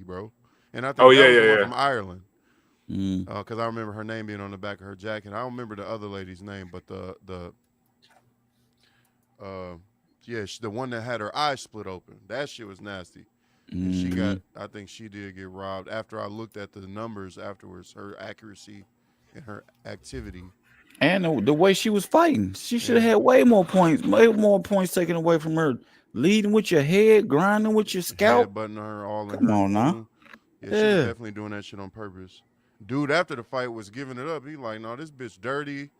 bro. And I Oh think that yeah, was the yeah, one yeah. from Ireland. Mm. Because I remember her name being on the back of her jacket. I don't remember the other lady's name, but the uh yeah, the one that had her eyes split open. That shit was nasty. And she got, Mm. I think she did get robbed. After I looked at the numbers afterwards, her accuracy and her activity. And the way she was fighting, she should have Yeah, had way more points taken away from her. Leading with your head, grinding with your scalp. headbutting her all in Come her on now. wound. Yeah, she was Yeah. definitely doing that shit on purpose. Dude, after the fight was giving it up. He like, no, this bitch dirty.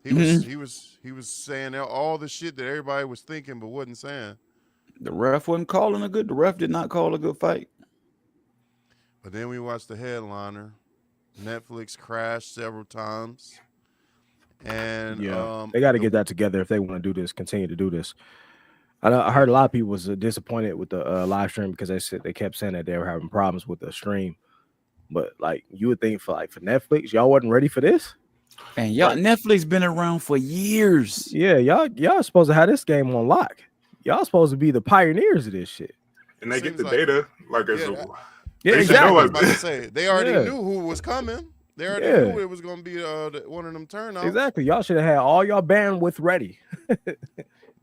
He was Mhm. he was he was saying all the shit that everybody was thinking but wasn't saying. The ref wasn't calling a good. The ref did not call a good fight. But then we watched the headliner. Netflix crashed several times, and Yeah, they got to get that together if they want to do this. Continue to do this. I heard a lot of people was disappointed with the live stream because they kept saying that they were having problems with the stream. But like you would think for Netflix, y'all wasn't ready for this. And y'all, Right. Netflix been around for years. Yeah, y'all supposed to have this game on lock. Y'all supposed to be the pioneers of this shit. And they get seems the like data like as yeah, Yeah, they should I know was exactly. like about to this. say they already Yeah, knew who was coming. They already yeah, knew it was going to be one of them turnouts. exactly. Y'all should have had all y'all bandwidth ready.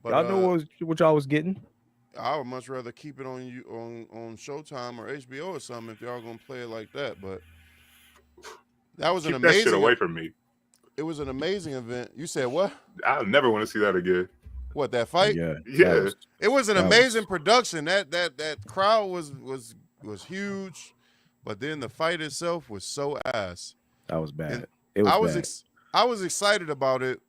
But Y'all know what y'all was getting. I would much rather keep it on you on Showtime or HBO or something if y'all gonna play it like that. But that was an Keep that shit amazing. away from me. It was an amazing event. You said what? I never want to see that again. What, that fight? Yeah, Yeah. It was an that amazing was production. That crowd was huge, but then the fight itself was so ass. that was And bad. It was bad. I was excited about it,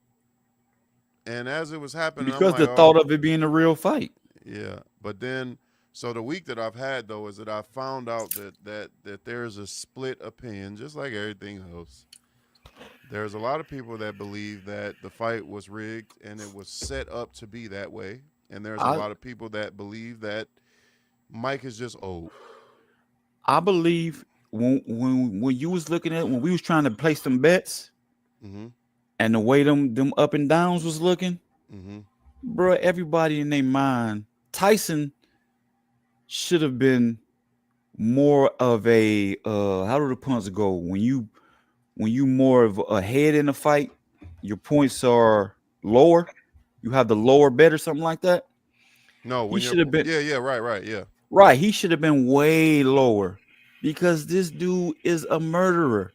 and as it was happening, I'm Because like, the oh thought of it being a real fight. yeah. But then, so the week that I've had though is that I found out that there's a split opinion, just like everything else. There's a lot of people that believe that the fight was rigged and it was set up to be that way, and there's a I lot of people that believe that Mike is just old. I believe when you was looking at when we was trying to place some bets Mm-hmm. and the way them up and downs was looking, Mm-hmm. bro, everybody in their mind, Tyson should have been more of a how do the punts go? When you more of ahead in the fight, your points are lower. You have the lower bet or something like that. No, He when should you're have been yeah, right, yeah. right. He should have been way lower because this dude is a murderer.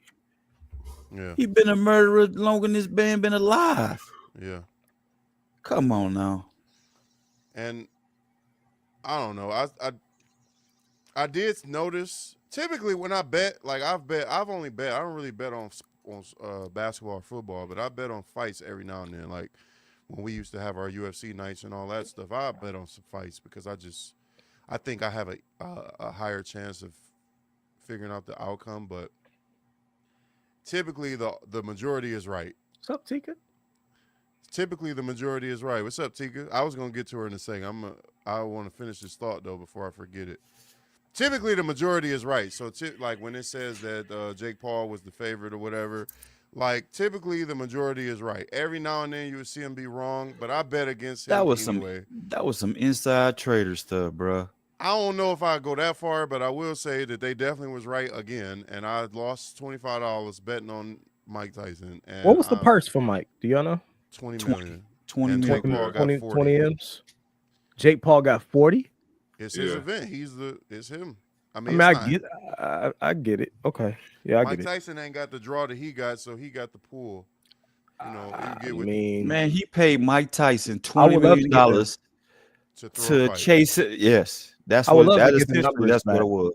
Yeah, He been a murderer longer than this man been alive. yeah. Come on now. And I don't know. I did notice. Typically, when I bet, like I've only bet. I don't really bet on basketball or football, but I bet on fights every now and then. Like when we used to have our UFC nights and all that stuff, I bet on some fights because I think I have a higher chance of figuring out the outcome. But typically, the majority is right. What's up, Tika? Typically, the majority is right. What's up, Tika? I was gonna get to her in a second. I want to finish this thought though before I forget it. Typically, the majority is right. So, like when it says that Jake Paul was the favorite or whatever, like typically the majority is right. Every now and then you would see him be wrong, but I bet against him anyway. That was some inside trader stuff, bro. I don't know if I go that far, but I will say that they definitely was right again, and I lost $25 betting on Mike Tyson, What and was the purse for Mike? Do y'all know? 20 20, million, 20 and Jake million. Paul got 40. 20 M's. Jake Paul got 40. It's his Yeah. event. It's him. I I mean, mean, it's I not. get, I get it. Okay, yeah, I Mike get it. Tyson ain't got the draw that he got, so he got the pull. You know, you I get with mean, Man, he paid Mike Tyson I $20 would love to million get the, dollars to throw a to fight. chase it. Yes, that's I would what love to that get the essentially numbers that's what back. it was.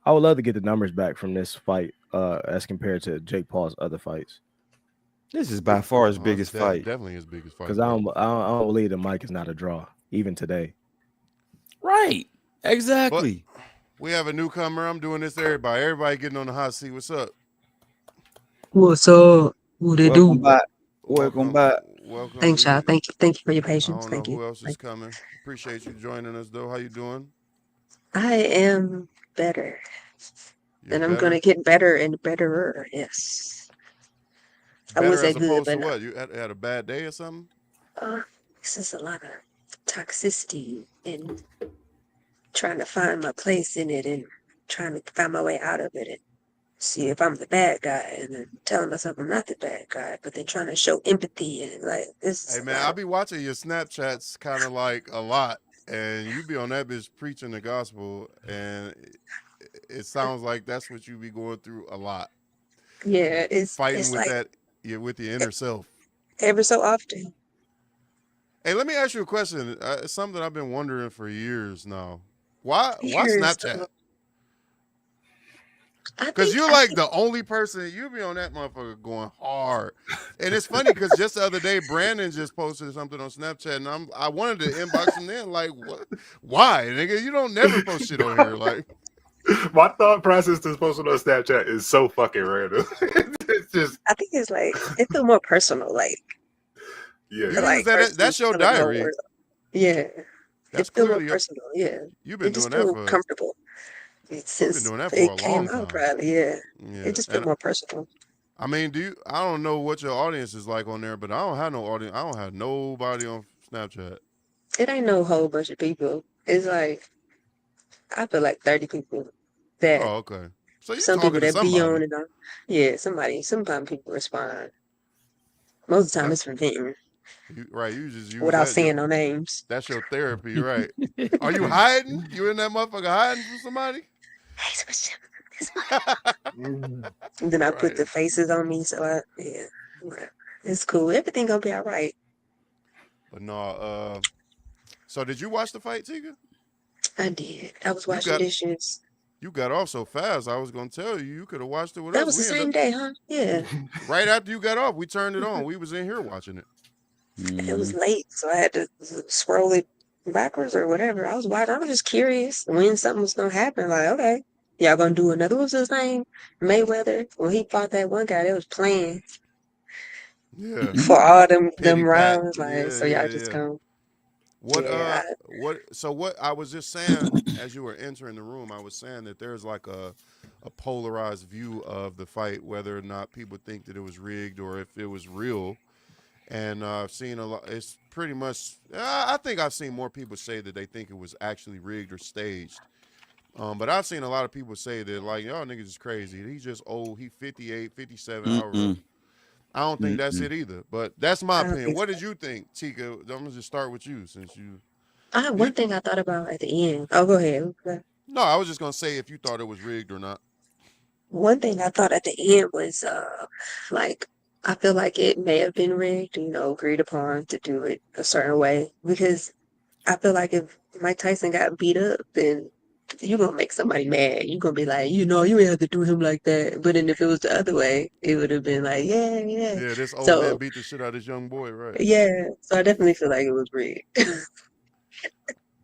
I would love to get the numbers back from this fight, as compared to Jake Paul's other fights, This is by far his Oh, that's biggest fight. definitely his biggest fight. because I don't believe that Mike is not a draw even today. Right. But Exactly. we have a newcomer. I'm doing this to everybody. Everybody getting on the hot seat. What's up? What's up? Who they Welcome do? back. Welcome back. Welcome. Thanks, y'all. Thank you for your I patience. don't know Thank you. who else is coming. Appreciate you joining us, though. How you doing? I am better, You're and I'm gonna better. get better and betterer. Yes, I Better as wasn't good, opposed to but what? You had a bad day or something? uh, this is a lot of toxicity and trying to find my place in it and trying to find my way out of it and see if I'm the bad guy, and then telling myself I'm not the bad guy, but then trying to show empathy and like this is Hey a man, lot I of- be watching your Snapchats kind of like a lot, and you be on that bitch preaching the gospel, and it sounds like that's what you be going through a lot, yeah, fighting it's with like that, with your inner self. every so often. Hey, let me ask you a question. It's something I've been wondering for years now. Why Here's Snapchat? I Because think you're I like think the only person, you be on that motherfucker going hard. And it's funny because just the other day, Brandon just posted something on Snapchat, and I wanted to inbox him then, like, what? Why, nigga? You don't never post shit on here. Like, My thought process to posting on Snapchat is so fucking random. It's just I think it's like it feels more personal, like you yeah. use that, that's your telling the whole diary. world. Yeah, That's it feels more clearly, personal. Yeah, you've been it just doing that feels for, comfortable. you've been Since doing that for a it came long out, time. probably. Yeah, Yeah. it just feels And more personal. I mean, I don't know what your audience is like on there, but I don't have no audience. I don't have nobody on Snapchat. It ain't no whole bunch of people. It's like I feel like 30 people that Oh, okay. So you some people talking to that be on somebody. and on. Yeah, sometimes people respond. Most of the time That, it's for venting right, you just use without that. saying no names. That's your therapy, right? Are you hiding? You in that motherfucker hiding from somebody? Hey, so what's up? This Mm. and then I put Right. the faces on me, so yeah, it's cool. Everything gonna be all right. But no, so did you watch the fight, Tika? I did. I was You washing got dishes. you got off so fast. I was gonna tell you you could have watched it with That us. was the We ended same up day, huh? Yeah. right after you got off. We turned it on. We was in here watching it. It was Mhm. late, so I had to scroll it backwards or whatever. I was watching. I was just curious when something was gonna happen. Like, okay, y'all gonna do another? What was his name? Mayweather. When he fought that one guy, they was playing Yeah, for all them pity pat. rounds. Like, Yeah, so y'all yeah, just yeah. gonna What yeah. so what I was just saying as you were entering the room, I was saying that there's like a polarized view of the fight, whether or not people think that it was rigged or if it was real. And I've seen a lot. It's pretty much. I think I've seen more people say that they think it was actually rigged or staged. But I've seen a lot of people say that like y'all niggas is crazy. He's just old. He 58, 57, however. Mm-mm. I don't think that's Mm-mm. it either. But that's my I don't opinion. think What so. did you think, Tika? I'm gonna just start with you since you. One thing I thought about at the end. Oh, go ahead. No, I was just gonna say if you thought it was rigged or not. One thing I thought at the end was like I feel like it may have been rigged, agreed upon to do it a certain way because I feel like if Mike Tyson got beat up, then you're gonna make somebody mad. You're gonna be like, you ain't have to do him like that. But then if it was the other way, it would have been like, yeah, yeah. Yeah, this old man So beat the shit out of this young boy, right? yeah, so I definitely feel like it was rigged.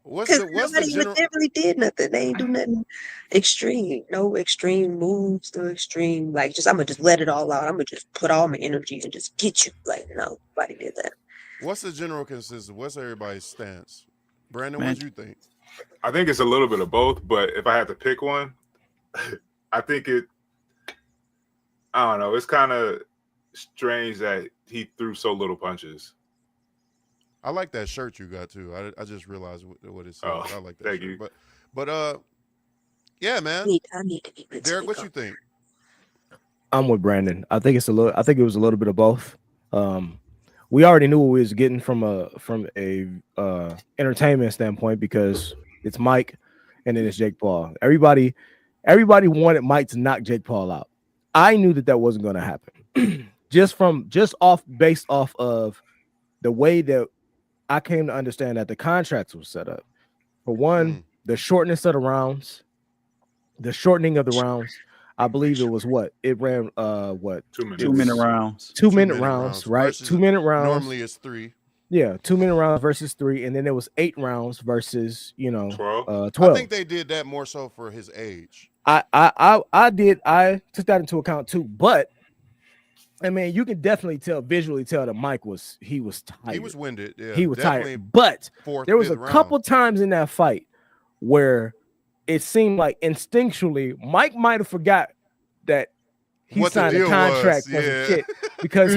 What's Because the nobody general? legitimately did nothing. They ain't do nothing extreme. No extreme moves, no extreme, like, just, I'm going to just let it all out. I'm going to just put all my energy and just get you. Like, no, nobody did that. What's the general consensus? What's everybody's stance? Brandon, Man. what you think? I think it's a little bit of both, but if I had to pick one, I think I don't know. It's kind of strange that he threw so little punches. I like that shirt you got too. I just realized what it said. Oh, I like that thank shirt. you. But yeah, man. I need to be mentally Derek, what you think? I'm with Brandon. I think it was a little bit of both. We already knew what we was getting from a entertainment standpoint because it's Mike and then it's Jake Paul. Everybody wanted Mike to knock Jake Paul out. I knew that wasn't going to happen. Based off of the way that I came to understand that the contracts were set up. For one, the shortness of the rounds, the shortening of the rounds. I believe it was it ran 2 minutes. 2 minute rounds. 2 minute rounds, right? Versus 2 minute rounds. Normally it's 3. Yeah, 2 minute rounds versus 3, and then it was 8 rounds versus 12. 12. I think they did that more so for his age. I took that into account too, but I mean, you can definitely visually tell that Mike was tired. He was winded. Yeah, He was definitely tired, but fourth, there was fifth a round. couple times in that fight where it seemed like instinctually Mike might have forgot that he What the signed a deal contract was, for some yeah. shit because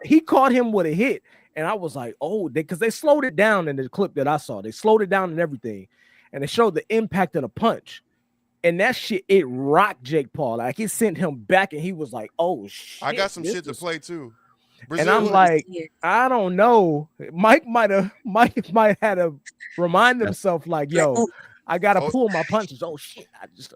he caught him with a hit, and I was like, oh, because they slowed it down in the clip that I saw. They slowed it down and everything, and it showed the impact of the punch. and that shit, it rocked Jake Paul. Like it sent him back, and he was like, "Oh shit!" I got some this shit to is-" play too. And I'm Brazil, like, Yeah. I don't know. Mike might have had to remind himself, like, Like, "Yo, oh, I gotta Oh, pull my punches." Oh shit!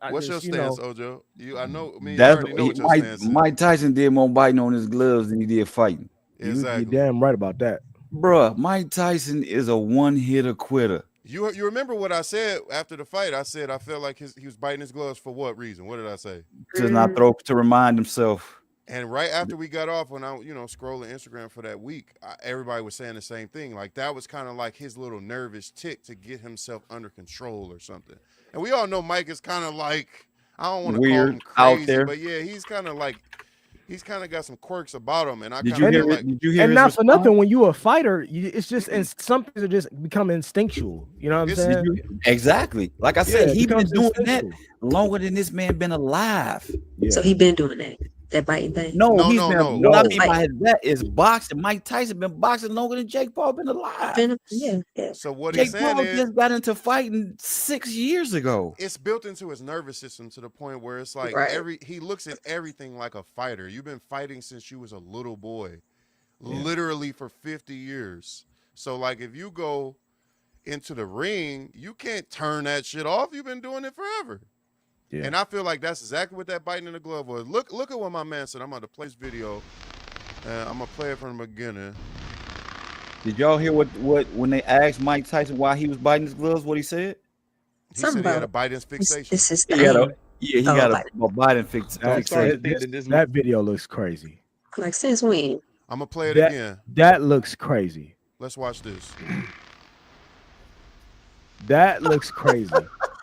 I what's your just, stance, Ojo? I know. I mean, you That's already know what your Mike. stance is. Mike Tyson did more biting on his gloves than he did fighting. you're Exactly. damn right about that. Bruh, Mike Tyson is a one-hitter quitter. You remember what I said after the fight? I said I felt like he was biting his gloves for what reason? What did I say? To not throw to remind himself. And right after we got off, when I scrolling Instagram for that week, everybody was saying the same thing. Like that was kind of like his little nervous tick to get himself under control or something. And we all know Mike is kind of like, I don't want to call Weird, him out crazy, there. but yeah, he's kind of got some quirks about him. And I Did kind you of hear feel it? like, Did you hear And his not for response? nothing, when you a fighter, it's just and some things are just become instinctual. You know what I'm It's- saying? Exactly. Like I Yeah, said, it he been becomes doing that instinctual. longer than this man been alive. Yeah. so he been doing that biting thing. No, No, he's no, been. no. What I No. mean by that is boxing. Mike Tyson been boxing longer than Jake Paul been alive. Yeah. so what he's Jake saying Paul is, just got into fighting 6 years ago. it's built into his nervous system to the point where it's like Right. he looks at everything like a fighter. You've been fighting since you was a little boy, literally for 50 years. So like if you go into the ring, you can't turn that shit off. You've been doing it forever. Yeah. And I feel like that's exactly what that biting in the glove was. Look at what my man said. I'm going to play this video. I'm going to play it from the beginning. Did y'all hear what when they asked Mike Tyson why he was biting his gloves? What he said? He Something said he had a about biting This fixation. is He got a thing. he Oh, got bite. a biting fix. That, fixation. that video looks crazy. Like since when? I'm going to play it That- again. That looks crazy. Let's watch this. That looks crazy.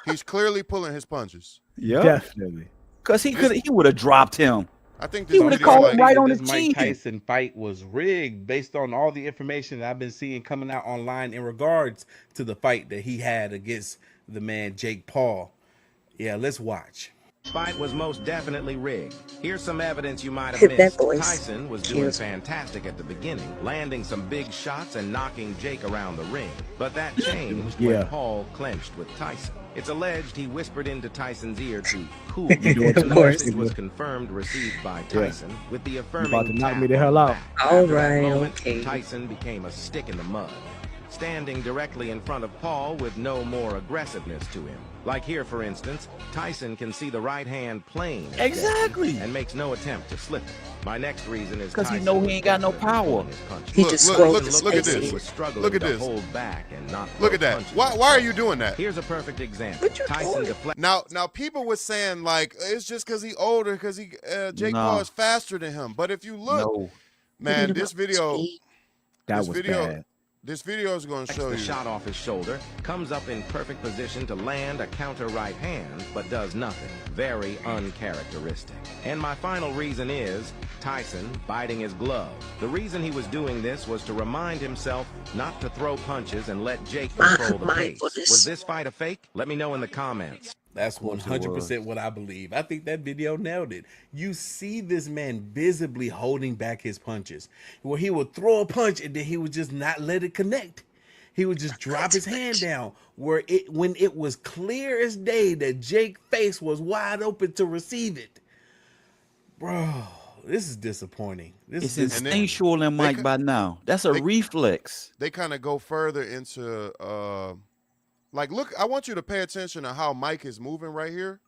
He's clearly pulling his punches. Yeah, Definitely. because he would have dropped him. I think He this would've video, called like, him right on this the Mike chin. Tyson fight was rigged based on all the information that I've been seeing coming out online in regards to the fight that he had against the man Jake Paul. Yeah, let's watch. Fight was most definitely rigged. Here's some evidence you might have That missed. voice Tyson was doing kills me. fantastic at the beginning, landing some big shots and knocking Jake around the ring. But that changed Yeah. when Paul clenched with Tyson. It's alleged he whispered into Tyson's ear to cool Of you. The course. message was confirmed received by Tyson with the affirming about to knock tap me the on hell out. back. All After that right, moment, okay. Tyson became a stick in the mud, standing directly in front of Paul with no more aggressiveness to him. Like here, for instance, Tyson can see the right hand plain as day Exactly. and makes no attempt to slip it. My next reason is 'Cause he Tyson know he was ain't got no definitely power. pulling his punches. He just scrolled his look at face this. He was struggling Look at to this. hold back and not Look throw at that. punches Why are himself. you doing that? Here's a perfect example. What you Tyson doing? deflected. Now people were saying like it's just because he older, because Jake No. Paul is faster than him. But if you look, No, man, Thinking this about video, speed. That this was video, bad. this video is going to show The you. shot off his shoulder, comes up in perfect position to land a counter right hand, but does nothing. Very uncharacteristic. And my final reason is Tyson biting his glove. The reason he was doing this was to remind himself not to throw punches and let Jake control the pace. Mindfulness. Was this fight a fake? Let me know in the comments. That's course it 100% what I believe. I think that video nailed it. You see this man visibly holding back his punches, where he would throw a punch and then he would just not let it connect. He would just drop his hand down, when it was clear as day that Jake's face was wide open to receive it. Bro, this is disappointing. it's then- instinctual in Mike could- by now. That's a they- reflex. They kind of go further into like, look, I want you to pay attention to how Mike is moving right here.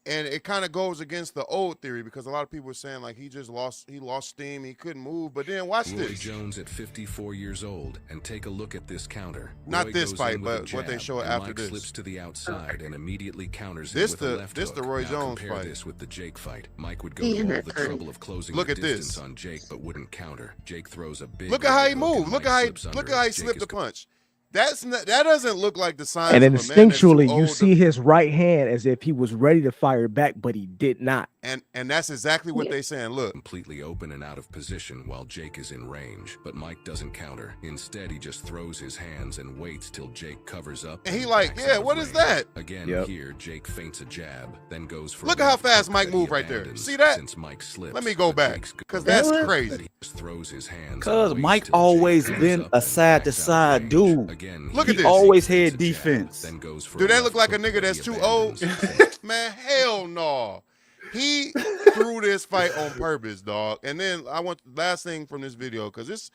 And it kind of goes against the old theory, because a lot of people were saying like he lost steam, he couldn't move. But then watch Roy this. Jones at 54 years old, and take a look at this counter. Not Roy this goes fight, in with a but what they jab, show and after Mike this. slips to the outside and immediately counters This him with a left this hook. the Roy Now Jones compare fight. this with the Jake fight. Mike would go He to in all that the fight. trouble of closing Look the at this. distance on Jake, but wouldn't counter. Jake throws a big. Look at how he right hook, and moved. Look Mike how he slips under look it. how he Jake slipped is the punch. That doesn't look like the signs And of a man that's too instinctually, you old see to, his right hand as if he was ready to fire back, but he did not. And that's exactly what they saying. Look, Completely open and out of position while Jake is in range, but Mike doesn't counter. Instead, he just throws his hands and waits till Jake covers up. and he like, backs yeah, out of what is range. that? Again, Yep. here Jake feints a jab, then goes for. Look a at how left fast hook Mike that he moved right there. abandons See that? Since Mike slips, Let me go but back, Jake's because good. that's That crazy. That he just throws his hands. Cause and waits Mike till Jake always covers been up a and side to backs out of side range. dude. Again, Look here at this. He always Jake had feints a jab, defense. then goes for Do a that left look like a hook nigga that that's he too old? abandons. Man, hell no. He threw this fight on purpose, dog. And then I want the last thing from this video, because this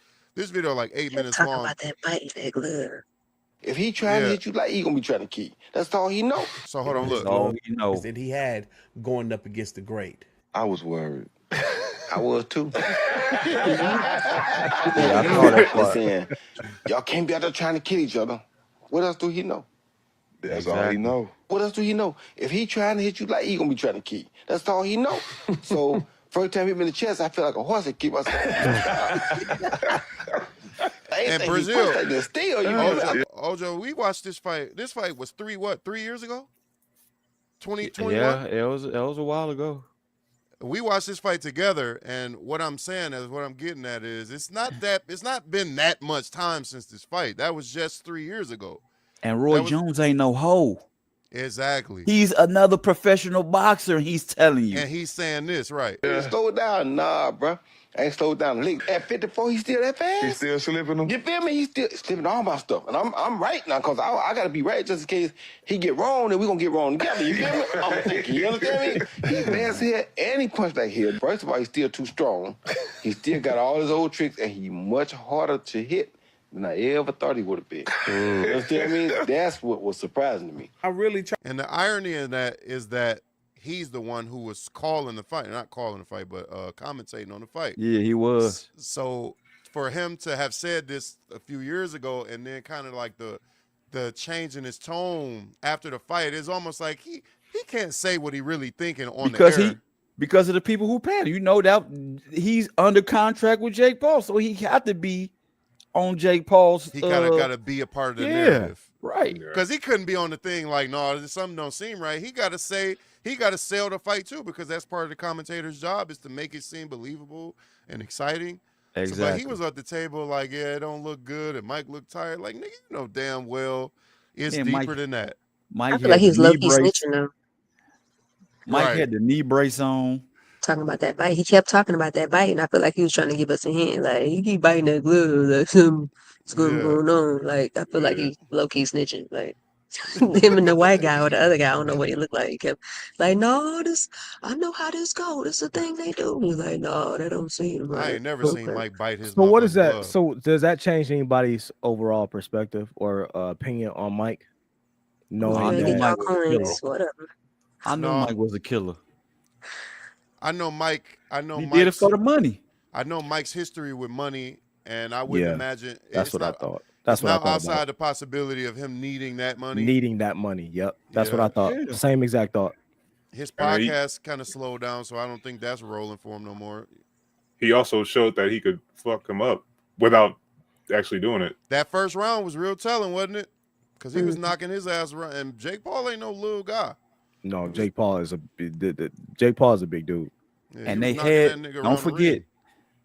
video like 8 kept minutes talking long. about that bite in that glove. If he trying to Yeah. hit you like he gonna be trying to kill you. That's all he know. So hold on, His look. all glove we know. that he had going up against the great. I was worried. I was too. Yeah, I saw that part. Saying, y'all can't be out there trying to kill each other. What else do he know? That's all he Exactly. know. What else do he know? If he trying to hit you like he gonna be trying to kill you. That's all he know. So first time he hit me in the chest, I feel like a horse that keep myself. And Brazil. Like this still, you know. Ojo, we watched this fight. This fight was 3 years ago? 2021? Yeah, it was a while ago. We watched this fight together, and what I'm saying is, what I'm getting at is, it's not been that much time since this fight. That was just 3 years ago. And Roy was- Jones ain't no hoe. Exactly. He's another professional boxer, and he's telling you. And he's saying this, right? Slow it down. Nah, bro. I ain't slowed down. Look, at 54, he's still that fast? He's still slipping them. You feel me? He's still slipping all my stuff. And I'm right now, because I got to be right just in case he get wrong, and we going to get wrong together. You feel me? I'm thinking, you understand me? He's fast here, and he punched like here. First of all, he's still too strong. He still got all his old tricks, and he much harder to hit than I ever thought he would have been. You understand me? That's what was surprising to me. I really try. And the irony in that is that he's the one who was calling the fight. Not calling the fight, but commentating on the fight. Yeah, he was. So for him to have said this a few years ago, and then kind of like the change in his tone after the fight, is almost like he can't say what he really thinking on Because the air. because of the people who pay him. You know that he's under contract with Jake Paul, so he had to be on Jake Paul's. He kind of got to be a part of the yeah, narrative. right. Because he couldn't be on the thing like, no, something don't seem right. He got to sell the fight too, because that's part of the commentator's job, is to make it seem believable and exciting. Exactly. So, but he was at the table like, yeah, it don't look good, and Mike looked tired. Like, nigga, you know damn well it's Yeah, deeper Mike- than that. Mike I feel like had he's the low knee key brace. snitching though. Mike Right. had the knee brace on. Talking about that bite. He kept talking about that bite, and I feel like he was trying to give us a hint. Like, you keep biting that glove, like something's Yeah. going on. Like, I feel like he's low key snitching. Like, him and the white guy or the other guy, I don't know what he looked like. He kept like, no, I know how this go. This is the thing they do. He's like, no, that don't seem right. I ain't never seen Mike bite his. So what is motherfucking that? glove. So does that change anybody's overall perspective or opinion on Mike? I Knowing knew Get Mike y'all was a killer. coins, whatever. I knew No. Mike was a killer. I know Mike. He did it for the money. I know Mike's history with money, and I wouldn't Yeah, imagine. that's it's what not, I thought. That's it's what I not thought outside about. the possibility of him needing that money. Needing that money. Yep, that's what Yeah. I thought. Yeah. Same exact thought. His I mean, podcast kind of slowed down, so I don't think that's rolling for him no more. He also showed that he could fuck him up without actually doing it. That first round was real telling, wasn't it? Because he was Mhm. knocking his ass around, and Jake Paul ain't no little guy. No, Jake Paul is Jake Paul is a big dude. Yeah, he And was they knocking had, that nigga around don't the forget, ring.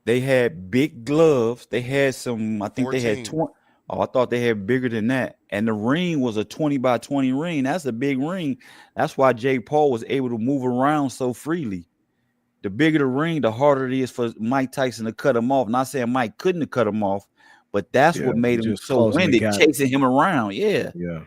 they had big gloves. They had some, I think they had 14. 20. Oh, I thought they had bigger than that. And the ring was a 20 by 20 ring. That's a big ring. That's why Jake Paul was able to move around so freely. The bigger the ring, the harder it is for Mike Tyson to cut him off. Not saying Mike couldn't have cut him off, but that's Yeah, what made him just so closing the winded, gap. chasing him around. Yeah. Yeah,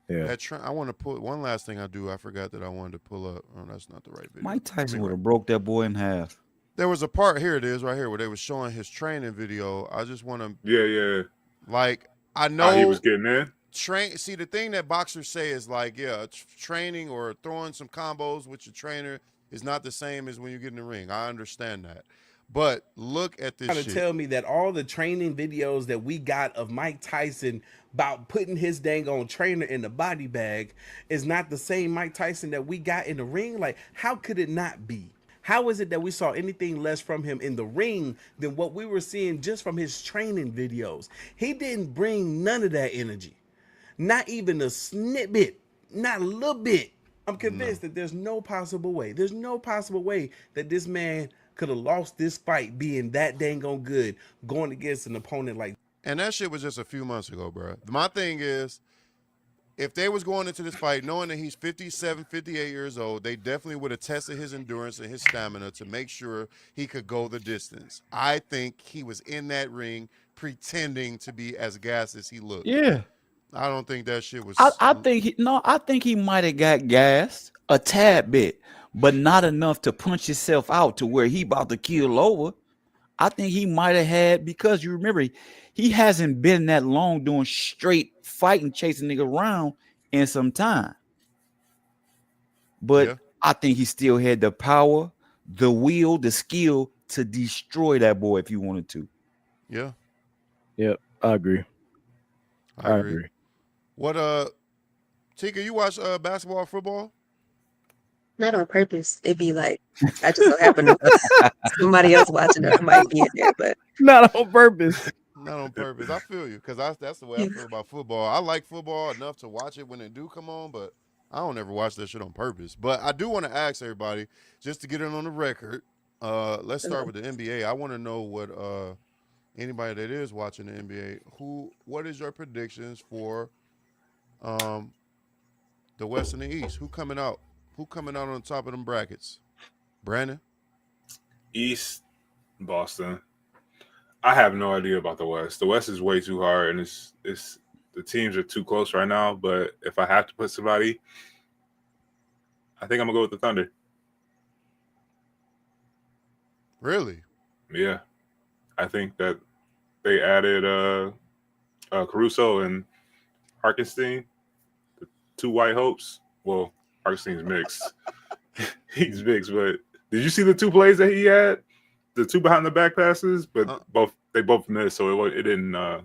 yeah. I want to put one last thing I do. I forgot that I wanted to pull up. Oh, that's not the right video. Mike Tyson Anyway. would have broke that boy in half. There was a part, here it is right here, where they was showing his training video. I just want to, Yeah. like, I How know he was getting in. see, the thing that boxers say is like, yeah, training or throwing some combos with your trainer is not the same as when you get in the ring. I understand that. But look at this Trying to shit. tell me that all the training videos that we got of Mike Tyson about putting his dang on trainer in the body bag is not the same Mike Tyson that we got in the ring? Like, how could it not be? How is it that we saw anything less from him in the ring than what we were seeing just from his training videos? He didn't bring none of that energy. Not even a snippet. Not a little bit. I'm convinced that there's no possible way. There's no possible way that this man could have lost this fight being that dang on good going against an opponent like. And that shit was just a few months ago, bro. My thing is, if they was going into this fight knowing that he's 57, 58 years old, they definitely would have tested his endurance and his stamina to make sure he could go the distance. I think he was in that ring pretending to be as gassed as he looked. Yeah. I don't think that shit was. I think he might have got gassed a tad bit, but not enough to punch himself out to where he about to keel over. I think he might have had, because you remember he hasn't been that long doing straight fighting, chasing nigga around in some time. But Yeah. I think he still had the power, the will, the skill to destroy that boy if he wanted to. Yeah. Yep, I agree. I agree. What Tika, you watch basketball or football? Not on purpose. It'd be like I just so happen to somebody else watching it. I might be in there, but not on purpose. Not on purpose. I feel you, because that's the way I feel about football. I like football enough to watch it when it do come on, but I don't ever watch that shit on purpose. But I do want to ask everybody, just to get it on the record, let's start with the NBA. I want to know what anybody that is watching the NBA, what is your predictions for the West and the East? Who coming out? Who coming out on top of them brackets? Brandon? East, Boston. I have no idea about the West. The West is way too hard, and it's the teams are too close right now. But if I have to put somebody, I think I'm gonna go with the Thunder. Really? Yeah, I think that they added Caruso and Harkenstein, the two white hopes. Well, Harkenstein's mixed. He's mixed, but did you see the two plays that he had? The two behind the back passes, but they both missed, so it didn't. I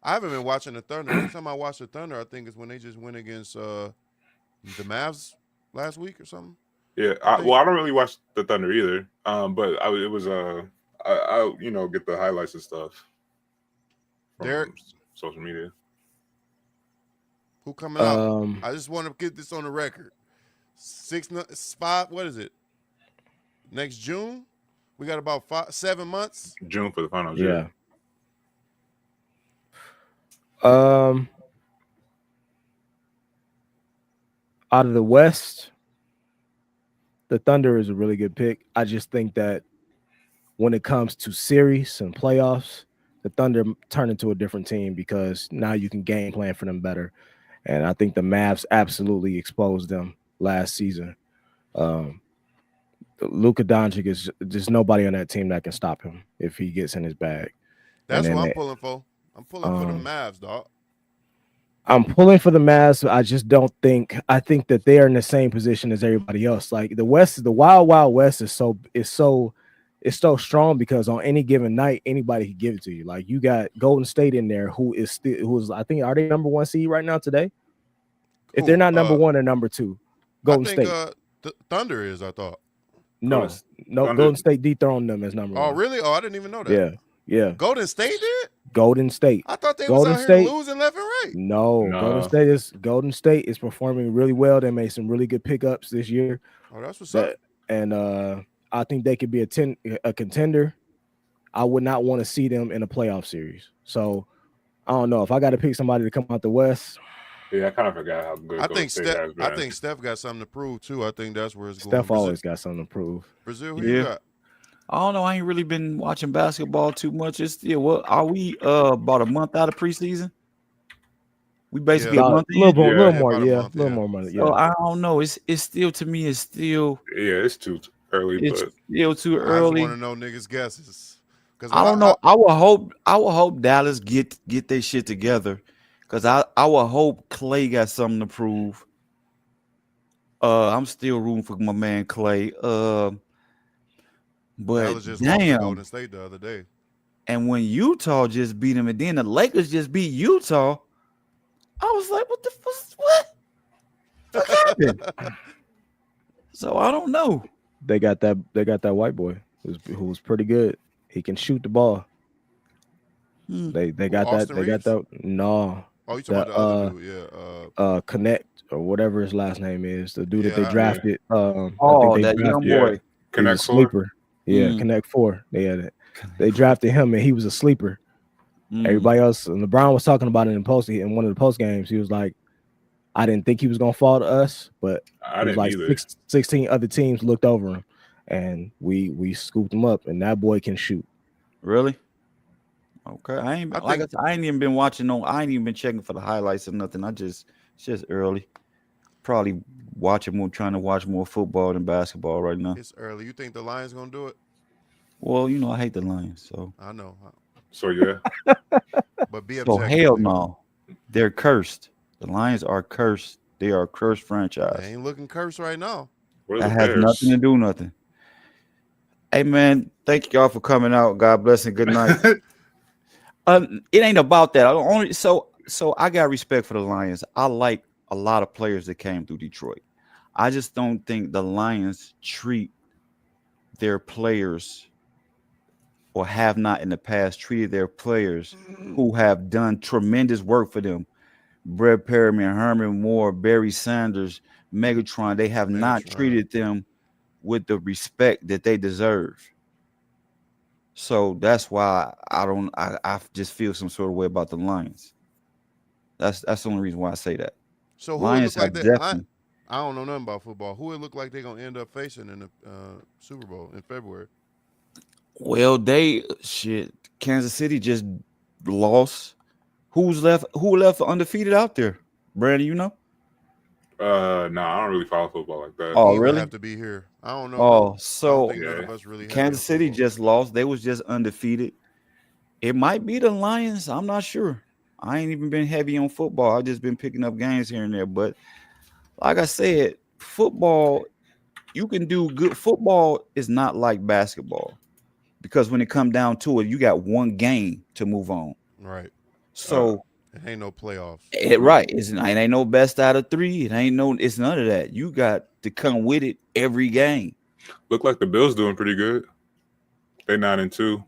haven't been watching the Thunder. Every time I watch the Thunder, I think it's when they just went against the Mavs last week or something. Yeah, I don't really watch the Thunder either. But I get the highlights and stuff from social media. Who coming out? I just want to get this on the record. 6 spot. What is it? Next June. We got about 7 months. June for the finals. Yeah. Out of the West, the Thunder is a really good pick. I just think that when it comes to series and playoffs, the Thunder turn into a different team because now you can game plan for them better. And I think the Mavs absolutely exposed them last season. Luka Doncic is just nobody on that team that can stop him if he gets in his bag. That's what I'm pulling for. I'm pulling for the Mavs, dog. I'm pulling for the Mavs. I just don't think. I think that they are in the same position as everybody else. Like the West, the Wild West is so strong because on any given night, anybody can give it to you. Like you got Golden State in there, who's I think are they number 1 seed right now today? If they're not number 1 or number 2, Golden State. The Thunder is. I thought. No, Golden State dethroned them as number 1. Oh, really? Oh, I didn't even know that. Yeah. Golden State did? Golden State. I thought they Golden was out State, here losing left and right. No, Golden State is performing really well. They made some really good pickups this year. Oh, that's what's up. And I think they could be a contender. I would not want to see them in a playoff series. So I don't know if I got to pick somebody to come out the West. Yeah, I kind of forgot how good. I think Steph got something to prove too. I think that's where it's going. Steph always got something to prove. Brazil, who you got? I don't know. I ain't really been watching basketball too much. It's still what are we about a month out of preseason? We basically a month in. little more money. So I don't know. It's still to me. It's still it's too early. It's still too early. I just want to know niggas' guesses. I don't know. I will hope Dallas get their shit together. Because I will hope Clay got something to prove. I'm still rooting for my man Clay. But Dallas just lost to Golden State the other day. And when Utah just beat him, and then the Lakers just beat Utah, I was like, what happened? So I don't know. They got that white boy who was pretty good. He can shoot the ball. They got Austin that. They got that. No. Oh, you talking about the other dude? Yeah. Connect. or whatever his last name is, the dude that they Yeah, drafted. I think Oh, they that drafted. young Yeah. boy. He was a Connect 4. sleeper. Yeah, Mm. Connect 4. They had it. They drafted him, and he was a sleeper. Mm. Everybody else, and LeBron was talking about it in one of the post games. He was like, I didn't think he was gonna fall to us, but I it was didn't like either. 16 other teams looked over him, and we scooped him up, and that boy can shoot. Really? Okay. I ain't I like I think said, I ain't even been watching I ain't even been checking for the highlights or nothing. It's just early. Probably trying to watch more football than basketball right now. it's early. You think the Lions gonna do it? Well, I hate the Lions, so I know, So yeah, but be so objective. hell nigga. no. They're cursed. The Lions are cursed. They are a cursed franchise. They ain't looking cursed right now. what are That the has Bears? nothing to do nothing. Hey man, thank y'all for coming out. God bless and good night. It ain't about that. So I got respect for the Lions. I like a lot of players that came through Detroit. I just don't think the Lions treat their players or have not in the past treated their players who have done tremendous work for them. Brett Perriman, Herman Moore, Barry Sanders, Megatron, they have not Megatron. treated them with the respect that they deserve. So that's why I just feel some sort of way about the Lions. That's the only reason why I say that. So who it Lions look like have that? definitely. I don't know nothing about football. Who it look like they're gonna end up facing in the Super Bowl in February? Well, Kansas City just lost. Who left undefeated out there? Brandon, you know? I don't really follow football like that. Oh, He would really? have to be here. I don't know. Oh, I don't so think none Yeah. of us really. Kansas City just lost. They was just undefeated. It might be the Lions. I'm not sure. I ain't even been heavy on football. I just been picking up games here and there. But like I said, football, you can do good. Football is not like basketball because when it come down to it, you got one game to move on. Right. So It ain't no playoffs. right, it ain't no best out of 3. It's none of that. You got to come with it every game. Look like the Bills doing pretty good. They 9-2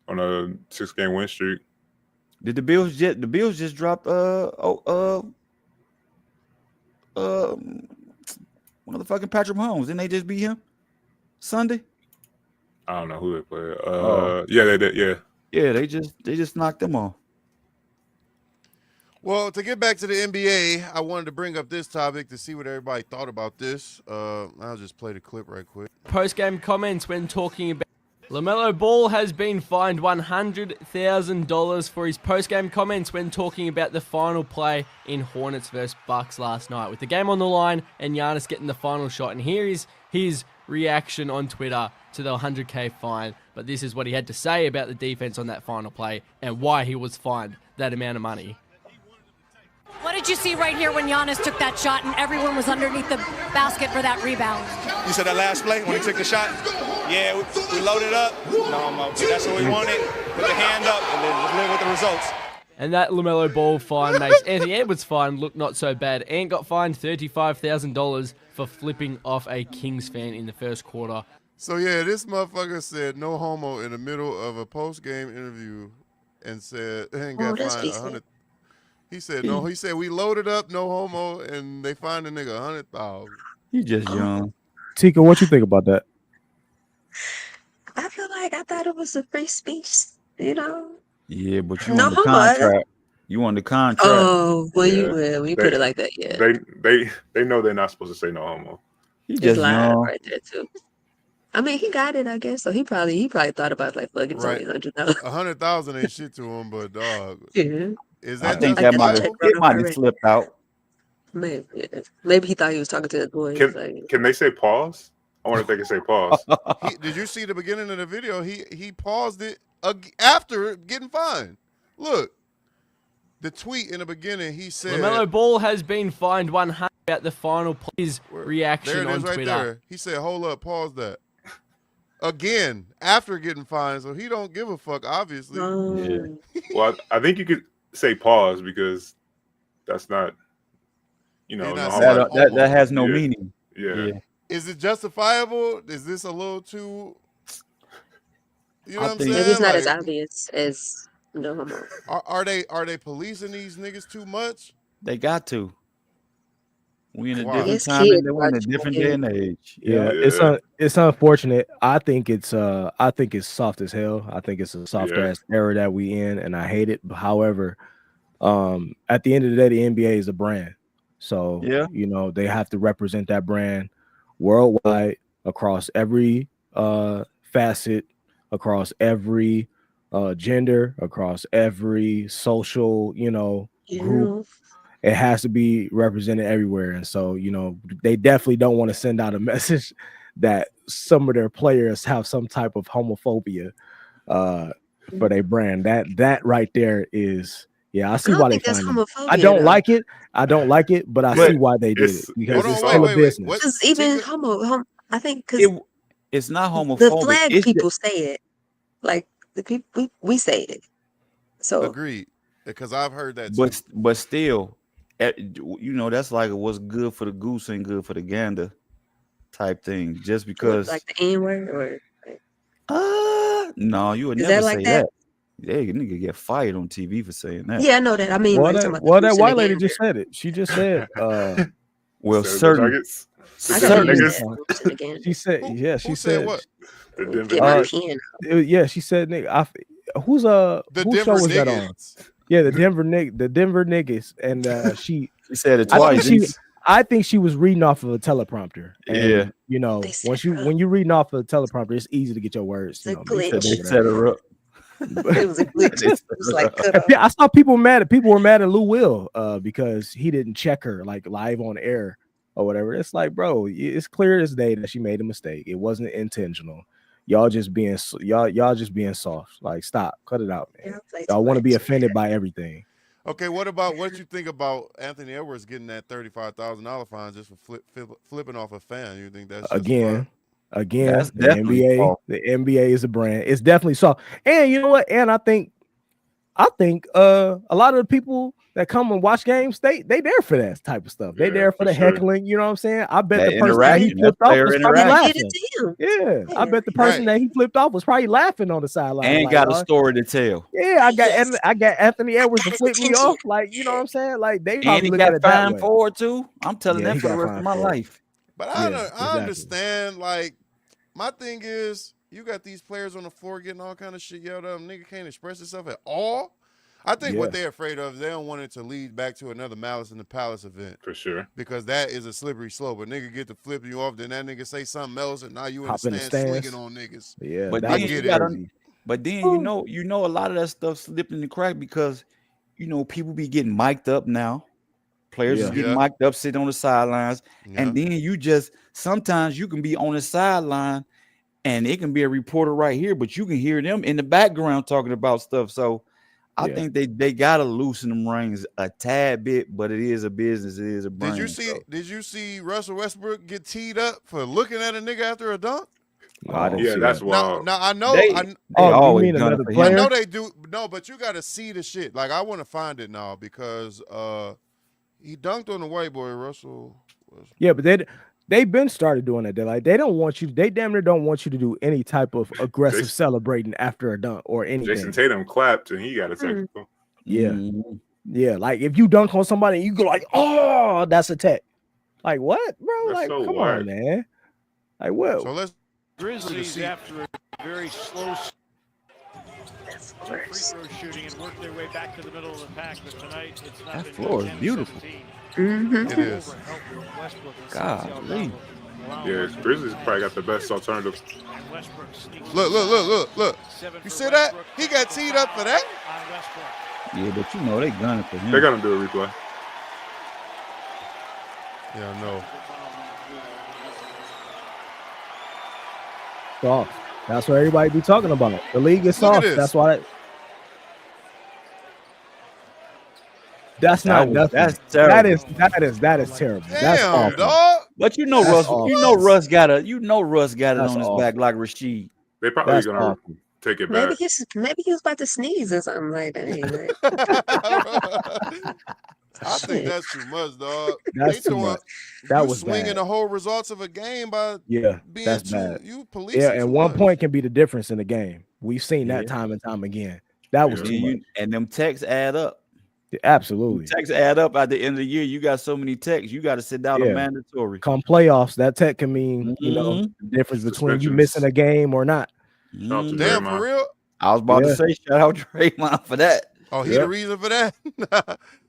on a 6-game win streak. Did the Bills just drop motherfucking Patrick Mahomes? Didn't they just beat him Sunday? I don't know who they play. Oh. Yeah, they did. Yeah. Yeah, they just knocked them off. Well, to get back to the NBA, I wanted to bring up this topic to see what everybody thought about this. I'll just play the clip right quick. Post-game comments when talking about Lamello Ball has been fined $100,000 for his post-game comments when talking about the final play in Hornets vs Bucks last night. With the game on the line and Giannis getting the final shot. And here is his reaction on Twitter to the $100K fine. But this is what he had to say about the defense on that final play and why he was fined that amount of money. What did you see right here when Giannis took that shot and everyone was underneath the basket for that rebound? You said that last play when he took the shot? Yeah, we loaded up. No, that's what we wanted. Put the hand up and then just live with the results. And that LaMelo Ball fine makes Anthony Edwards' fine look not so bad. Ant got fined $35,000 for flipping off a Kings fan in the first quarter. So yeah, this motherfucker said no homo in the middle of a post-game interview and said and got fined 100. He said no. He said we loaded up, no homo, and they fined the nigga 100,000. He just young. Tika, what you think about that? I feel like I thought it was a free speech, you know. Yeah, but you No on the homo. contract. You on the contract. Oh, when Yeah. you put it like that, yeah. They know they're not supposed to say no homo. He It's just live young. right there too. I mean, he got it, I guess. So he probably thought about like, look, it's only $100. 100,000 ain't shit to him, but dog. Yeah. Is I that think just that might have slipped out. Maybe he thought he was talking to his boy. Can they say pause? I wonder if they can say pause. Did you see the beginning of the video? He paused it after getting fined. Look, the tweet in the beginning. He said LaMelo Ball has been fined $100 at the final play. His reaction there it on is right Twitter. there. He said, "Hold up, pause that." Again, after getting fined, so he don't give a fuck. Obviously. Yeah. Well, I think you could say pause because that's not, no that has no meaning. Yeah. Is it justifiable? Is this a little too? You know what I'm saying? Maybe it's not as obvious as no homo. Are they policing these niggas too much? They got to. We in a Wow. different Yes, time kid and we're in a watching different it. day and age. Yeah, Yeah. it's unfortunate. I think it's soft as hell. I think it's a soft Yeah. ass era that we in, and I hate it. However, at the end of the day, the NBA is a brand, so Yeah. you know they have to represent that brand worldwide across every facet, across every gender, across every social group. You It has to be represented everywhere. And so, they definitely don't want to send out a message that some of their players have some type of homophobia for their brand. That right there is, I I see don't why they think that's find them. homophobia. I don't though. like it. I don't like it, but I see why they did it it's because Hold it's on, still a wait. business. What? Because even Tika- I think because It's not the homophobic. flag It's people say it, like the people we say it. So Agreed. Because I've heard that but too. but still, that's like what's good for the goose ain't good for the gander type thing. Just what, because like the N word, or like, no, you would is never that like say that? that. Yeah, you nigga get fired on TV for saying that. Yeah, I know that. I mean, Well, like talking that about the goose and white the lady gander. just said it. She just said, Well, Said the certain Nuggets. The I Denver gotta use niggas. that goose and the gander. she said, Who she said said, what? The Denver Get my Nuggets. pen. yeah, she said, nigga, whose The whose show Denver was that on? niggas. Yeah, the Denver niggas, and she said it I think twice. didn't I think she was reading off of a teleprompter. Yeah. And They set her up. when you reading off of a teleprompter, it's easy to get your words. It's a she said glitch. they set her up. It was a glitch. They It set was her like up. cut off. I saw people were mad at Lou Will because he didn't check her like live on air or whatever. It's like, bro, it's clear as day that she made a mistake. It wasn't intentional. Y'all just being soft. Like, stop, cut it out, man. Yeah, play Y'all too want to be much. offended by everything. Okay, what you think about Anthony Edwards getting that $35,000 fine just for flipping off a fan? You think that's just Again, That's the definitely NBA, false. the NBA is a brand. It's definitely soft. And you know what? And I think a lot of the people that come and watch games, they there for that type of stuff. They Yeah, there for for the sure. heckling. You know what I'm saying? I bet That the person that he interaction, that flipped off player was probably interaction. Did it laughing. to him. Yeah, I Yeah. bet the person Right. that he flipped off was probably laughing on the sideline. And like, got a "Oh, story to tell. yeah, Yes. I got Anthony Edwards got to his flip me attention. off. Like, you know what I'm saying? Like, they And probably he look at got it that fined way. for it too. I'm telling Yeah, that he for the got rest of fined my for it. life. But Yeah, I exactly. understand. Like, my thing is, you got these players on the floor getting all kind of shit yelled at them. Nigga can't express himself at all. I think what Yeah. they're afraid of is they don't want it to lead back to another Malice in the Palace event. For sure. Because that is a slippery slope. A nigga get to flip you off, then that nigga say something else, and now you in the Hop in the stands stands. swinging on niggas. Yeah, But that then I was get you it. gotta, crazy. but then you know a lot of that stuff slipped in the crack because people be getting mic'd up now. Players is Yeah. getting Yeah. mic'd up, sitting on the sidelines, Yeah. and then sometimes you can be on the sideline, and it can be a reporter right here, but you can hear them in the background talking about stuff. So I Yeah. think they gotta loosen them reins a tad bit, but it is a business, it is a brand. Did you see Russell Westbrook get teed up for looking at a nigga after a dunk? No, I didn't Yeah, see that's that. wild. Now I know They I, You always mean gunning another for him. I player? know they do. No, but you got to see the shit. Like, I want to find it now because he dunked on the white boy Russell. Yeah, but they've been started doing that. They don't want you. They damn near don't want you to do any type of aggressive Jason- celebrating after a dunk or anything. Jason Tatum clapped and he got a technical. Yeah. Mhm. Yeah, like if you dunk on somebody and you go like, "Oh, that's a tech." Like what, bro? That's like, so come whack. on, man. Like, what? So let's Grizzlies after a very slow free Worse. throw shooting and work their way back to the middle of the pack, but tonight it's not That been floor is 10-17. beautiful. Mm-hmm. It is. Over help with Westbrook and Golly. Santiago allowing Yeah, Westbrook Grizzlies to probably got the best alternative. and Westbrook sneaks look. 7 You for see that? Westbrook. He got teed up for that. On Westbrook. Yeah, but they gunning for him. They're gonna do a replay. Yeah, I know. Soft. That's what everybody be talking about. The league is Look at soft. this. That's why. That's not nothing. That's terrible. That is terrible. That's Damn, awful. dog. But Russ, That's awful. Russ got it That's on his awful. back like Rasheed. They probably That's gonna awful. take it Maybe back. he was about to sneeze or something like that. Like, I think that's too much, dog. That's They too throwing- much. That you was swinging bad. the whole results of a game by Yeah, being that's too. bad. You policing. Yeah, and too 1 much. point can be the difference in the game. We've seen that Yeah. time and time again. That was Yeah. too much. And them texts add up. Absolutely. Texts add up at the end of the year. You got so many texts. You got to sit down a mandatory. Come playoffs, that tech can mean the difference between you missing a game or not. Damn, for real? I was about to say, shout out Draymond for that. Oh, he the reason for that?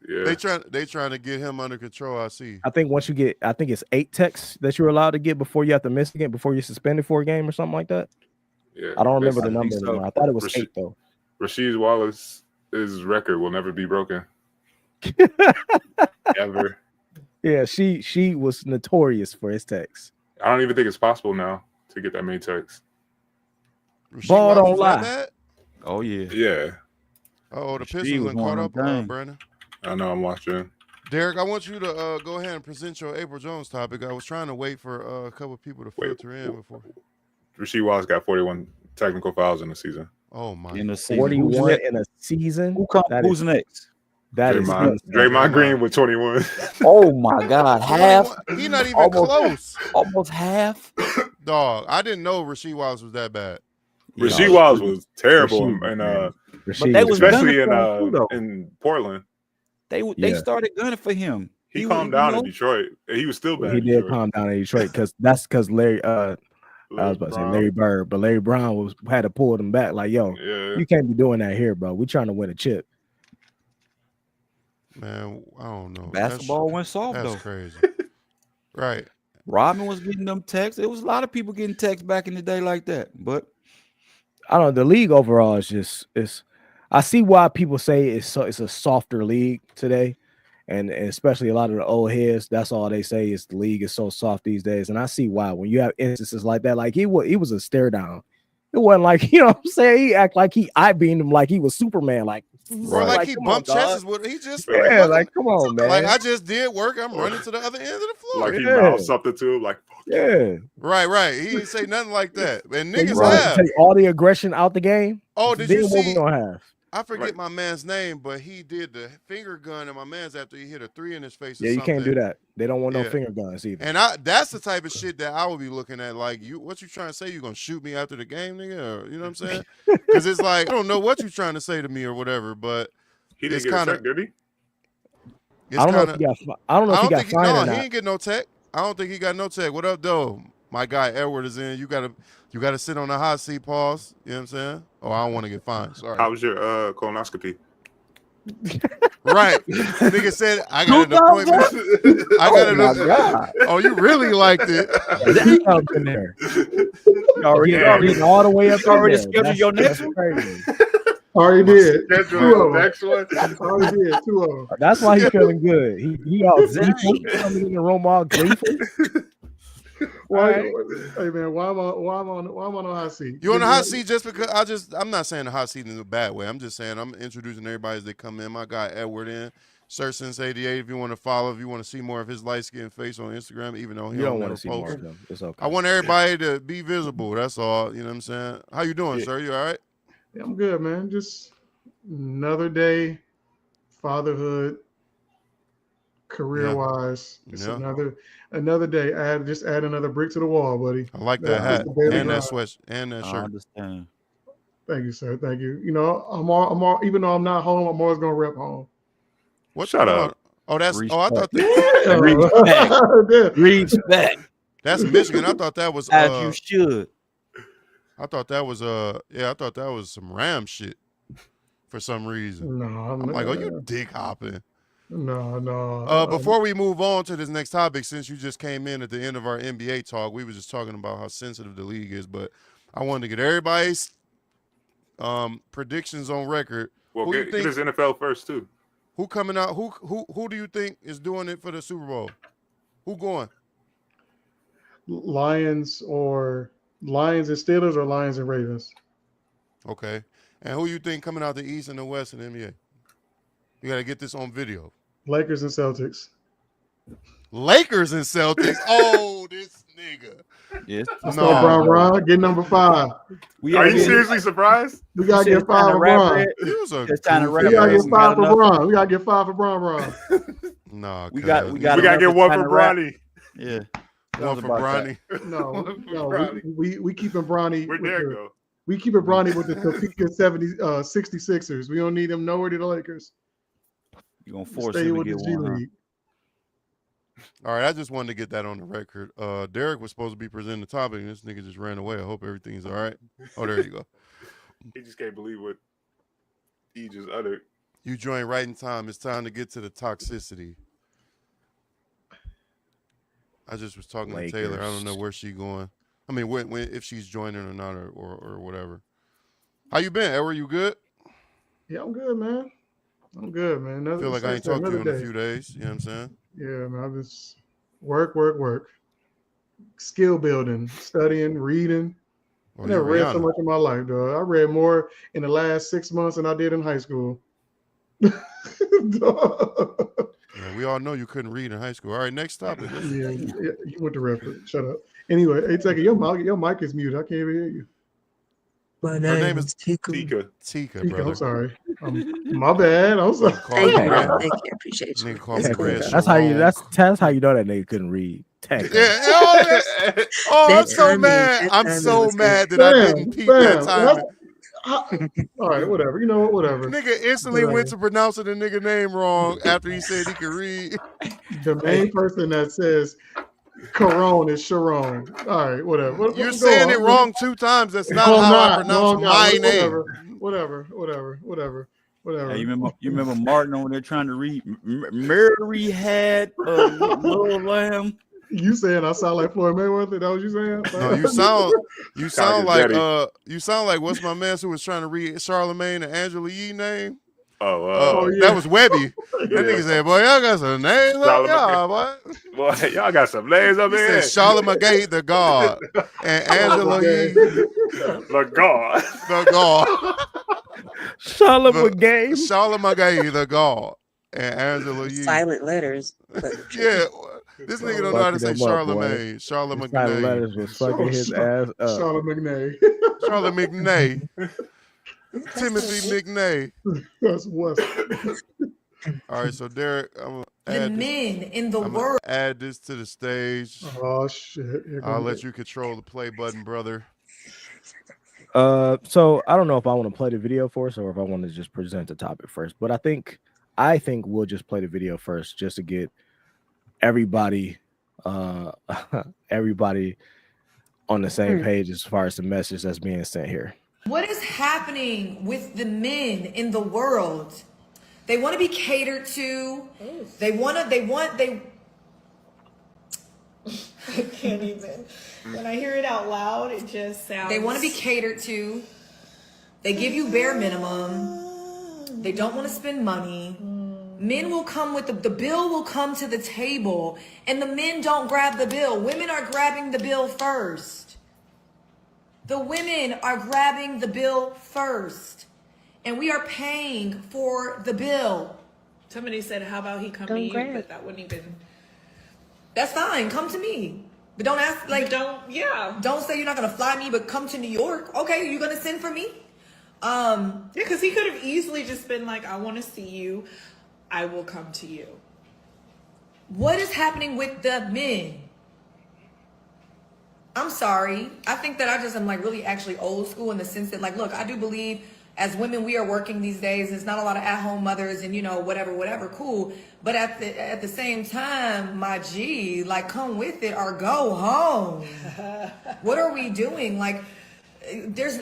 They trying to get him under control, I see. I think once you get, I think it's 8 texts that you're allowed to get before you have to miss a game, before you're suspended for a game or something like that. Yeah, I don't remember the number anymore. I thought it was 8 though. Rasheed Wallace's record will never be broken. Ever. Yeah, she was notorious for his texts. I don't even think it's possible now to get that many texts. Ball don't lie. Oh yeah. Yeah. Oh, the Pistons and caught up, Brandon. I know, I'm watching. Derek, I want you to go ahead and present your April Jones topic. I was trying to wait for a couple of people to filter in before. Rasheed Wallace got 41 technical fouls in the season. Oh my! In a season. 41 in a season. Who's next? That is Draymond Green with 21. Oh my God, half. He's not even close. Almost half. Dog, I didn't know Rasheed Wallace was that bad. Rasheed Wallace was terrible, but they was especially in Portland. They started gunning for him. He calmed down in Detroit. He was still bad. He did calm down in Detroit because Larry. I was about to say Larry Bird, but Larry Brown had to pull them back. Like, yo, you can't be doing that here, bro. We're trying to win a chip. Man, I don't know. Basketball went soft though. That's crazy. Right. Robin was getting them texts. It was a lot of people getting texts back in the day like that. But I don't know. The league overall is just I see why people say it's a softer league today. And especially a lot of the old heads, that's all they say is the league is so soft these days. And I see why. When you have instances like that, like he was a stare down. It wasn't like, you know what I'm saying? He act like I beamed him like he was Superman. Like, or like he bumped chests with he just like come on, man. Like I just did work. I'm running to the other end of the floor. Like he mouthed something to him, like Right. He didn't say nothing like that. And So niggas have take all the aggression out the game. Oh, did then you what see? we gonna have? I forget my man's name, but he did the finger gun in my man's after he hit a 3 in his face. Yeah, you can't do that. They don't want no finger guns either. And that's the type of shit that I would be looking at. Like, what you trying to say? You gonna shoot me after the game, nigga? Or, you know what I'm saying? Because it's like I don't know what you trying to say to me or whatever. But he didn't get a tech, did he? I don't know if he got. I don't know if he got fined or not. He didn't get no tech. I don't think he got no tech. What up, though? My guy Edward is in. You gotta sit on the hot seat. Pause. You know what I'm saying? Oh, I don't want to get fined. Sorry. How was your colonoscopy? Right. Nigga said I got an appointment. I got an appointment. Oh, you really liked it. Up in there. Already all the way up. Already scheduled your next one. Already did. Next one. Already did 2 of them. That's why he's feeling good. He all gleeful, coming in the room all gleeful. Hey man, why am I on the hot seat? You on the hot seat just because I'm not saying the hot seat in a bad way. I'm just saying I'm introducing everybody as they come in. My guy Edward in. Sir Since 88, if you want to follow, if you want to see more of his light-skinned face on Instagram, even though he don't want to see more of them. It's okay. I want everybody to be visible. That's all. You know what I'm saying? How you doing, sir? You all right? Yeah, I'm good, man. Just another day, fatherhood, career-wise. It's another day. Add another brick to the wall, buddy. I like that hat and that sweat and that shirt. I understand. Thank you, sir. Thank you. You know, I'm all even though I'm not home, I'm always gonna rep home. What? Shut up. Oh, that's Respect. I thought that Respect. That's Michigan. I thought that was as you should. I thought that was I thought that was some Ram shit for some reason. No, I'm like, oh, you dick hopping. No. Before we move on to this next topic, since you just came in at the end of our NBA talk, we were just talking about how sensitive the league is, but I wanted to get everybody's predictions on record. Well, get his NFL first too. Who coming out? Who do you think is doing it for the Super Bowl? Who going? Lions and Steelers or Lions and Ravens? Okay. And who you think coming out the East and the West in the NBA? You got to get this on video. Lakers and Celtics. Lakers and Celtics? Oh, this nigga. Yes. Let's go, Brown. Get number 5. Are you seriously surprised? We got to get 5 for Brown. It's time to wrap We got to get 5 for Brown. We got to get 5 for Brown. No, we got to get 1 for Bronny. Yeah. 1 for Bronny. No, we keeping Bronny. Where'd Derek go? We keeping Bronny with the Topeka 66ers. We don't need him nowhere to the Lakers. You gonna force Stay him to with get the G one? Huh? League. All right, I just wanted to get that on the record. Derek was supposed to be presenting the topic, and this nigga just ran away. I hope everything's all right. Oh, there you go. He just can't believe what he just uttered. You joined right in time. It's time to get to the toxicity. I just was talking to Taylor. I don't know where she going. I mean, when if she's joining or not, or whatever. How you been, Edward? You good? Yeah, I'm good, man. I'm good, man. I feel like I ain't talked to you in a few days. You know what I'm saying? Yeah, man. I just work. Skill building, studying, reading. Oh, I never you read so Rihanna. much in my life, dog. I read more in the last 6 months than I did in high school. Yeah, we all know you couldn't read in high school. All right, next topic. Yeah, you went to reference. Shut up. Anyway, hey, Tucker, your mic is muted. I can't even hear you. My Her name name is is Tika. Tika, brother. I'm sorry. My bad. I'm sorry. Thank you, thank you. I appreciate you. Nigga called me It's cool, Red though. That's how you. Sharon. That's how you know that nigga couldn't read. Tech. Yeah, oh, I'm so mad. I'm so mad that I didn't peep that timing. All right, whatever. You know what? Whatever. Nigga instantly went to pronouncing the nigga name wrong after he said he could read. The main person that says Corone is Sharon. All right, whatever. You're saying it wrong 2 times. That's not No, I'm how not. I pronounce my name. Whatever. Hey, you remember Martin over there trying to read? Mary had a little lamb. You saying I sound like Floyd Mayweather? That what you saying? No, you sound like what's my man who was trying to read Charlemagne and Angela Yee name? Yeah. That was Webby. That nigga said, "Boy, y'all got some names up y'all, boy. Boy, y'all got some names up He here." said Charlemagne the God and Angela Yee the God. the God. Charlemagne. Charlemagne the God and Angela Yee. Silent letters. Yeah. This nigga don't know how to say Charlemagne. Charlemagne. Silent letters was fucking his ass up. Charlemagne. Charlemagne. Timothy McNay. That's West. All right, so Derek, I'm gonna The men in the world. Add this to the stage. Oh shit! I'll let you control the play button, brother. So I don't know if I want to play the video for us or if I want to just present the topic first. But I think we'll just play the video first, just to get everybody everybody on the same page as far as the message that's being sent here. What is happening with the men in the world? They want to be catered to. They I can't even. When I hear it out loud, it just sounds. They want to be catered to. They give you bare minimum. They don't want to spend money. Men will come with the bill will come to the table, and the men don't grab the bill. Women are grabbing the bill first. The women are grabbing the bill first, and we are paying for the bill. Somebody said, "How about he come to you?" But that wouldn't even. That's fine. Come to me, but don't ask Don't say you're not gonna fly me, but come to New York. Okay, you're gonna send for me. Because he could have easily just been like, "I want to see you. I will come to you." What is happening with the men? I'm sorry. I think that I just am like really actually old school in the sense that like, look, I do believe as women we are working these days. There's not a lot of at-home mothers and whatever, cool. But at the same time, my G, like come with it or go home. What are we doing? Like,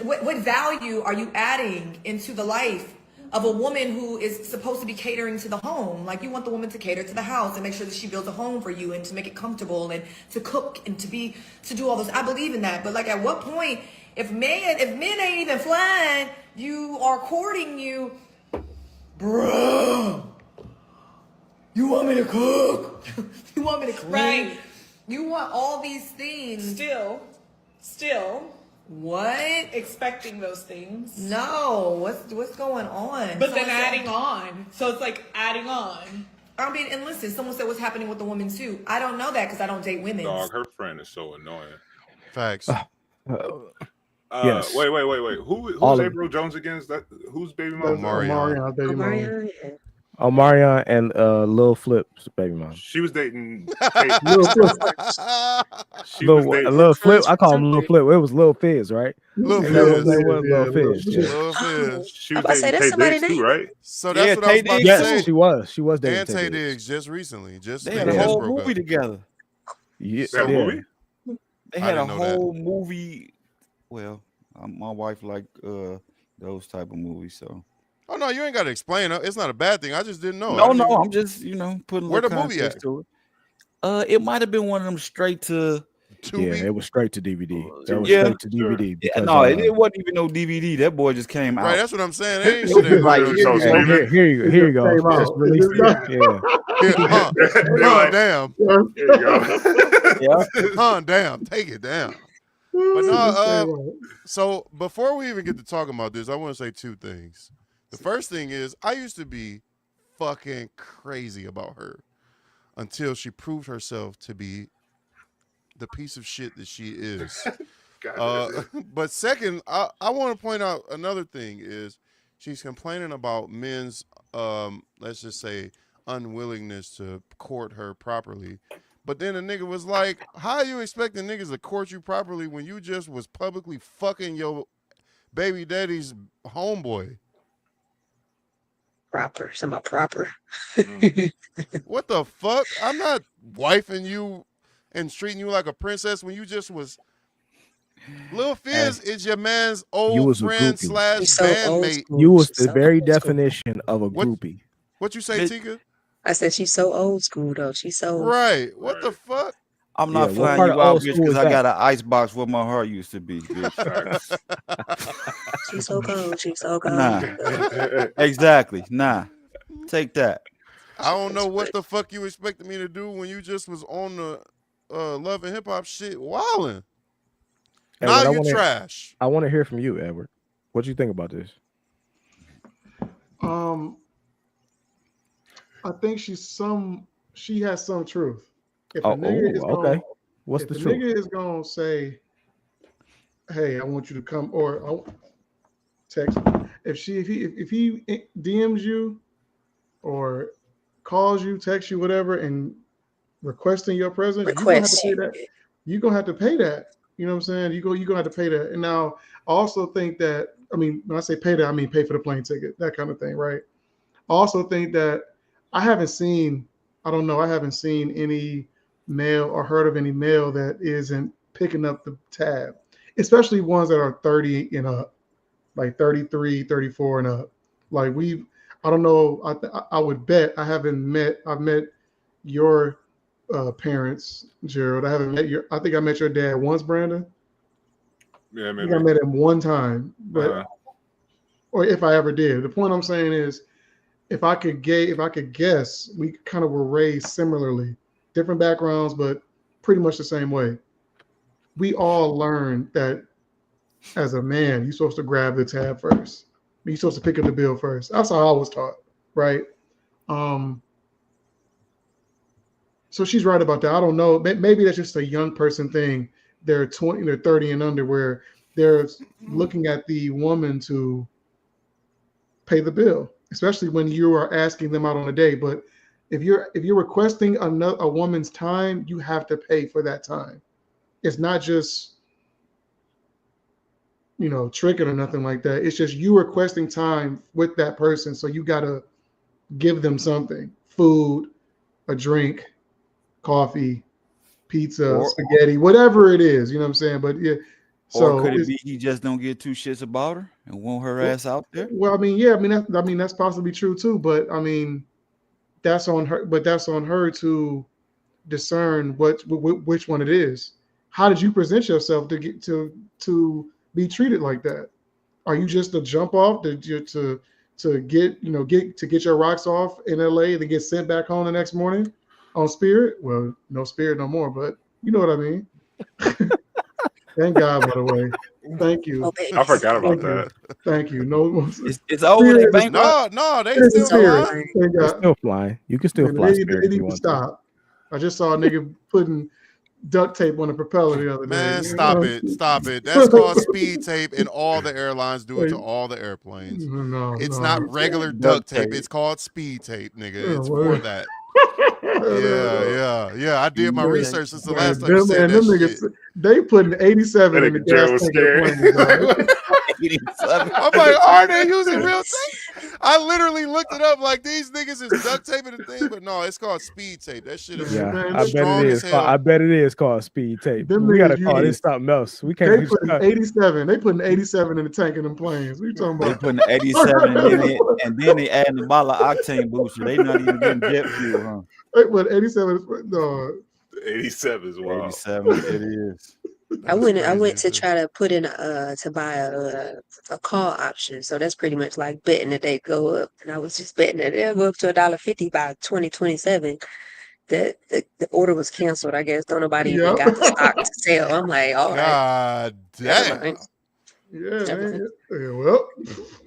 what value are you adding into the life of a woman who is supposed to be catering to the home? Like you want the woman to cater to the house and make sure that she builds a home for you and to make it comfortable and to cook and to do all those. I believe in that. But like at what point, if men ain't even flying, you are courting you, bruh. You want me to cook? You want me to clean? Right. You want all these things. Still. What? Expecting those things. No. What's going on? But then adding on. So it's like adding on. I mean, and listen, someone said what's happening with the woman too. I don't know that because I don't date women. Dog, her friend is so annoying. Facts. Yes. Wait. Who's April Jones against? Who's baby mama? Marion, baby mama. Omarion and Lil Flip's baby mom. She was dating. Lil Flip. She was dating. Lil Flip. I call him Lil Flip. It was Lil Fizz, right? Lil And that was Fizz. that was Lil Fizz. Yeah. Lil Fizz. She was I say dating that's Tay somebody Diggs too, name. right? So that's Yeah, what I was Tay about to Diggs say. Yes, she was dating And Tay Tay Diggs. Diggs just recently. Just They had they a just whole broke movie up. together. Yeah, That yeah. movie? They I had a didn't know that. whole movie. Well, my wife like those type of movies, so. Oh no, you ain't got to explain it. It's not a bad thing. I just didn't know. I No, didn't no, even- I'm just putting a Where little the movie context at? to it. It might have been one of them straight to. Yeah, it was straight to DVD. That was Yeah. straight to DVD because No, it wasn't even no DVD. That boy just came out. Right, that's what I'm saying. They ain't It shit was ain't like, real. So Hey, streaming. here you go. Came Just out. release it. Yeah. Yeah, They were like, damn. Here you go. Yeah. Damn. Take it down. But no, so before we even get to talking about this, I want to say two things. The first thing is I used to be fucking crazy about her until she proved herself to be the piece of shit that she is. But second, I want to point out another thing is she's complaining about men's, let's just say, unwillingness to court her properly. But then the nigga was like, how are you expecting niggas to court you properly when you just was publicly fucking your baby daddy's homeboy? Proper. Something proper. What the fuck? I'm not wifing you and treating you like a princess when you just was. Lil Fizz is your man's You old was a friend groupie. slash She's so old bandmate. school. You was She's the so very old school. definition of a groupie. What you say, Tika? I said she's so old school though. She's so Right. What the fuck? I'm not Yeah, what flying part you of out, old bitch, school because is I that? got an ice box where my heart used to be, bitch. she's so cold. She's so cold. Nah. Exactly. Nah. Take that. I don't know what the fuck you expected me to do when you just was on the Love and Hip Hop shit wilding. Now you trash. I want to hear from you, Edward. What do you think about this? I think she has some truth. If Oh, a nigga is okay. What's the if a truth? nigga is gonna say, "Hey, I want you to come," or text, if he DMs you or calls you, texts you, whatever, and requesting your presence, you're gonna have to pay that. You're gonna have to pay that. You know what I'm saying? You're gonna have to pay that. And now I also think that, I mean, when I say pay that, I mean pay for the plane ticket, that kind of thing, right? I also think that I haven't seen any male or heard of any male that isn't picking up the tab, especially ones that are 30 and up, like 33, 34 and up. Like I don't know, I would bet I've met your parents, Gerald. I think I met your dad once, Brandon. Yeah, I maybe. think I met him one time, but or if I ever did. The point I'm saying is, if I could guess, we kind of were raised similarly, different backgrounds, but pretty much the same way. We all learned that as a man, you're supposed to grab the tab first. You're supposed to pick up the bill first. That's how I was taught, right? So she's right about that. I don't know. Maybe that's just a young person thing. They're 20, they're 30 and under, where they're looking at the woman to pay the bill, especially when you are asking them out on a date. But if you're requesting a woman's time, you have to pay for that time. It's not just, tricking or nothing like that. It's just you requesting time with that person. So you got to give them something: food, a drink, coffee, pizza, spaghetti, whatever it is. You know what I'm saying? But yeah. So Or could it be he just don't give two shits about her and want her ass out there? Well, I mean, yeah, that's possibly true too. But I mean, that's on her. But that's on her to discern which one it is. How did you present yourself to get to be treated like that? Are you just a jump off to get your rocks off in LA and then get sent back home the next morning on Spirit? Well, no Spirit no more, but you know what I mean. Thank God, by the way. Thank you. I forgot about that. Thank you. No, it's over. They bankrupt. No, they still flying. It's still flying. You can still fly Spirit if They you need to want stop. I just saw a nigga putting duct tape on the propeller the other day. Man, stop it. Stop it. That's called speed tape, and all the airlines do it to all the airplanes. No, It's no. not regular duct tape. It's called speed tape, nigga. It's for that. Yeah. I did my research since the last time you said that shit. They putting 87 in the gas tank of planes, I'm like, are they using real tape? I literally looked it up like these niggas is duct taping the thing, but no, it's called speed tape. That shit is strong as hell. I bet it is called speed tape. We gotta call this something else. We can't. They putting 87. They putting 87 in the tank of them planes. What you talking about? They putting 87 and then they adding a bottle of octane booster. They not even getting jet fuel, huh? Wait, what? 87 is no. 87 is wild. 87, it is. I went to try to put in to buy a call option. So that's pretty much like betting that they go up. And I was just betting that they'll go up to $1.50 by 2027. The order was canceled. I guess don't nobody even got the stock to sell. I'm like, all right. God damn. Well,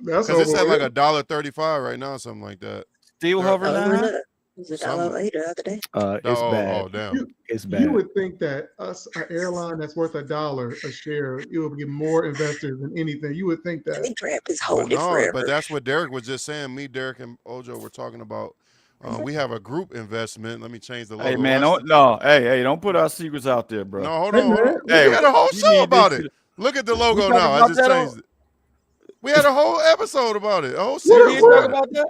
that's because it's at like $1.35 right now, something like that. Still hovering down. It was $1.08 the other day. It's bad. Oh, damn. It's bad. You would think that an airline that's worth $1 a share, it will get more investors than anything. You would think that. I think Trap is holding forever. But that's what Derek was just saying. Me, Derek, and Ojo were talking about. We have a group investment. Let me change the logo. Hey man, don't put our secrets out there, bro. No, hold on. Hey, we had a whole show about it. Look at the logo now. I just changed it. We had a whole episode about it. A whole series about that.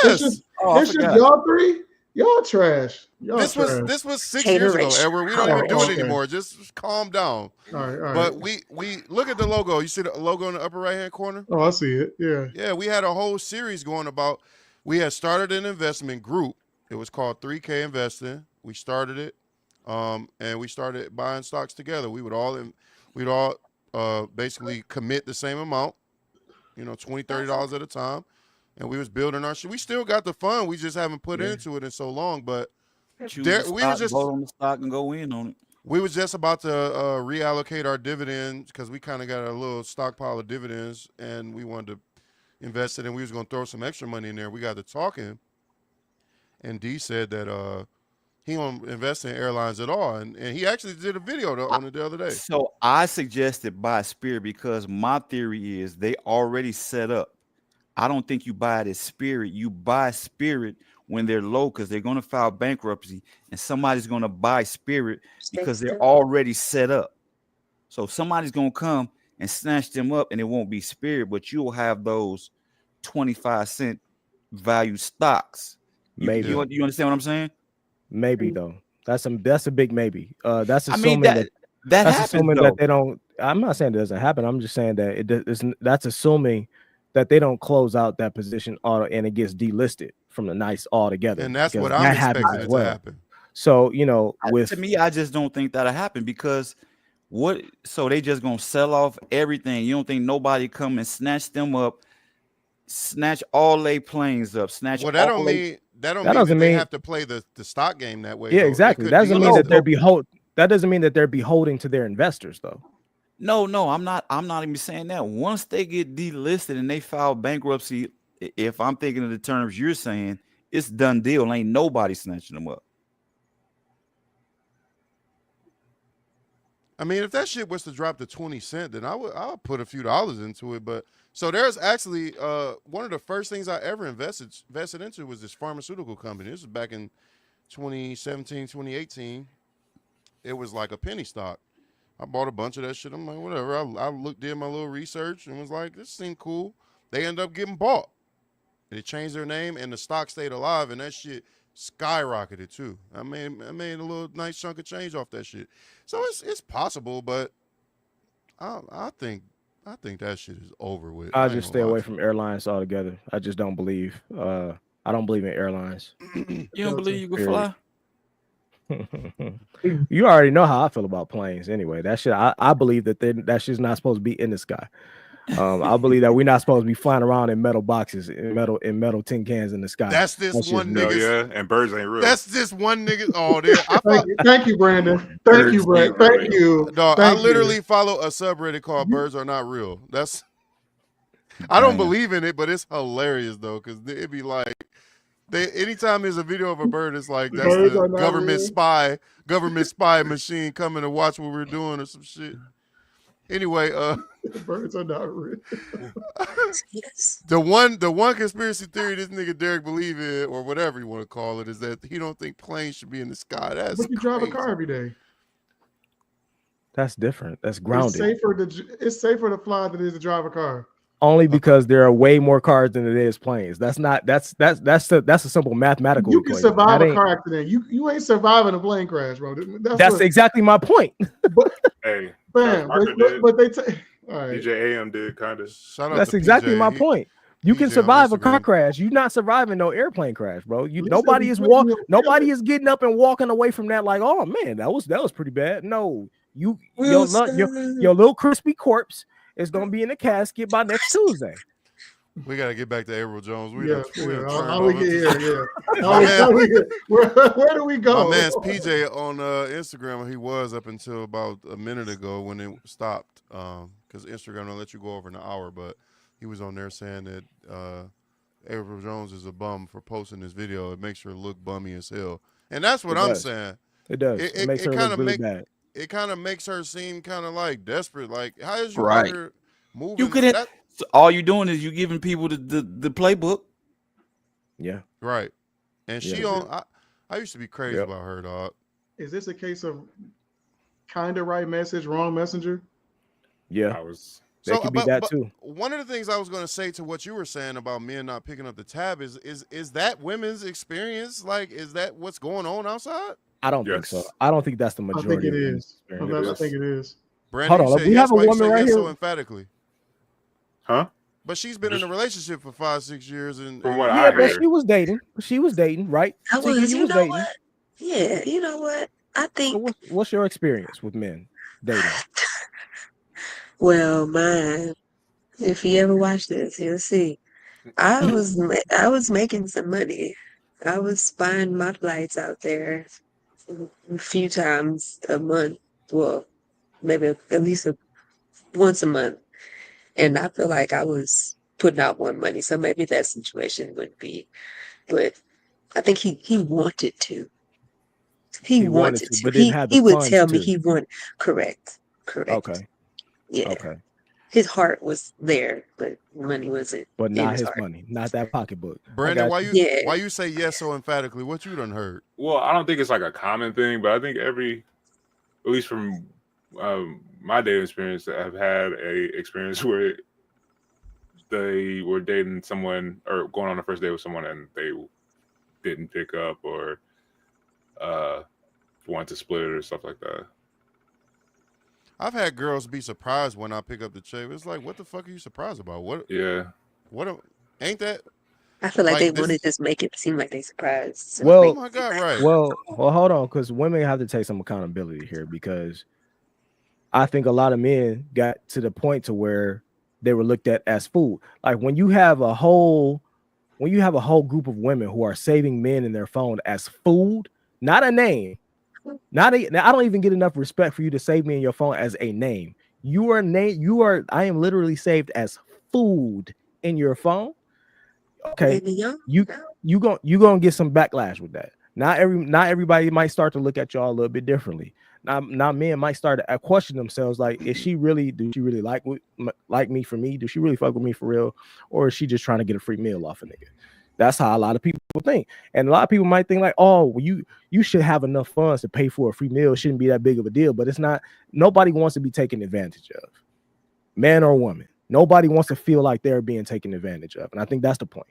It's Yes. just y'all three. Y'all trash. This was 6 years ago, Edward. We don't even do it anymore. Just calm down. All right. But we look at the logo. You see the logo in the upper right hand corner? Oh, I see it. Yeah. Yeah, we had a whole series going about. We had started an investment group. It was called 3K Investing. We started it, and we started buying stocks together. We'd all basically commit the same amount, $20, $30 at a time. And we was building our shit. We still got the fund. We just haven't put into it in so long. But we were just vote on the stock and go in on it. We was just about to reallocate our dividends because we kind of got a little stockpile of dividends, and we wanted to invest it. And we was going to throw some extra money in there. We got to talking, and D said that he don't invest in airlines at all, and he actually did a video on it the other day. So I suggested buy Spirit because my theory is they already set up. I don't think you buy it as Spirit. You buy Spirit when they're low because they're going to file bankruptcy, and somebody's going to buy Spirit because they're already set up. So somebody's going to come and snatch them up, and it won't be Spirit, but you'll have those 25-cent value stocks. Maybe. You understand what I'm saying? Maybe though. That's a big maybe. That's assuming that that's happens, assuming though. that they don't. I'm not saying it doesn't happen. I'm just saying that that's assuming that they don't close out that position and it gets delisted from the NICE altogether. And that's what I'm expecting to happen. So, to me, I just don't think that'll happen because so they just gonna sell off everything. You don't think nobody come and snatch them up, snatch all their planes up, snatch that don't mean they have to play the stock game that way. Yeah, exactly. That doesn't mean that that doesn't mean that they're beholden to their investors though. No, I'm not even saying that. Once they get delisted and they file bankruptcy, if I'm thinking of the terms you're saying, it's done deal. Ain't nobody snatching them up. I mean, if that shit was to drop to 20 cents, then I'll put a few dollars into it. But so there's actually one of the first things I ever invested into was this pharmaceutical company. This was back in 2017, 2018. It was like a penny stock. I bought a bunch of that shit. I'm like, whatever. I did my little research and was like, this seemed cool. They ended up getting bought. They changed their name and the stock stayed alive and that shit skyrocketed too. I made a little nice chunk of change off that shit. So it's possible, but I think that shit is over with. I'll just stay away from airlines altogether. I just don't believe. I don't believe in airlines. You don't believe you can fly? You already know how I feel about planes anyway. That shit, I believe that shit's not supposed to be in the sky. I believe that we're not supposed to be flying around in metal boxes, in metal tin cans in the sky. That's this one nigga. Yeah, and birds ain't real. That's this one nigga. Oh, there. Thank you, Brandon. Thank you, Brandon. Thank you. Dog, I literally follow a subreddit called "Birds Are Not Real." I don't believe in it, but it's hilarious though, because it'd be like Anytime there's a video of a bird, it's like that's Birds the are not real. government spy machine coming to watch what we're doing or some shit. Anyway, Birds are not real. the one conspiracy theory this nigga Derek believe in, or whatever you want to call it, is that he don't think planes should be in the sky. That's But you drive a crazy. car every day. That's different. That's grounded. It's safer to fly than it is to drive a car. Only because there are way more cars than it is planes. That's a simple mathematical You can equation. survive That a ain't- car accident. You ain't surviving a plane crash, bro. That's exactly my point. Hey, Bam. Parker did. But they all right. DJ AM did kind of. Shout out That's to exactly PJ. my point. You can PJ on survive a car Instagram. crash. You're not surviving no airplane crash, bro. least Nobody if is you put me on nobody is getting up and walking away from that like, oh man, that was pretty bad. No, your little crispy corpse is gonna be in a casket by next Tuesday. We gotta get back to April Jones. Yeah, done how we get here? Yeah. My man- Where do we go? My man's PJ on Instagram. He was up until about a minute ago when it stopped. Because Instagram don't let you go over an hour, but he was on there saying that April Jones is a bum for posting this video. It makes her look bummy as hell, and that's what I'm saying. It does. It makes her look really bad. It kind of makes her seem kind of like desperate. Like, how is you Right. out here moving? You could have. So all you're doing is you giving people the playbook. Yeah. Right. And she on. I used to be crazy about her, dog. Is this a case of kind of right message, wrong messenger? Yeah. They could be that too. One of the things I was going to say to what you were saying about men not picking up the tab is that women's experience? Like, is that what's going on outside? I don't think so. I don't think that's the majority. I think it of is. experience. I think it is. Brandon, Hold on, you we said have a why you woman say right yes here. so emphatically. Huh? But she's been in a relationship for 5-6 years, and From what Yeah, I but hear, she was dating. She was dating, right? I was, Tigger, you know what? Yeah, you know what? I think. So what's your experience with men dating? Well, mine. If you ever watch this, you'll see. I was making some money. I was buying my flights out there a few times a month. Well, maybe at least once a month. And I feel like I was putting out more money. So maybe that situation would be. But I think he wanted to. He wanted to. but didn't have the He would funds tell me to. he wanted. Correct. Okay. Yeah. Okay. His heart was there, but money wasn't. But in not his heart. money, not that pocketbook. Brandon, why Yeah. you say yes so emphatically? What you done heard? well, I don't think it's like a common thing, but I think at least from my dating experience, I've had a experience where they were dating someone or going on a first date with someone and they didn't pick up or wanted to split it or stuff like that. I've had girls be surprised when I pick up the check. It's like, what the fuck are you surprised about? What? Yeah. Ain't that? I feel like they this- want to just make it seem like they surprised. So Well, Oh my God, right. Well, hold on, because women have to take some accountability here because I think a lot of men got to the point to where they were looked at as food. Like when you have a whole group of women who are saving men in their phone as food, not a name. Now I don't even get enough respect for you to save me in your phone as a name. I am literally saved as food in your phone. Okay. You gonna get some backlash with that. Not everybody might start to look at y'all a little bit differently. Now men might start to question themselves like, do she really like me for me? Does she really fuck with me for real? Or is she just trying to get a free meal off a nigga? That's how a lot of people think. And a lot of people might think like, oh, well, you should have enough funds to pay for a free meal. It shouldn't be that big of a deal. But it's not. Nobody wants to be taken advantage of, man or woman. Nobody wants to feel like they're being taken advantage of. And I think that's the point.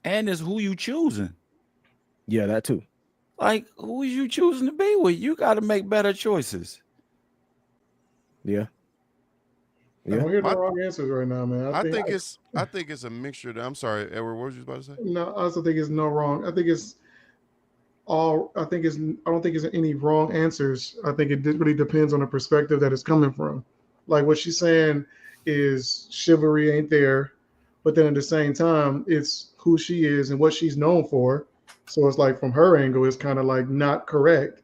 And it's who you choosing. Yeah, that too. Like, who is you choosing to be with? You got to make better choices. Yeah. I don't hear the wrong answers right now, man. I think it's a mixture. I'm sorry, Edward. What was you about to say? No, I also think it's no wrong. I don't think it's any wrong answers. I think it really depends on the perspective that it's coming from. Like what she's saying is chivalry ain't there, but then at the same time, it's who she is and what she's known for. So it's like from her angle, it's kind of like not correct.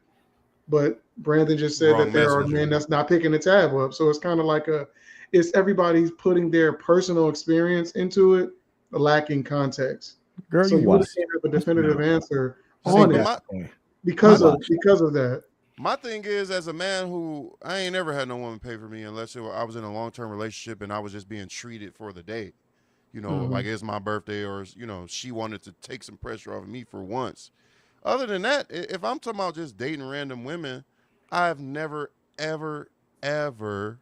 But Brandon just said Wrong that there are messenger. men that's not picking the tab up. So it's kind of like it's everybody's putting their personal experience into it, lacking context. Girl, So you you really watch. can't have a definitive answer Just on ain't it got the point. because Watch. of that. My thing is, as a man who I ain't never had no woman pay for me unless I was in a long-term relationship and I was just being treated for the day. You know, like it's my birthday or, you know, she wanted to take some pressure off of me for once. Other than that, if I'm talking about just dating random women, I've never, ever, ever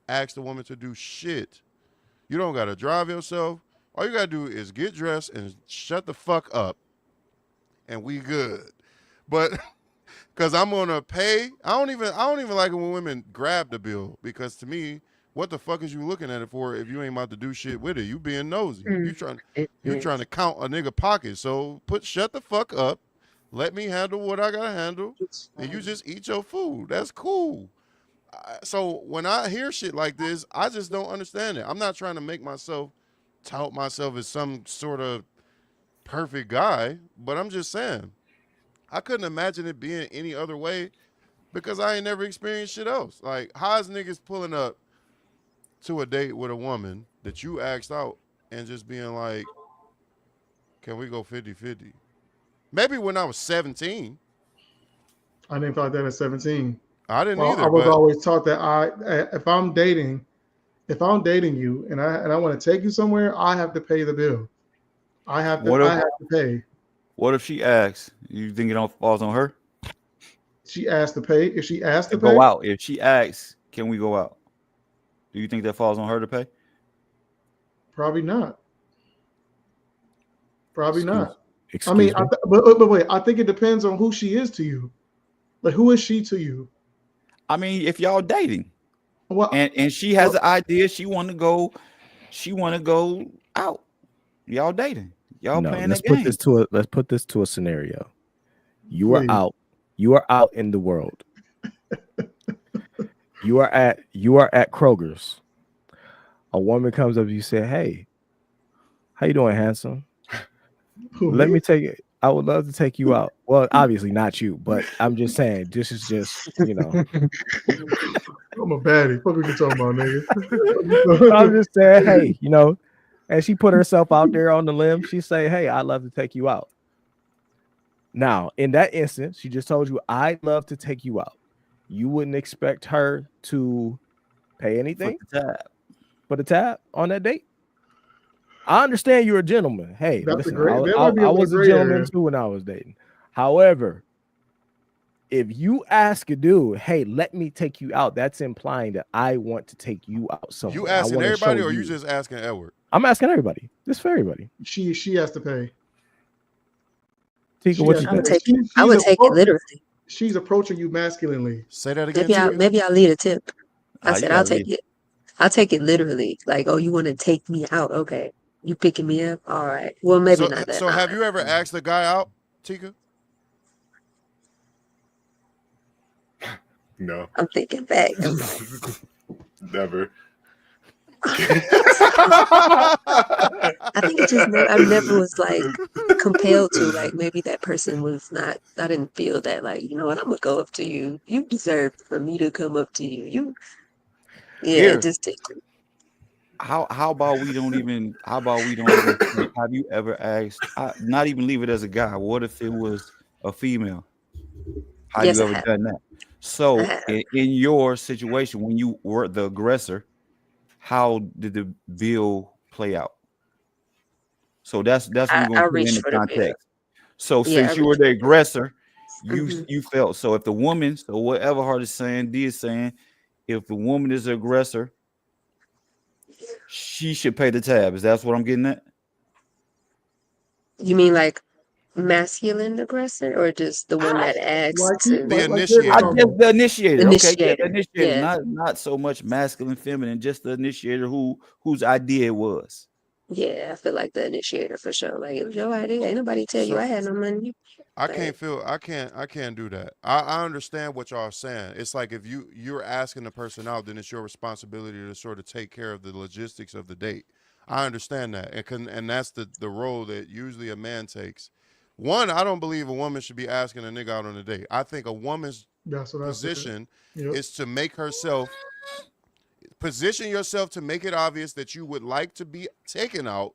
asked a woman to do shit. You don't got to drive yourself. All you got to do is get dressed and shut the fuck up, and we good. But because I'm gonna pay, I don't even like it when women grab the bill, because to me, what the fuck is you looking at it for if you ain't about to do shit with it? You being nosy. You trying to count a nigga pocket. So shut the fuck up. Let me handle what I gotta handle, and you just eat your food. That's cool. So when I hear shit like this, I just don't understand it. I'm not trying to make myself tout myself as some sort of perfect guy, but I'm just saying I couldn't imagine it being any other way because I ain't never experienced shit else. Like, how's niggas pulling up to a date with a woman that you asked out and just being like, can we go 50-50? Maybe when I was 17. I didn't thought that at 17. I didn't Well, either. I was but always taught that if I'm dating you and I want to take you somewhere, I have to pay the bill. I have to pay. What if she asks? You think it all falls on her? She asked to pay. If she asked to pay, go out. If she asks, can we go out? Do you think that falls on her to pay? Probably not. Probably not. Excuse me? But wait. I think it depends on who she is to you. Like, who is she to you? I mean, if y'all dating, well, and she has an idea, she want to go out. Y'all dating. Y'all playing let's the game. Let's put this to a scenario. You are out. You are out in the world. You are at Kroger's. A woman comes up to you, say, "Hey, how you doing, handsome? Let me take it. I would love to take you out." Well, obviously not you, but I'm just saying, this is just, you know. I'm a baddie. What are you talking about, nigga? I'm just saying, hey, you know, and she put herself out there on the limb. She say, "Hey, I'd love to take you out." Now, in that instance, she just told you, "I'd love to take you out." You wouldn't expect her to pay anything for the tab on that date. I understand you're a gentleman. Hey, listen, I was a gentleman too when I was dating. However, if you ask a dude, "Hey, let me take you out," that's implying that I want to take you out somewhere. You asking everybody, or you just asking Edward? I'm asking everybody. Just for everybody. She has to pay. Tika, what you think? I would take it literally. She's approaching you masculinely. Say that again. Maybe I'll lead a tip. I said I'll take it. I'll take it literally. Like, oh, you want to take me out? Okay, you picking me up? All right. Well, maybe not that. So have you ever asked a guy out, Tika? No. I'm thinking back. Never. I think it just I never was like compelled to. Like, maybe that person was not. I didn't feel that. Like, you know what? I'm gonna go up to you. You deserve for me to come up to you. Just take it. How about we don't even have you ever asked, not even leave it as a guy, what if it was a female? Have you ever done that? So in your situation, when you were the aggressor, how did the bill play out? So that's what we're gonna put in the context. So since you were the aggressor, you felt, so if the woman, so whatever Hart is saying, D is saying, if the woman is the aggressor, she should pay the tab. Is that what I'm getting at? You mean like masculine aggressor, or just the one that asks? The initiator. The initiator. Initiator. Okay, the initiator. Not so much masculine, feminine, just the initiator whose idea it was. Yeah, I feel like the initiator for sure. Like, it was your idea. Ain't nobody tell you I had no money. I can't do that. I understand what y'all are saying. It's like if you're asking the person out, then it's your responsibility to sort of take care of the logistics of the date. I understand that, and that's the role that usually a man takes. One, I don't believe a woman should be asking a nigga out on a date. I think a woman's position is to make herself position yourself to make it obvious that you would like to be taken out,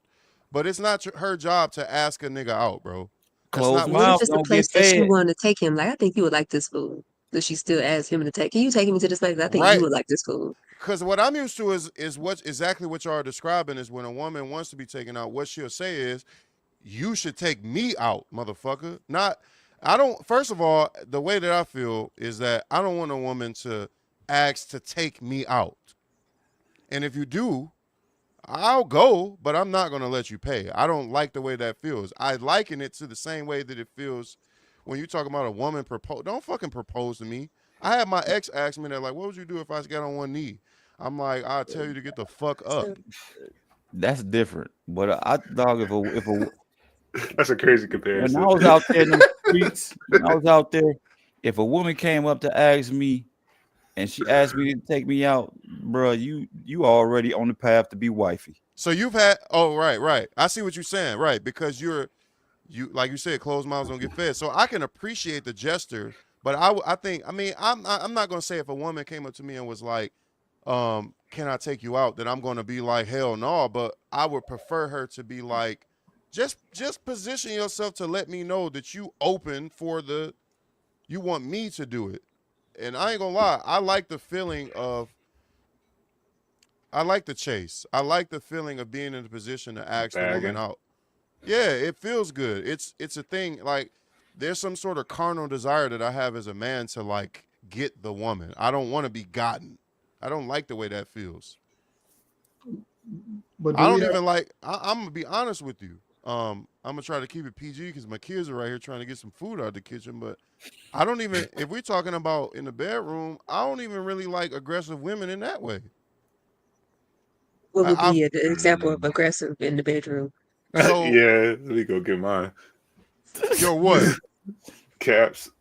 but it's not her job to ask a nigga out, bro. That's Closed not what What if mouth it's a don't get place that she fed. wanted to take him? Like, I think you would like this food. But she still asked him to take. Can you take me to this place? I think you right. would like this food. Because what I'm used to is what exactly what y'all are describing is when a woman wants to be taken out, what she'll say is, you should take me out, motherfucker. Not, I don't, first of all, the way that I feel is that I don't want a woman to ask to take me out. And if you do, I'll go, but I'm not going to let you pay. I don't like the way that feels. I liken it to the same way that it feels when you talk about a woman propose. Don't fucking propose to me. I had my ex ask me that, like, what would you do if I got on one knee? I'm like, I'll tell you to get the fuck up. That's different. But dog, if a That's a crazy when comparison. I was out there in the streets, when I was out there, if a woman came up to ask me and she asked me to take me out, bro, you already on the path to be wifey. So you've had, oh, right. I see what you're saying, right? Because you like you said, closed mouths don't get fed. So I can appreciate the gesture, but I think, I mean, I'm not gonna say if a woman came up to me and was like, can I take you out, that I'm gonna be like, hell no. But I would prefer her to be like, just position yourself to let me know that you open for you want me to do it. And I ain't gonna lie, I like the feeling of. I like the chase. I like the feeling of being in the position to ask the woman Bagging. out. Yeah, it feels good. It's a thing, like there's some sort of carnal desire that I have as a man to like get the woman. I don't want to be gotten. I don't like the way that feels. But I don't even like. I'm gonna be honest with you. I'm gonna try to keep it PG because my kids are right here trying to get some food out of the kitchen. But I don't even. If we're talking about in the bedroom, I don't even really like aggressive women in that way. What would be an example of aggressive in the bedroom? So yeah, let me go get mine. Yo, what? Caps.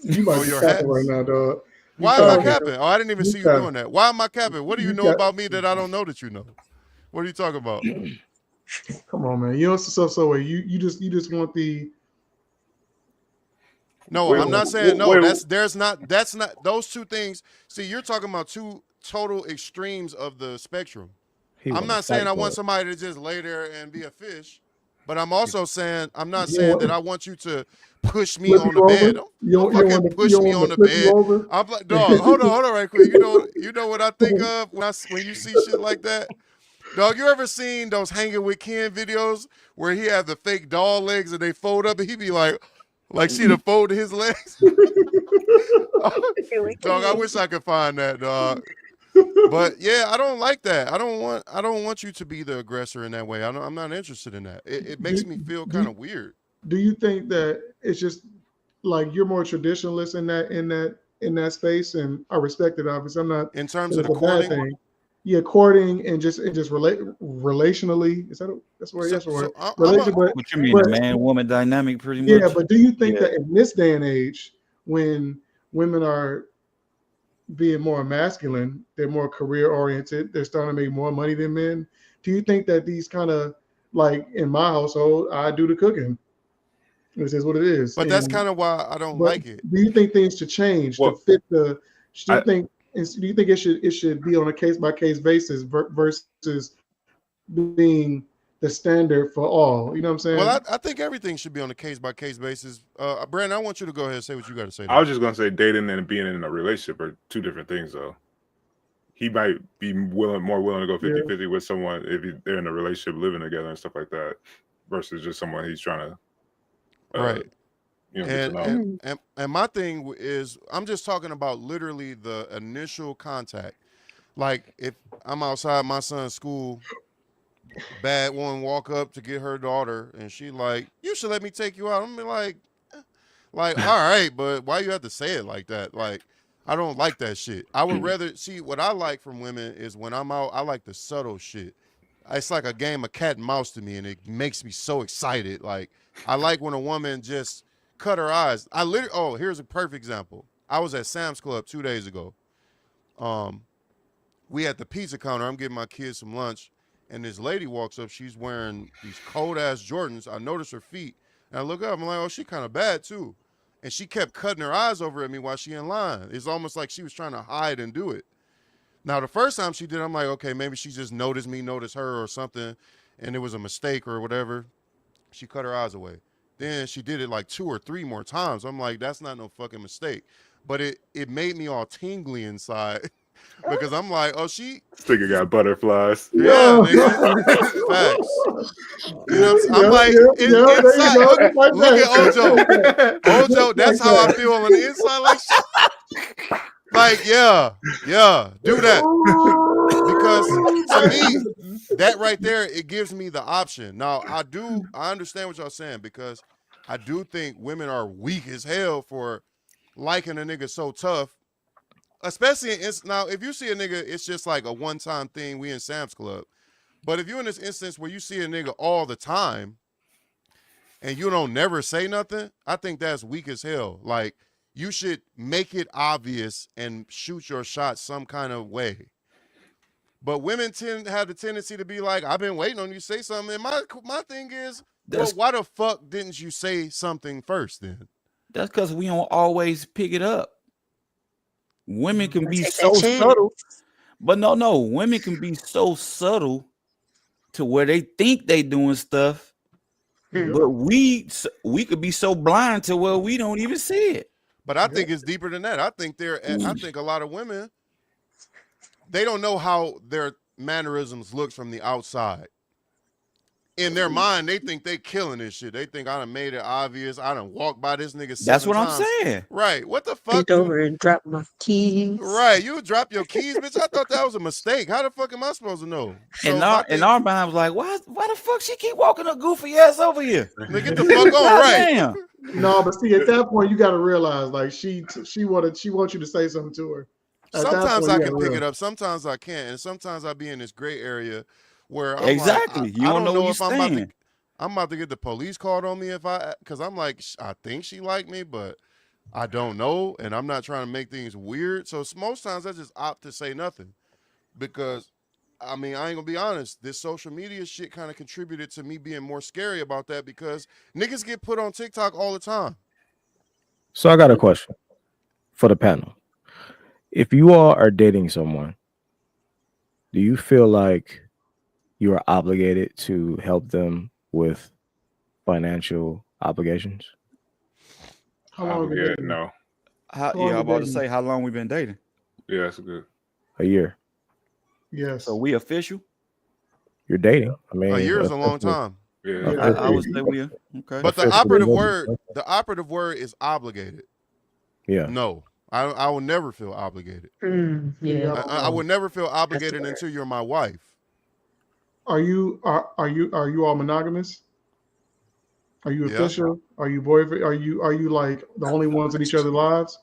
You might be your capping hats? right now, dog. Why am I capping? Oh, I didn't even see you capping. doing that. Why am I capping? What do you know about me that I don't know that you know? What are you talking about? Come on, man. You know, you just want the. No, I'm not saying no. That's not those two things. See, you're talking about two total extremes of the spectrum. I'm not saying I want somebody to just lay there and be a fish, but I'm also saying I'm not saying that I want you to push me on the bed. Don't fucking push me on the bed. I'm like, dog, hold on right quick. You know what I think of when you see shit like that? Dog, you ever seen those Hanging with Ken videos where he had the fake doll legs and they fold up and he be like see the fold of his legs? Dog, I wish I could find that, dog. But yeah, I don't like that. I don't want you to be the aggressor in that way. I'm not interested in that. It makes me feel kind of weird. Do you think that it's just like you're more traditionalist in that space? And I respect it, obviously. I'm not in terms of the a bad courting. thing. Yeah, courting and just relationally. Is that that's where yes, word. What you mean, a man-woman dynamic, pretty much? Yeah, but do you think that in this day and age, when women are being more masculine, they're more career oriented, they're starting to make more money than men, do you think that these kind of, like in my household, I do the cooking? This is what it is. But that's kind of why I don't like it. Do you think things should change to fit the? Do you think it should be on a case by case basis versus being the standard for all? You know what I'm saying? Well, I think everything should be on a case by case basis. Brandon, I want you to go ahead and say what you got to say. I was just gonna say dating and being in a relationship are two different things, though. He might be more willing to go 50-50 with someone if they're in a relationship, living together and stuff like that, versus just someone he's trying to, right. Get to know. And my thing is, I'm just talking about literally the initial contact. Like if I'm outside my son's school, bad woman walk up to get her daughter, and she like, you should let me take you out. I'm like, all right, but why you have to say it like that? Like, I don't like that shit. I would rather see what I like from women is when I'm out, I like the subtle shit. It's like a game of cat and mouse to me, and it makes me so excited. Like, I like when a woman just cut her eyes. Here's a perfect example. I was at Sam's Club 2 days ago. We at the pizza counter. I'm getting my kids some lunch, and this lady walks up. She's wearing these cold ass Jordans. I notice her feet, and I look up. I'm like, oh, she kind of bad too. And she kept cutting her eyes over at me while she in line. It's almost like she was trying to hide and do it. Now, the first time she did, I'm like, okay, maybe she just noticed me, noticed her or something, and it was a mistake or whatever. She cut her eyes away. Then she did it like 2 or 3 more times. I'm like, that's not no fucking mistake. But it made me all tingly inside because I'm like, oh, she. This nigga got butterflies. Yeah, nigga. Facts. You know what I'm saying? I'm like, inside, look at Ojo. Ojo, that's how I feel on the inside. Like, yeah, do that. Because to me, that right there, it gives me the option. Now, I understand what y'all saying because I do think women are weak as hell for liking a nigga so tough. Especially now, if you see a nigga, it's just like a one-time thing. We in Sam's Club. But if you're in this instance where you see a nigga all the time and you don't never say nothing, I think that's weak as hell. Like, you should make it obvious and shoot your shot some kind of way. But women have the tendency to be like, I've been waiting on you to say something. And my thing is, well, why the fuck didn't you say something first then? That's because we don't always pick it up. Women can be Take so that chance. subtle. But no, women can be so subtle to where they think they doing stuff. But we could be so blind to where we don't even see it. But I think it's deeper than that. I think a lot of women, they don't know how their mannerisms looks from the outside. In their mind, they think they killing this shit. They think I done made it obvious. I done walked by this nigga 7 That's what times. I'm saying. Right. What the fuck? Bent over and drop my keys. Right. You drop your keys, bitch. I thought that was a mistake. How the fuck am I supposed to know? And our mind was like, why the fuck she keep walking her goofy ass over here? Nigga, get the fuck on, right? Damn. No, but see, at that point, you got to realize, like, she wants you to say something to her. Sometimes I can pick it up. Sometimes I can't. And sometimes I be in this gray area where I'm exactly. like, you don't know if saying. I'm about to get the police called on me because I'm like, I think she like me, but I don't know. And I'm not trying to make things weird. So most times I just opt to say nothing because, I mean, I ain't gonna be honest. This social media shit kind of contributed to me being more scary about that because niggas get put on TikTok all the time. So I got a question for the panel. If you all are dating someone, do you feel like you are obligated to help them with financial obligations? How long have we been dating? No. I'm about to say how long we been dating. Yeah, that's good. A year. Yes. So we official? You're dating. I mean, a year is a long time. Yeah. I would say we are. Okay. But the operative word is obligated. Yeah. No. I will never feel obligated. Yeah. I would never feel obligated until you're my wife. Are you all monogamous? Are you official? Are you boyfriend? Are you like the only ones in each other's lives?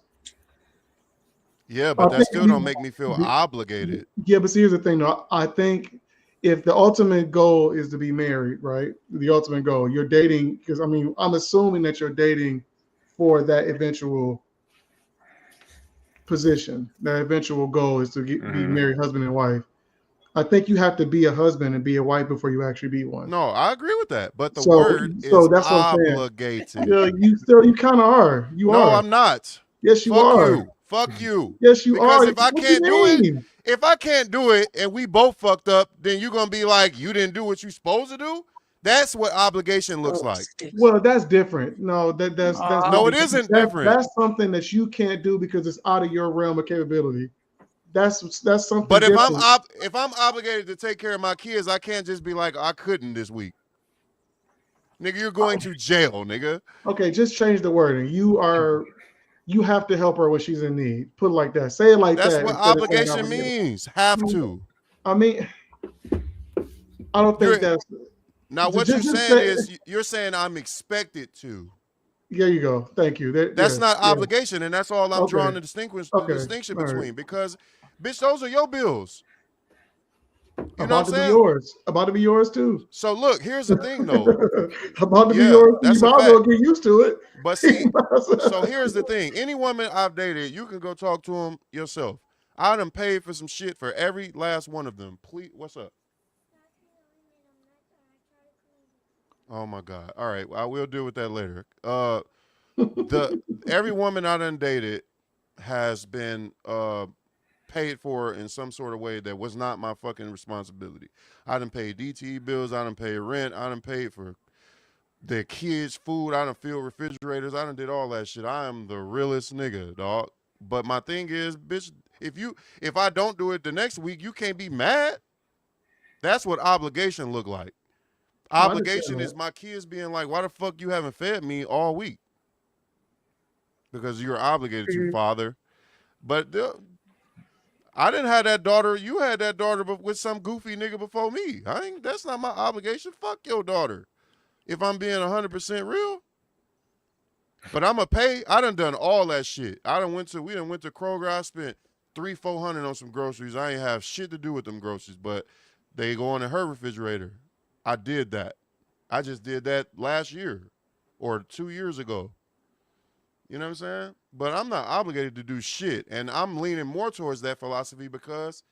Yeah, but that still don't make me feel obligated. Yeah, but see, here's the thing though. I think if the ultimate goal is to be married, right? The ultimate goal, you're dating, because I mean, I'm assuming that you're dating for that eventual position. That eventual goal is to be married, husband and wife. I think you have to be a husband and be a wife before you actually be one. No, I agree with that. But the word is that's obligated. Yeah, you kind of are. You are. No, I'm not. Yes, you are. Fuck you. Yes, you because are. If I can't do it, and we both fucked up, then you're gonna be like, you didn't do what you're supposed to do. That's what obligation looks like. Well, that's different. No, that's no, it isn't different. That's something that you can't do because it's out of your realm of capability. That's something. But different. if I'm obligated to take care of my kids, I can't just be like, I couldn't this week. Nigga, you're going to jail, nigga. Okay, just change the wording. You have to help her when she's in need. Put it like that. Say it like that. That's what obligation means. Have to. I mean, I don't think that's. Now, what you're saying is you're saying I'm expected to. There you go. Thank you. That's not obligation, and that's all I'm drawing the distinction between. Because, bitch, those are your bills. You know what I'm saying? Yours. About to be yours too. So look, here's the thing, though. About to be yours. You might as well get used to it. But see, so here's the thing. Any woman I've dated, you can go talk to them yourself. I done paid for some shit for every last one of them. Please, what's up? Oh my God. All right. I will deal with that later. Every woman I done dated has been paid for in some sort of way that was not my fucking responsibility. I done paid DTE bills. I done paid rent. I done paid for their kids' food. I done filled refrigerators. I done did all that shit. I am the realest nigga, dog. But my thing is, bitch, if I don't do it the next week, you can't be mad. That's what obligation look like. Obligation is my kids being like, why the fuck you haven't fed me all week? Because you're obligated to, father. But I didn't have that daughter. You had that daughter with some goofy nigga before me. That's not my obligation. Fuck your daughter. If I'm being 100% real. But I'm going to pay. I done all that shit. We done went to Kroger. I spent $300-$400 on some groceries. I ain't have shit to do with them groceries, but they go in her refrigerator. I did that. I just did that last year or 2 years ago. You know what I'm saying? But I'm not obligated to do shit. And I'm leaning more towards that philosophy because,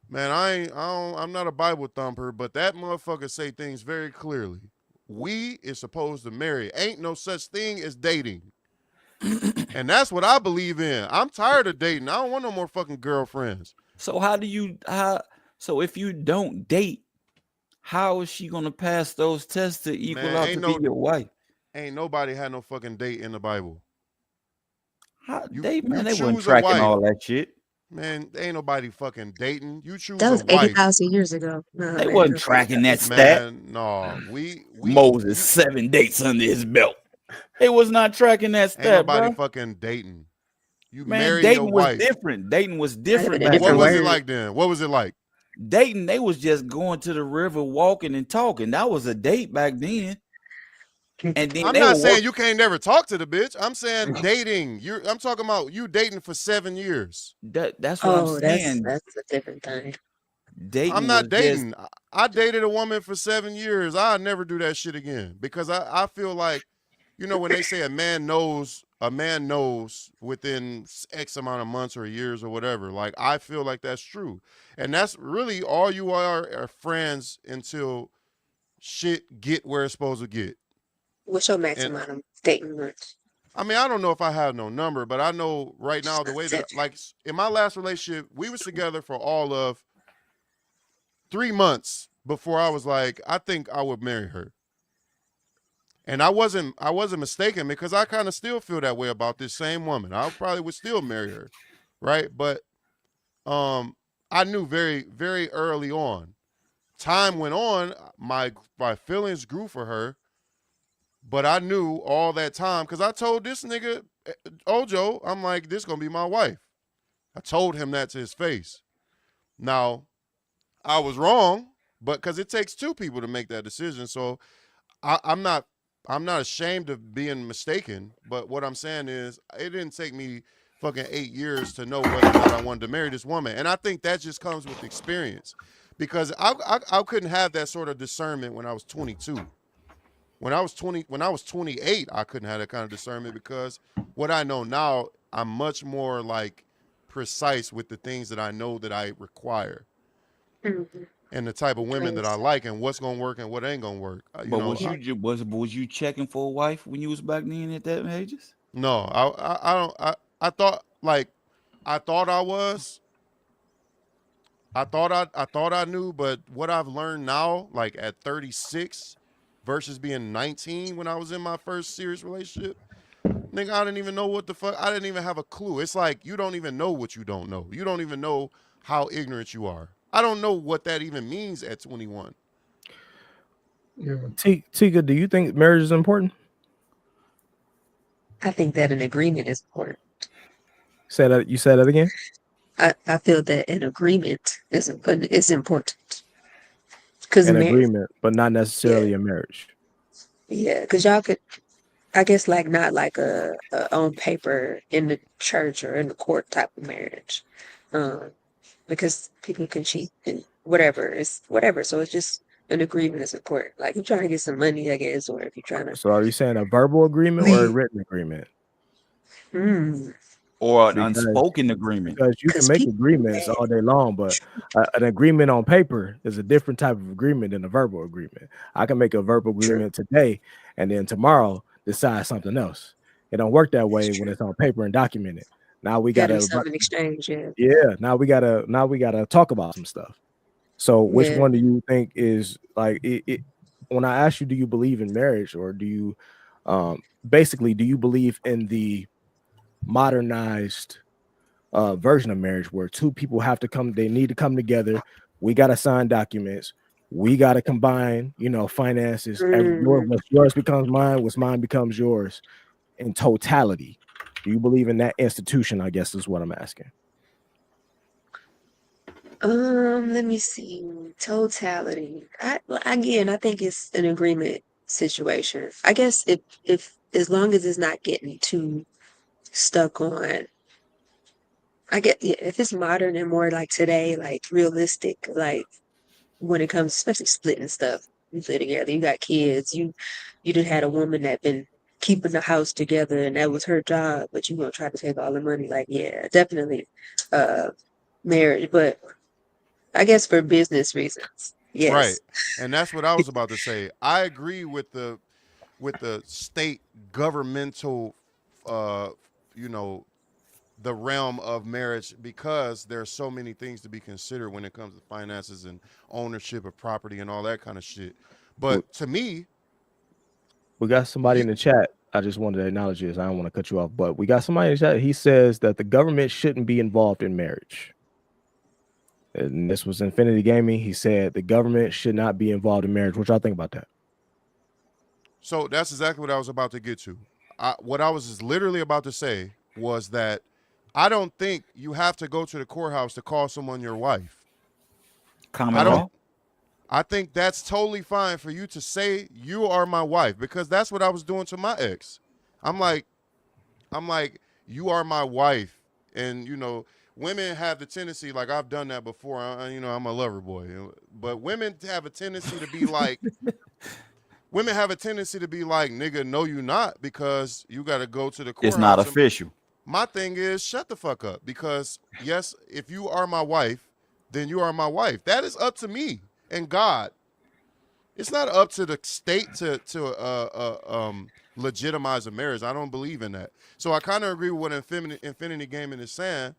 man, I'm not a Bible thumper, but that motherfucker say things very clearly. We is supposed to marry. Ain't no such thing as dating. And that's what I believe in. I'm tired of dating. I don't want no more fucking girlfriends. So so if you don't date, how is she gonna pass those tests to equal out to be your wife? Ain't nobody had no fucking date in the Bible. They weren't tracking all that shit. Man, ain't nobody fucking dating. You choose That was a wife. 80,000 years ago. No, They man, wasn't tracking that stat. Man, no. Moses 7 dates under his belt. They was not tracking that stat, ain't nobody bro. fucking dating. You Man, marry dating your was wife. different. Dating was different. What was it like then? What was it like? Dating, they was just going to the river, walking and talking. That was a date back then. And then I'm not saying you can't never talk to the bitch. I'm saying dating. I'm talking about you dating for 7 years. That's what I'm saying. That's a different thing. Dating I'm not dating. I dated a woman for 7 years. I'll never do that shit again because I feel like, you know, when they say a man knows within X amount of months or years or whatever, like I feel like that's true. And that's really all you are friends until shit get where it's supposed to get. What's your maximum dating months? I mean, I don't know if I have no number, but I know right now the way that, like, in my last relationship, we was together for all of 3 months before I was like, I think I would marry her. And I wasn't mistaken because I kind of still feel that way about this same woman. I probably would still marry her, right? But I knew very, very early on. Time went on, my feelings grew for her. But I knew all that time because I told this nigga, Ojo, I'm like, this going to be my wife. I told him that to his face. Now, I was wrong, but because it takes two people to make that decision. So I'm not ashamed of being mistaken. But what I'm saying is it didn't take me fucking 8 years to know whether or not I wanted to marry this woman. And I think that just comes with experience because I couldn't have that sort of discernment when I was 22. When I was 28, I couldn't have that kind of discernment because what I know now, I'm much more like precise with the things that I know that I require and the type of women that I like and what's gonna work and what ain't gonna work. But was you checking for a wife when you was back then at that ages? No, I thought I was. I thought I knew, but what I've learned now, like at 36. Versus being 19 when I was in my first serious relationship. Nigga, I didn't even know what the fuck. I didn't even have a clue. It's like you don't even know what you don't know. You don't even know how ignorant you are. I don't know what that even means at 21. Yeah. T.G.A.W, do you think marriage is important? I think that an agreement is important. You said that again? I feel that an agreement is important. An agreement, but not necessarily a marriage. Yeah, because y'all could, I guess, like not like a on paper in the church or in the court type of marriage, because people can cheat and whatever. So it's just an agreement is important. Like you're trying to get some money, I guess, or if you're trying to. So are you saying a verbal agreement or a written agreement? Or an unspoken agreement? Because you can make agreements all day long, but an agreement on paper is a different type of agreement than a verbal agreement. I can make a verbal agreement today and then tomorrow decide something else. It don't work that way when it's on paper and documented. Now we Gotta be gotta something in exchange, yeah. yeah. Now we gotta talk about some stuff. So which Yeah. one do you think is like it? When I ask you, do you believe in marriage, or do you basically do you believe in the modernized version of marriage where two people have to come, they need to come together, we got to sign documents, we got to combine, you know, finances, what's yours becomes mine, what's mine becomes yours in totality? Do you believe in that institution? I guess is what I'm asking. Let me see. Totality. I think it's an agreement situation. I guess if as long as it's not getting too stuck on, I get, yeah, if it's modern and more like today, like realistic, like when it comes, especially splitting stuff, you live together, you got kids, you done had a woman that been keeping the house together and that was her job, but you gonna try to take all the money. Like, yeah, definitely marriage, but I guess for business reasons, Right. yes. And that's what I was about to say. I agree with the state governmental you know, the realm of marriage, because there's so many things to be considered when it comes to finances and ownership of property and all that kind of shit. But to me, we got somebody in the chat. I just wanted to acknowledge this. I don't want to cut you off, but we got somebody in the chat. He says that the government shouldn't be involved in marriage. And this was Infinity Gaming. He said the government should not be involved in marriage. What y'all think about that? so that's exactly what I was about to get to. What I was just literally about to say was that I don't think you have to go to the courthouse to call someone your wife. Common law? I think that's totally fine for you to say you are my wife, because that's what I was doing to my ex. I'm like, you are my wife. And, you know, women have the tendency, like I've done that before. You know, I'm a lover boy. But women have a tendency to be like, nigga, no, you not, because you got to go to the courthouse. It's not official. My thing is, shut the fuck up, because, yes, if you are my wife, then you are my wife. That is up to me and God. It's not up to the state to legitimize a marriage. I don't believe in that. So I kind of agree with what Infinity Gaming is saying,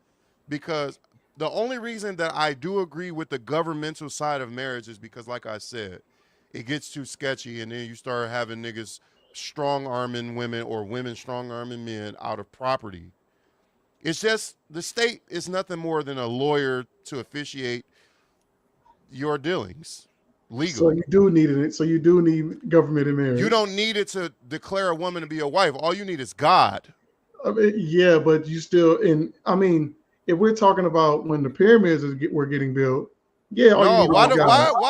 because the only reason that I do agree with the governmental side of marriage is because, like I said, it gets too sketchy, and then you start having niggas strong-arming women or women strong-arming men out of property. It's just the state is nothing more than a lawyer to officiate your dealings legally. So you do need it. So you do need government in marriage. You don't need it to declare a woman to be a wife. All you need is God. I mean, yeah, but you still, I mean, if we're talking about when the pyramids were getting built, yeah. No, why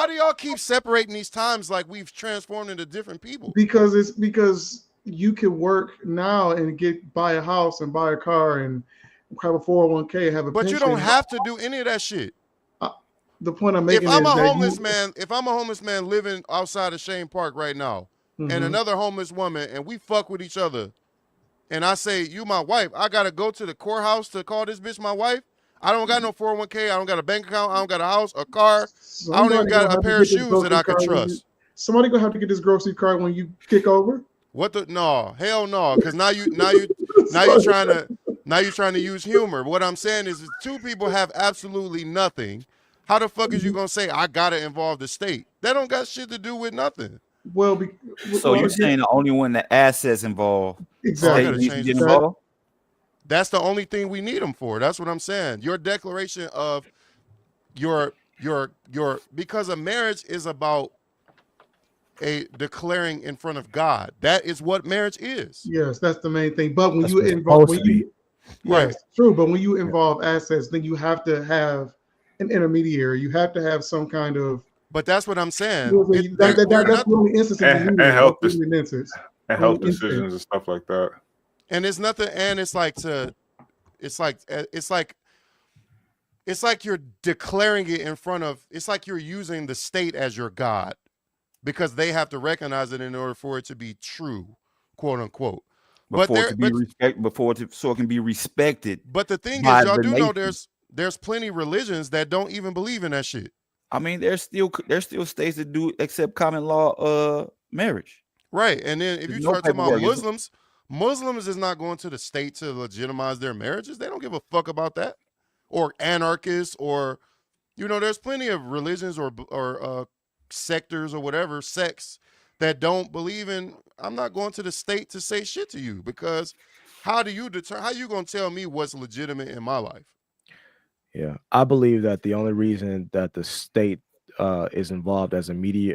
do y'all keep separating these times like we've transformed into different people? Because you can work now and buy a house and buy a car and have a 401k and have a pension. But you don't have to do any of that shit. The point I'm making if I'm is a that homeless man living outside of Shane Park right now, and another homeless woman, and we fuck with each other, and I say, you my wife, I gotta go to the courthouse to call this bitch my wife? I don't got no 401k, I don't got a bank account, I don't got a house, a car, I don't even got a pair of shoes that I can trust. Somebody gonna have to get this grocery cart when you kick over. What the no, hell no, because now you're trying to use humor. What I'm saying is two people have absolutely nothing. How the fuck is you gonna say I gotta involve the state? That don't got shit to do with nothing. Well, so you're saying the only one the assets involved, exactly. State needs to get involved? That's the only thing we need them for. That's what I'm saying. Your declaration of your because a marriage is about a declaring in front of God. That is what marriage is. Yes, that's the main thing. But when you involve, right, true. But when you involve assets, then you have to have an intermediary. You have to have some kind of. But that's what I'm saying. That's the only instance. And health decisions and stuff like that. And it's nothing. And it's like you're declaring it in front of. It's like you're using the state as your God, because they have to recognize it in order for it to be true, quote unquote. So it can be respected. But the thing is, y'all do know there's plenty religions that don't even believe in that shit. I mean, there's still states that do accept common law marriage. Right. And then if you start talking about Muslims is not going to the state to legitimize their marriages. They don't give a fuck about that. Or anarchists, or there's plenty of religions or sectors or whatever sects that don't believe in. I'm not going to the state to say shit to you, because how do you determine? How you gonna tell me what's legitimate in my life? Yeah, I believe that the only reason that the state is involved as a mediary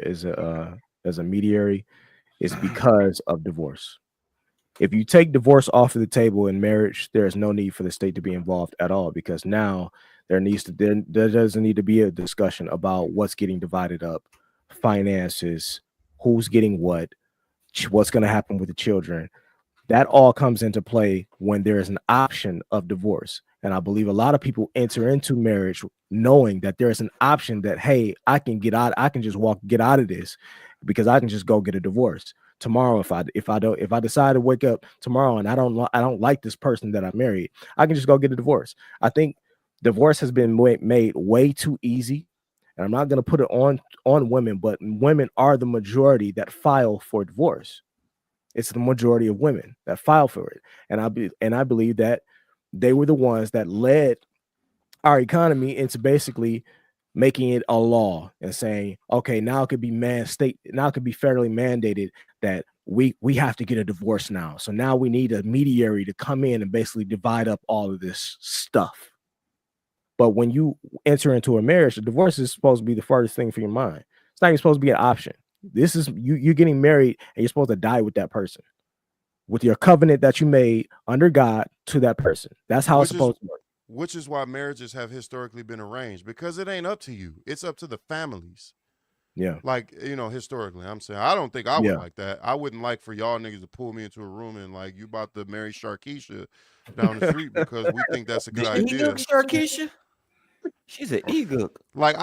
is because of divorce. If you take divorce off of the table in marriage, there is no need for the state to be involved at all, because now there doesn't need to be a discussion about what's getting divided up, finances, who's getting what's going to happen with the children. That all comes into play when there is an option of divorce. And I believe a lot of people enter into marriage knowing that there's an option that, hey, I can get just get out of this, because I can just go get a divorce tomorrow. If I decide to wake up tomorrow and I don't like this person that I married, I can just go get a divorce. I think divorce has been made way too easy. And I'm not going to put it on women, but women are the majority that file for divorce. It's the majority of women that file for it. And I believe that they were the ones that led our economy into basically making it a law and saying, okay, now it could be federally mandated that we have to get a divorce now. So now we need a mediary to come in and basically divide up all of this stuff. But when you enter into a marriage, the divorce is supposed to be the furthest thing for your mind. It's not even supposed to be an option. This is you're getting married and you're supposed to die with that person, with your covenant that you made under God to that person. That's how it's supposed to work. Which is why marriages have historically been arranged, because it ain't up to you. It's up to the families. Yeah. Like, historically, I'm saying, I don't think I would like that. I wouldn't like for y'all niggas to pull me into a room and like, you about to marry Sharkeisha down the street because we think that's a good idea. Sharkeisha? She's an eagle. Like,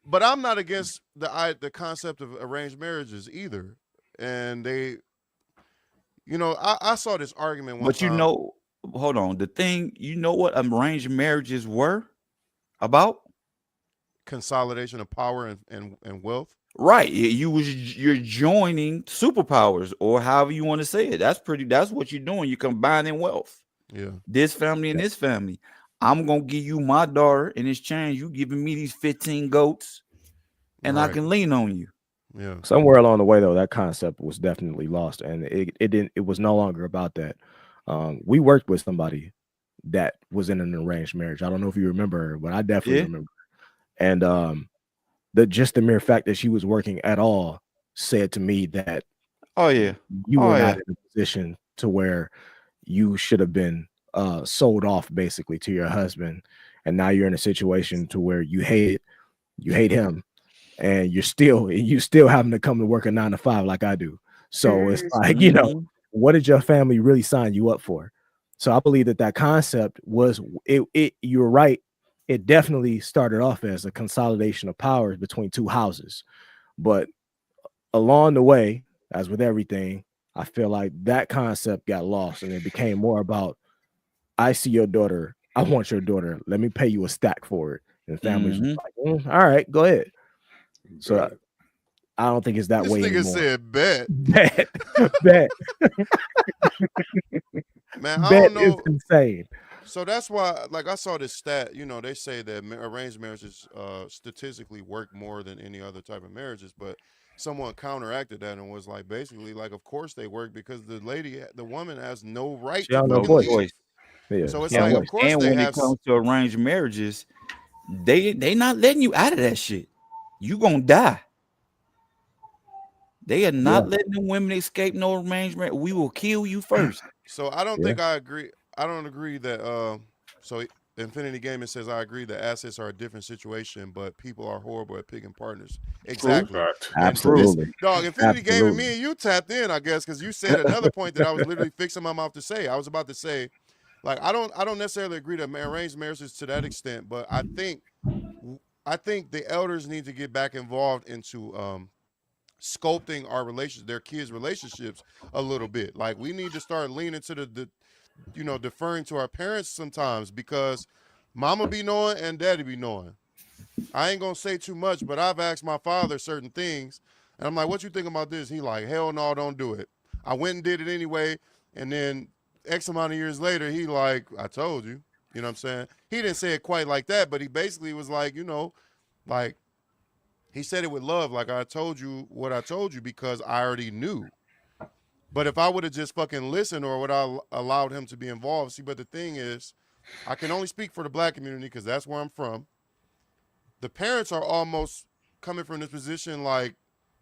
but I'm not against the concept of arranged marriages either. And they, I saw this argument one time. Hold on. The thing, what arranged marriages were about? Consolidation of power and wealth. Right. You're joining superpowers, or however you want to say it. That's what you're doing. You're combining wealth. Yeah. This family and this family. I'm gonna give you my daughter in exchange. You giving me these 15 goats, and I can lean on you. Yeah. Somewhere along the way, though, that concept was definitely lost, and it was no longer about that. We worked with somebody that was in an arranged marriage. I don't know if you remember her, but I definitely remember. And the mere fact that she was working at all said to me that, you were not in a position to where you should have been sold off basically to your husband, and now you're in a situation to where you hate him, and you still having to come to work a 9 to 5 like I do. So it's like, what did your family really sign you up for? So I believe that concept was you're right. It definitely started off as a consolidation of powers between two houses, but along the way, as with everything, I feel like that concept got lost, and it became more about, I see your daughter, I want your daughter, let me pay you a stack for it. And families were like, all right, go ahead. So I don't think it's that this way nigga anymore. said bet. Bet. Man, I Bet don't know. is insane. So that's why, like, I saw this stat, they say that arranged marriages statistically work more than any other type of marriages, but someone counteracted that and was like, basically, like, of course they work, because the woman has no right She to has no fucking voice. leave. Yeah, So it's And like, when, of course and they when have. it comes to arranged marriages, they not letting you out of that shit. You gonna die. They are not letting the women escape no arrangement. We will kill you first. So I don't think I agree. I don't agree that. So Infinity Gaming says, I agree that assets are a different situation, but people are horrible at picking partners. Exactly. Absolutely. Dog, Infinity Gaming, me and you tapped in, I guess, because you said another point that I was literally fixing my mouth to say. I was about to say, like, I don't necessarily agree that arranged marriages to that extent, but I think the elders need to get back involved into sculpting our their kids' relationships a little bit. Like, we need to start leaning to the deferring to our parents sometimes, because mama be knowing and daddy be knowing. I ain't gonna say too much, but I've asked my father certain things, and I'm like, what you think about this? He like, hell no, don't do it. I went and did it anyway. And then X amount of years later, he like, I told you. You know what I'm saying? He didn't say it quite like that, but he basically was like, you know, like he said it with love. Like, I told you what I told you because I already knew. But if I would have just fucking listened or would I allowed him to be involved, see, but the thing is, I can only speak for the black community because that's where I'm from. The parents are almost coming from this position like,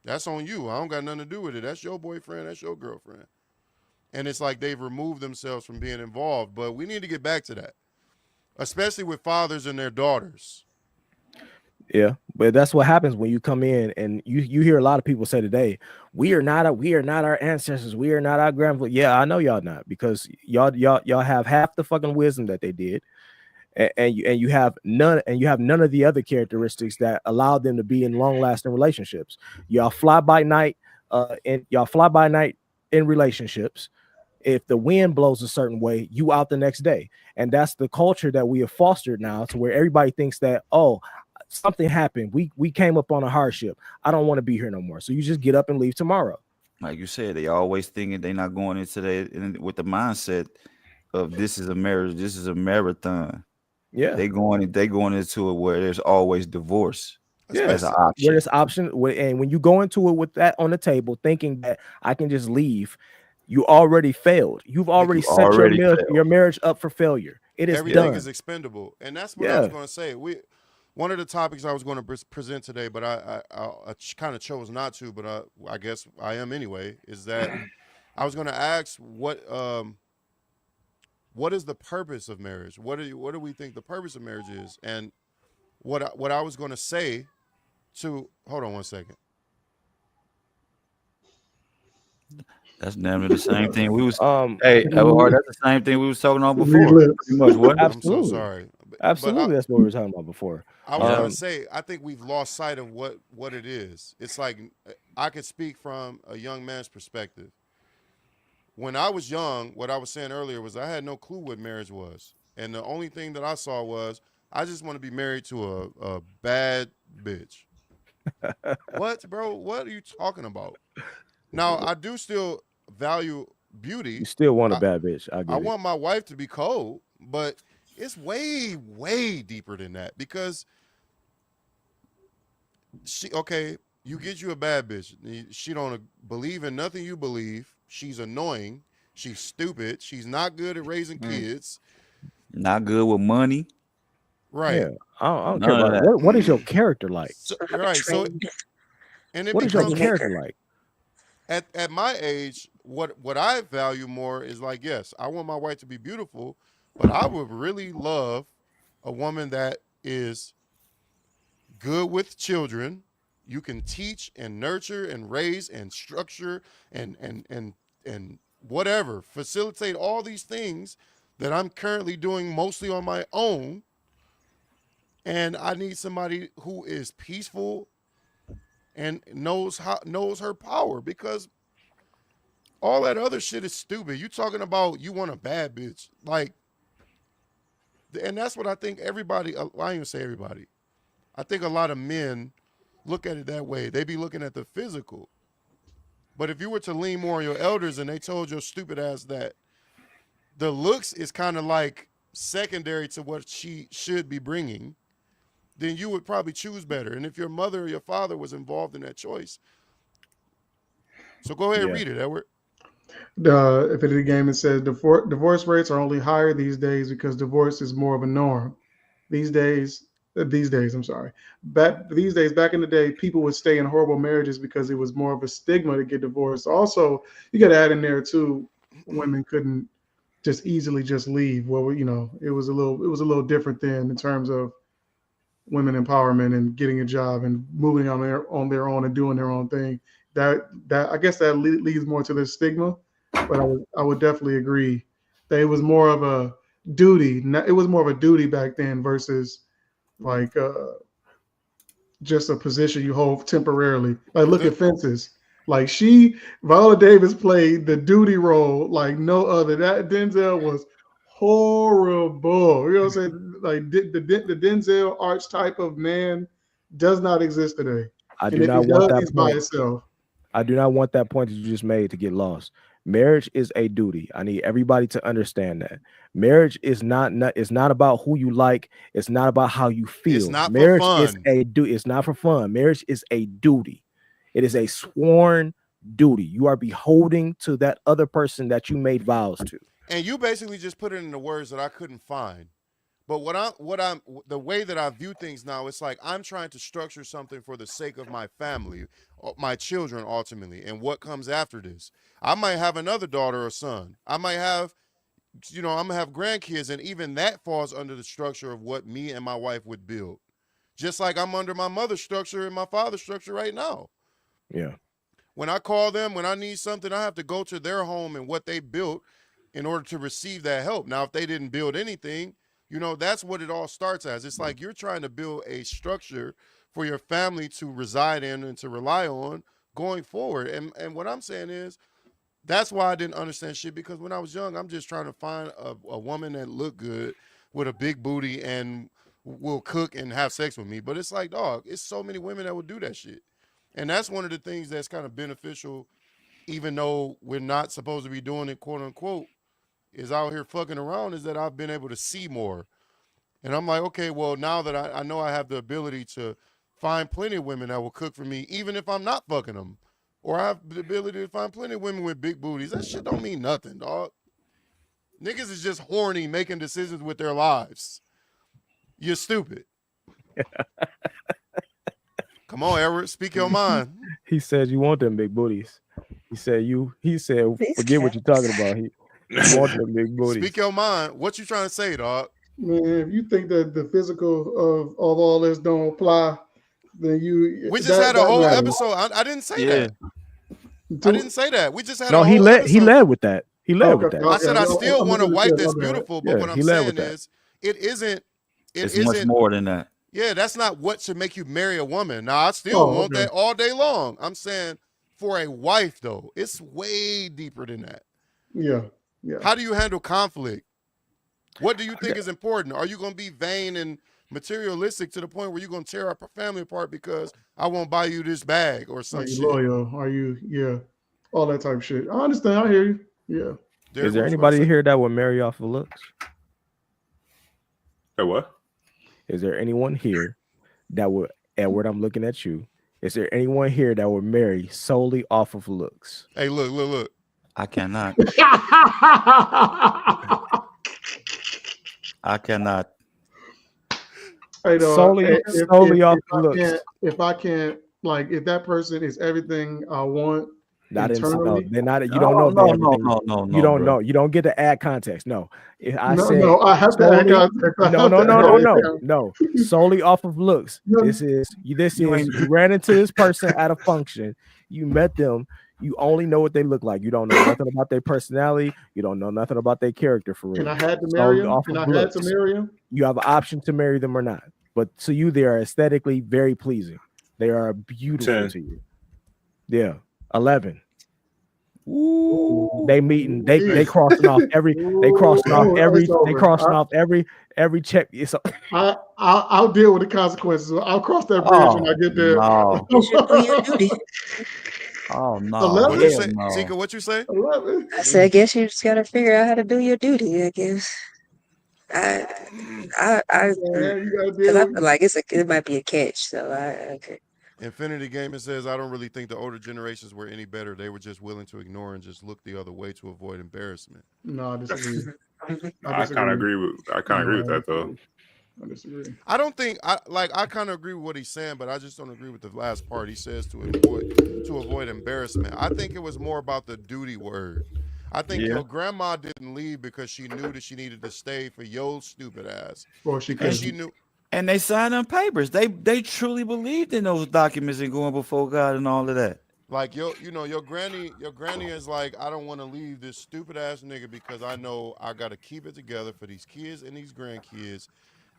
that's on you. I don't got nothing to do with it. That's your boyfriend. That's your girlfriend. And it's like they've removed themselves from being involved. But we need to get back to that, especially with fathers and their daughters. Yeah, but that's what happens when you come in and you hear a lot of people say today, we are not our ancestors, we are not our grandfather. Yeah, I know y'all not, because y'all have half the fucking wisdom that they did, and you have none of the other characteristics that allow them to be in long-lasting relationships. Y'all fly by night in relationships. If the wind blows a certain way, you out the next day. And that's the culture that we have fostered now, to where everybody thinks that, oh, something happened. We came up on a hardship. I don't want to be here no more. So you just get up and leave tomorrow. Like you said, they always thinking they're not going into that with the mindset of this is a marriage, this is a marathon. Yeah, they going into it where there's always divorce. Yeah, as an option. where there's option, and when you go into it with that on the table, thinking that I can just leave, you already failed. You've already set your marriage up for failure. It is Everything done. is expendable, and that's what I was going to say. One of the topics I was going to present today, but I kind of chose not to, but I guess I am anyway, is that I was going to ask what is the purpose of marriage? What do we think the purpose of marriage is? And what I was going to say to, hold on one second. That's damn near the same thing we was. Hey, that's the same thing we was talking about before. Pretty much, what? I'm so sorry. Absolutely, that's what we were talking about before. I was going to say, I think we've lost sight of what it is. It's like, I could speak from a young man's perspective. When I was young, what I was saying earlier was I had no clue what marriage was. And the only thing that I saw was, I just want to be married to a bad bitch. What, bro? What are you talking about? Now, I do still value beauty. You still want a bad bitch. I want my wife to be cold, but it's way, way deeper than that, because you get you a bad bitch. She don't believe in nothing you believe. She's annoying. She's stupid. She's not good at raising kids. Not good with money. Right. Yeah. I don't care about that. What is your character like? Right. So, and what is your character like? At my age, what I value more is like, yes, I want my wife to be beautiful, but I would really love a woman that is good with children. You can teach and nurture and raise and structure and whatever, facilitate all these things that I'm currently doing mostly on my own. And I need somebody who is peaceful and knows her power, because all that other shit is stupid. You talking about you want a bad bitch, like, and that's what I think everybody. I don't even say everybody. I think a lot of men look at it that way. They be looking at the physical. But if you were to lean more on your elders and they told your stupid ass that the looks is kind of like secondary to what she should be bringing, then you would probably choose better. And if your mother or your father was involved in that choice. So go ahead and read it, Edward. If it is a game, it says divorce rates are only higher these days because divorce is more of a norm. These days, back in the day, people would stay in horrible marriages because it was more of a stigma to get divorced. Also, you got to add in there too, women couldn't just easily just leave. Well, it was a little different then in terms of women empowerment and getting a job and moving on their own and doing their own thing. That I guess that leads more to the stigma, but I would definitely agree that it was more of a duty. It was more of a duty back then versus like just a position you hold temporarily. Like look at Fences. Like Viola Davis played the duty role like no other. That Denzel was horrible. You know what I'm saying? Like the Denzel archetype of man does not exist today. I do not want that point. I do not want that point that you just made to get lost, Marriage is a duty. I need everybody to understand that. Marriage is not it's not about who you like. It's not about how you feel. It's not for Marriage is fun. a duty. It's not for fun. Marriage is a duty. It is a sworn duty. You are beholding to that other person that you made vows to. And you basically just put it in the words that I couldn't find. But the way that I view things now, it's like I'm trying to structure something for the sake of my family, my children ultimately, and what comes after this. I might have another daughter or son. I might have, I'm gonna have grandkids, and even that falls under the structure of what me and my wife would build. Just like I'm under my mother's structure and my father's structure right now. Yeah. When I call them, when I need something, I have to go to their home and what they built in order to receive that help. Now, if they didn't build anything, that's what it all starts as. It's like you're trying to build a structure for your family to reside in and to rely on going forward. And what I'm saying is, that's why I didn't understand shit, because when I was young, I'm just trying to find a woman that looked good with a big booty and will cook and have sex with me. But it's like, dog, it's so many women that would do that shit. And that's one of the things that's kind of beneficial, even though we're not supposed to be doing it, quote unquote, is out here fucking around, is that I've been able to see more. And I'm like, okay, well, now that I know I have the ability to find plenty of women that will cook for me, even if I'm not fucking them. Or I have the ability to find plenty of women with big booties. That shit don't mean nothing, dog. Niggas is just horny making decisions with their lives. You're stupid. Come on, Eric, speak your mind. He said you want them big booties. He said forget what you're talking about. He want them big booties. Speak your mind. What you trying to say, dog? Man, if you think that the physical of all this don't apply, then we just had a whole episode. I didn't say that. I didn't say that. We just had a whole episode. He led with that. He led with that. I said I still want a wife that's beautiful, but what I'm saying is it's much more than that. Yeah, that's not what should make you marry a woman. Now, I still want that all day long. I'm saying for a wife, though, it's way deeper than that. Yeah. How do you handle conflict? What do you think is important? Are you going to be vain and materialistic to the point where you're going to tear our family apart because I won't buy you this bag or some shit? Loyal? Are you, all that type of shit. I understand. I hear you. Yeah. Is there anybody here that would marry off of looks? Hey, what? Is there anyone here that would, Edward, I'm looking at you. Is there anyone here that would marry solely off of looks? Hey, look. I cannot. I cannot. Hey, solely off of looks. If I can't, like, if that person is everything I want, they're not. You No, don't know. no, you don't bro. know. You don't get to add context. No, I have to add context. No. Solely off of looks. This is you ran into this person at a function. You met them. You only know what they look like. You don't know nothing about their personality. You don't know nothing about their character for real. And I had to marry him. You have an option to marry them or not. But to you, they are aesthetically very pleasing. They are beautiful 10. to you. Yeah. 11. Ooh. They meeting. They crossing off every. They crossing off every. They crossing off every check. It's I'll deal with the consequences. I'll cross that bridge when I get there. No. You should do your duty. Oh no. 11? What you say? No. Zika, what you say? 11. I said, I guess you just gotta figure out how to do your duty. I guess. I feel like it might be a catch. So okay. Infinity Gaming says, I don't really think the older generations were any better. They were just willing to ignore and just look the other way to avoid embarrassment. No, I disagree. I kind of agree with that though. I disagree. I don't think I kind of agree with what he's saying, but I just don't agree with the last part. He says to avoid embarrassment. I think it was more about the duty word. I think your grandma didn't leave because she knew that she needed to stay for your stupid ass. Or she knew. And they signed on papers. They truly believed in those documents and going before God and all of that. Like your granny is like, I don't want to leave this stupid ass nigga because I know I got to keep it together for these kids and these grandkids,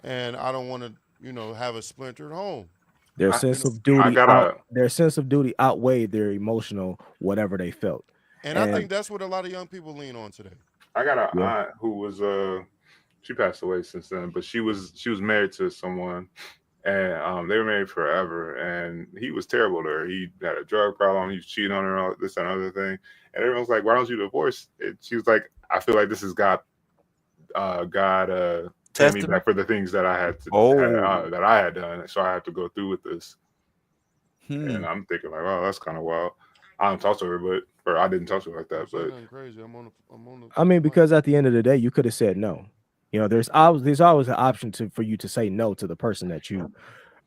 and I don't want to have a splintered home. Their sense of duty outweighed their emotional whatever they felt. And I think that's what a lot of young people lean on today. I got an aunt who was she passed away since then, but she was married to someone, and they were married forever. And he was terrible to her. He had a drug problem. He was cheating on her, all this and other thing. And everyone's like, "Why don't you divorce?" She was like, "I feel like this is God paying me back for the things that I had to that I had done, so I have to go through with this." And I'm thinking like, "Wow, that's kind of wild." I don't talk to her, or I didn't talk to her like that. But crazy. I'm on the. I mean, because at the end of the day, you could have said no. You know, there's always an option for you to say no to the person that you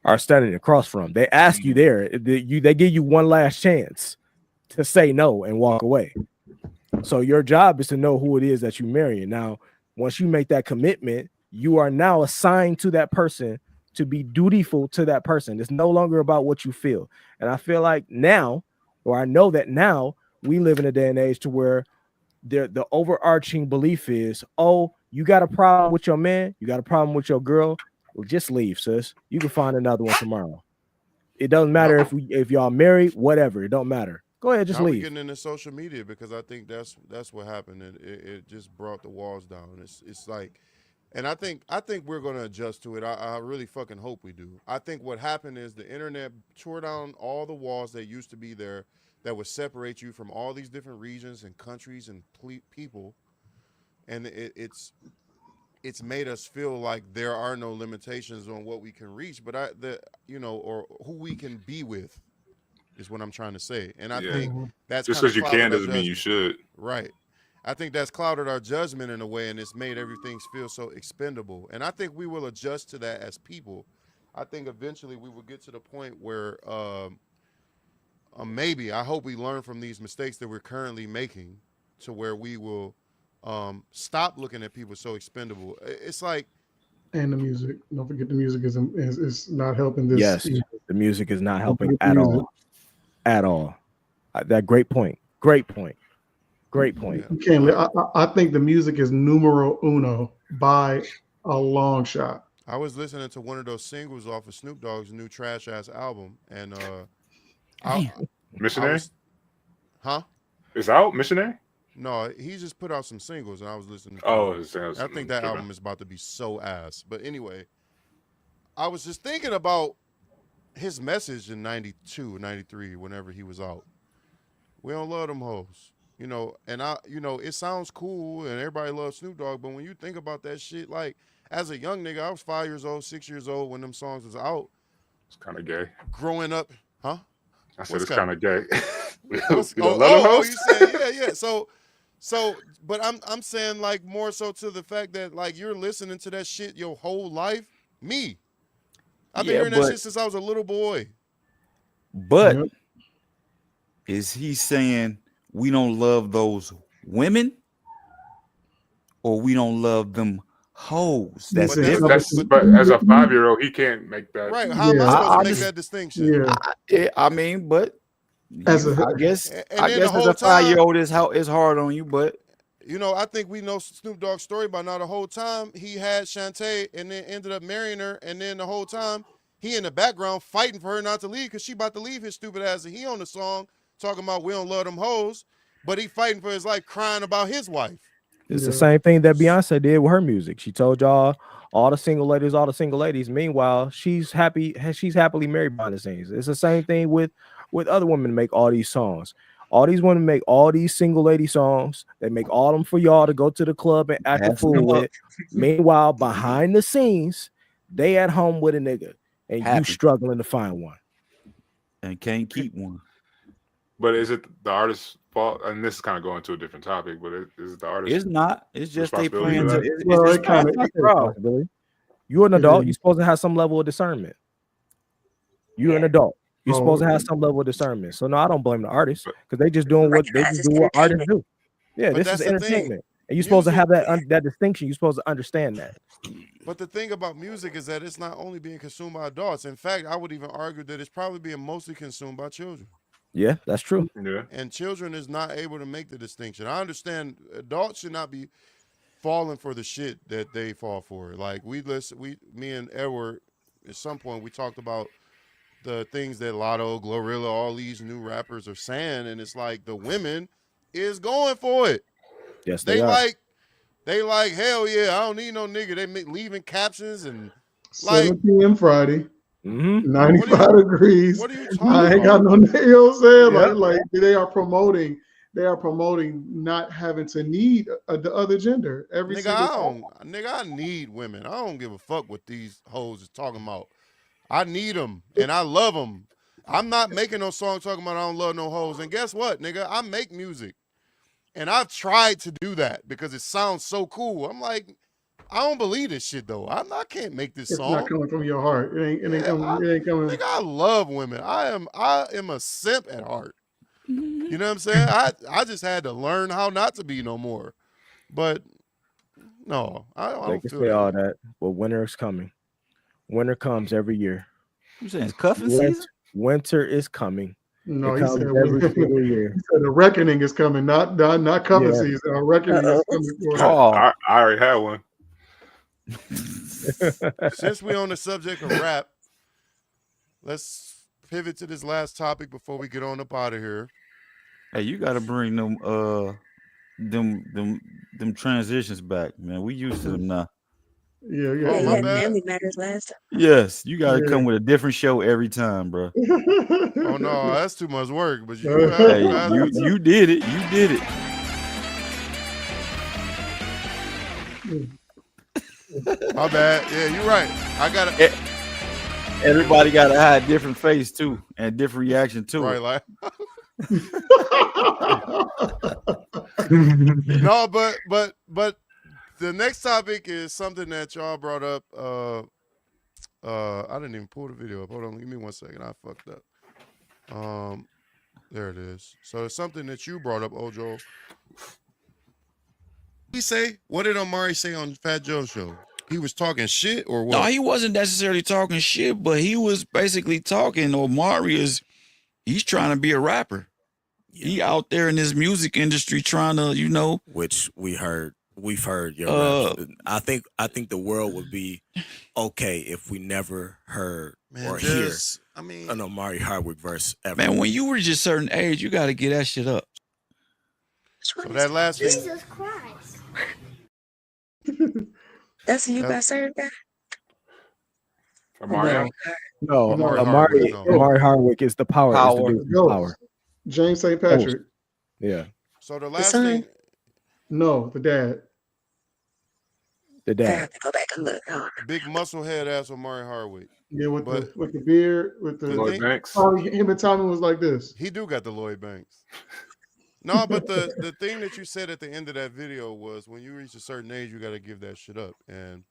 are standing across from. They ask you there, they give you one last chance to say no and walk away. So your job is to know who it is that you're marrying. Now, once you make that commitment, you are now assigned to that person to be dutiful to that person. It's no longer about what you feel. And I feel like now, or I know that now, we live in a day and age to where the overarching belief is, oh, you got a problem with your man, you got a problem with your girl, well, just leave, sis. You can find another one tomorrow. It doesn't matter if y'all married, whatever. It don't matter. Go ahead, just now leave. We're getting into social media because I think that's what happened. It just brought the walls down. It's like, and I think we're gonna adjust to it. I really fucking hope we do. I think what happened is the internet tore down all the walls that used to be there that would separate you from all these different regions and countries and people, and it's made us feel like there are no limitations on what we can reach, but or who we can be with is what I'm trying to say. And I think that's just because you can doesn't mean you should. Right. I think that's clouded our judgment in a way, and it's made everything feel so expendable. And I think we will adjust to that as people. I think eventually we will get to the point where maybe, I hope we learn from these mistakes that we're currently making to where we will stop looking at people so expendable. It's like, and the music. Don't forget the music is not helping this. Yes, the music is not helping at all. At all. That great point. Great point. Great point. You can't. I think the music is numero uno by a long shot. I was listening to one of those singles off of Snoop Dogg's new trash ass album, and Missionary? Huh? It's out, Missionary? No, he just put out some singles, and I was listening to I think that album is about to be so ass. But anyway, I was just thinking about his message in 92, 93, whenever he was out. We don't love them hoes. And it sounds cool, and everybody loves Snoop Dogg, but when you think about that shit, like, as a young nigga, I was 5 years old, 6 years old when them songs was out. It's kind of gay. Growing up, huh? I said it's kind of gay. You said yeah. So, but I'm saying, like, more so to the fact that, like, you're listening to that shit your whole life. Me, I've been hearing that shit since I was a little boy. But is he saying we don't love those women, or we don't love them hoes? But as a 5-year-old, he can't make that. Right? How am I supposed to make that distinction? I mean, but I guess and as a 5-year-old is hard on you, but I think we know Snoop Dogg's story by now. The whole time he had Shantae and then ended up marrying her, and then the whole time he in the background fighting for her not to leave because she about to leave his stupid ass, and he on the song talking about we don't love them hoes, but he fighting for his life, crying about his wife. It's the same thing that Beyonce did with her music. She told y'all all the single ladies. Meanwhile, she's happily married behind the scenes. It's the same thing with other women make all these songs. All these women make all these single lady songs. They make all them for y'all to go to the club and act a fool with. Meanwhile, behind the scenes, they at home with a nigga, and you struggling to find one, and can't keep one. But is it the artist's fault? And this is kind of going to a different topic, but is it the artist? It's not. It's just they playing. You're an adult. You're supposed to have some level of discernment. You're an adult. You're supposed to have some level of discernment. So no, I don't blame the artists because they just doing what artists do. Yeah, this is entertainment, and you're supposed to have that distinction. You're supposed to understand that. But the thing about music is that it's not only being consumed by adults. In fact, I would even argue that it's probably being mostly consumed by children. Yeah, that's true. Yeah, and children is not able to make the distinction. I understand adults should not be falling for the shit that they fall for. Like me and Edward, at some point we talked about the things that Lotto, Glorilla, all these new rappers are saying, and it's like the women is going for it. Yes, they are. They like, hell yeah, I don't need no nigga. They leaving captions and 7 p.m. Friday. Mm-hmm. 95 degrees. What are you talking I ain't about? got no, you know what I'm saying? Yep. Like they are promoting not having to need the other gender every single time. I need women. I don't give a fuck what these hoes is talking about. I need them and I love them. I'm not making no song talking about I don't love no hoes. And guess what, nigga? I make music. And I've tried to do that because it sounds so cool. I'm like, I don't believe this shit though. I can't make this It's song. not coming from your heart. It ain't coming. Nigga, I love women. I am a simp at heart. You know what I'm saying? I just had to learn how not to be no more. But no, I They don't can feel say that. all that, but winter is coming. Winter comes every year. You saying it's cuffing season? Winter is coming. No, it he comes said every single year. He said the reckoning is coming, not coming Yeah. season. A reckoning is coming for I already had one. Since we on the subject of rap, let's pivot to this last topic before we get on up out of here. Hey, you got to bring them transitions back, man. We used to them now. Yeah, Oh, you my had bad. Family Matters last time. Yes, you got to Yeah. come with a different show every time, bro. Oh no, that's too much work. But you Hey, have you did it. You did it. My bad. Yeah, you're right. I gotta. Everybody got to have a different face too and different reaction to Right, it. like. No, but the next topic is something that y'all brought up. I didn't even pull the video up. Hold on, give me 1 second. I fucked up. There it is. So it's something that you brought up, Ojo. What did Omari say on Fat Joe's show? He was talking shit or what? No, he wasn't necessarily talking shit, but he was basically talking. Omari he's trying to be a rapper. He out there in this music industry trying to, which we've heard your raps. I think the world would be okay if we never heard hear an Omari Hardwick verse ever. Man, when you were just a certain age, you got to get that shit up. So that last thing. Jesus Christ. That's who you got served by? Mario? No, Amari Omari Hardwick is the power. Is the dude with power. James St. Patrick. Yeah. So the last thing. No, the dad. The I dad. have to go back and look. Big muscle head ass Omari Hardwick. Yeah, with the beard, with the Lloyd Banks. Him and Tommy was like this. He do got the Lloyd Banks. No, but the thing that you said at the end of that video was when you reach a certain age, you got to give that shit up. And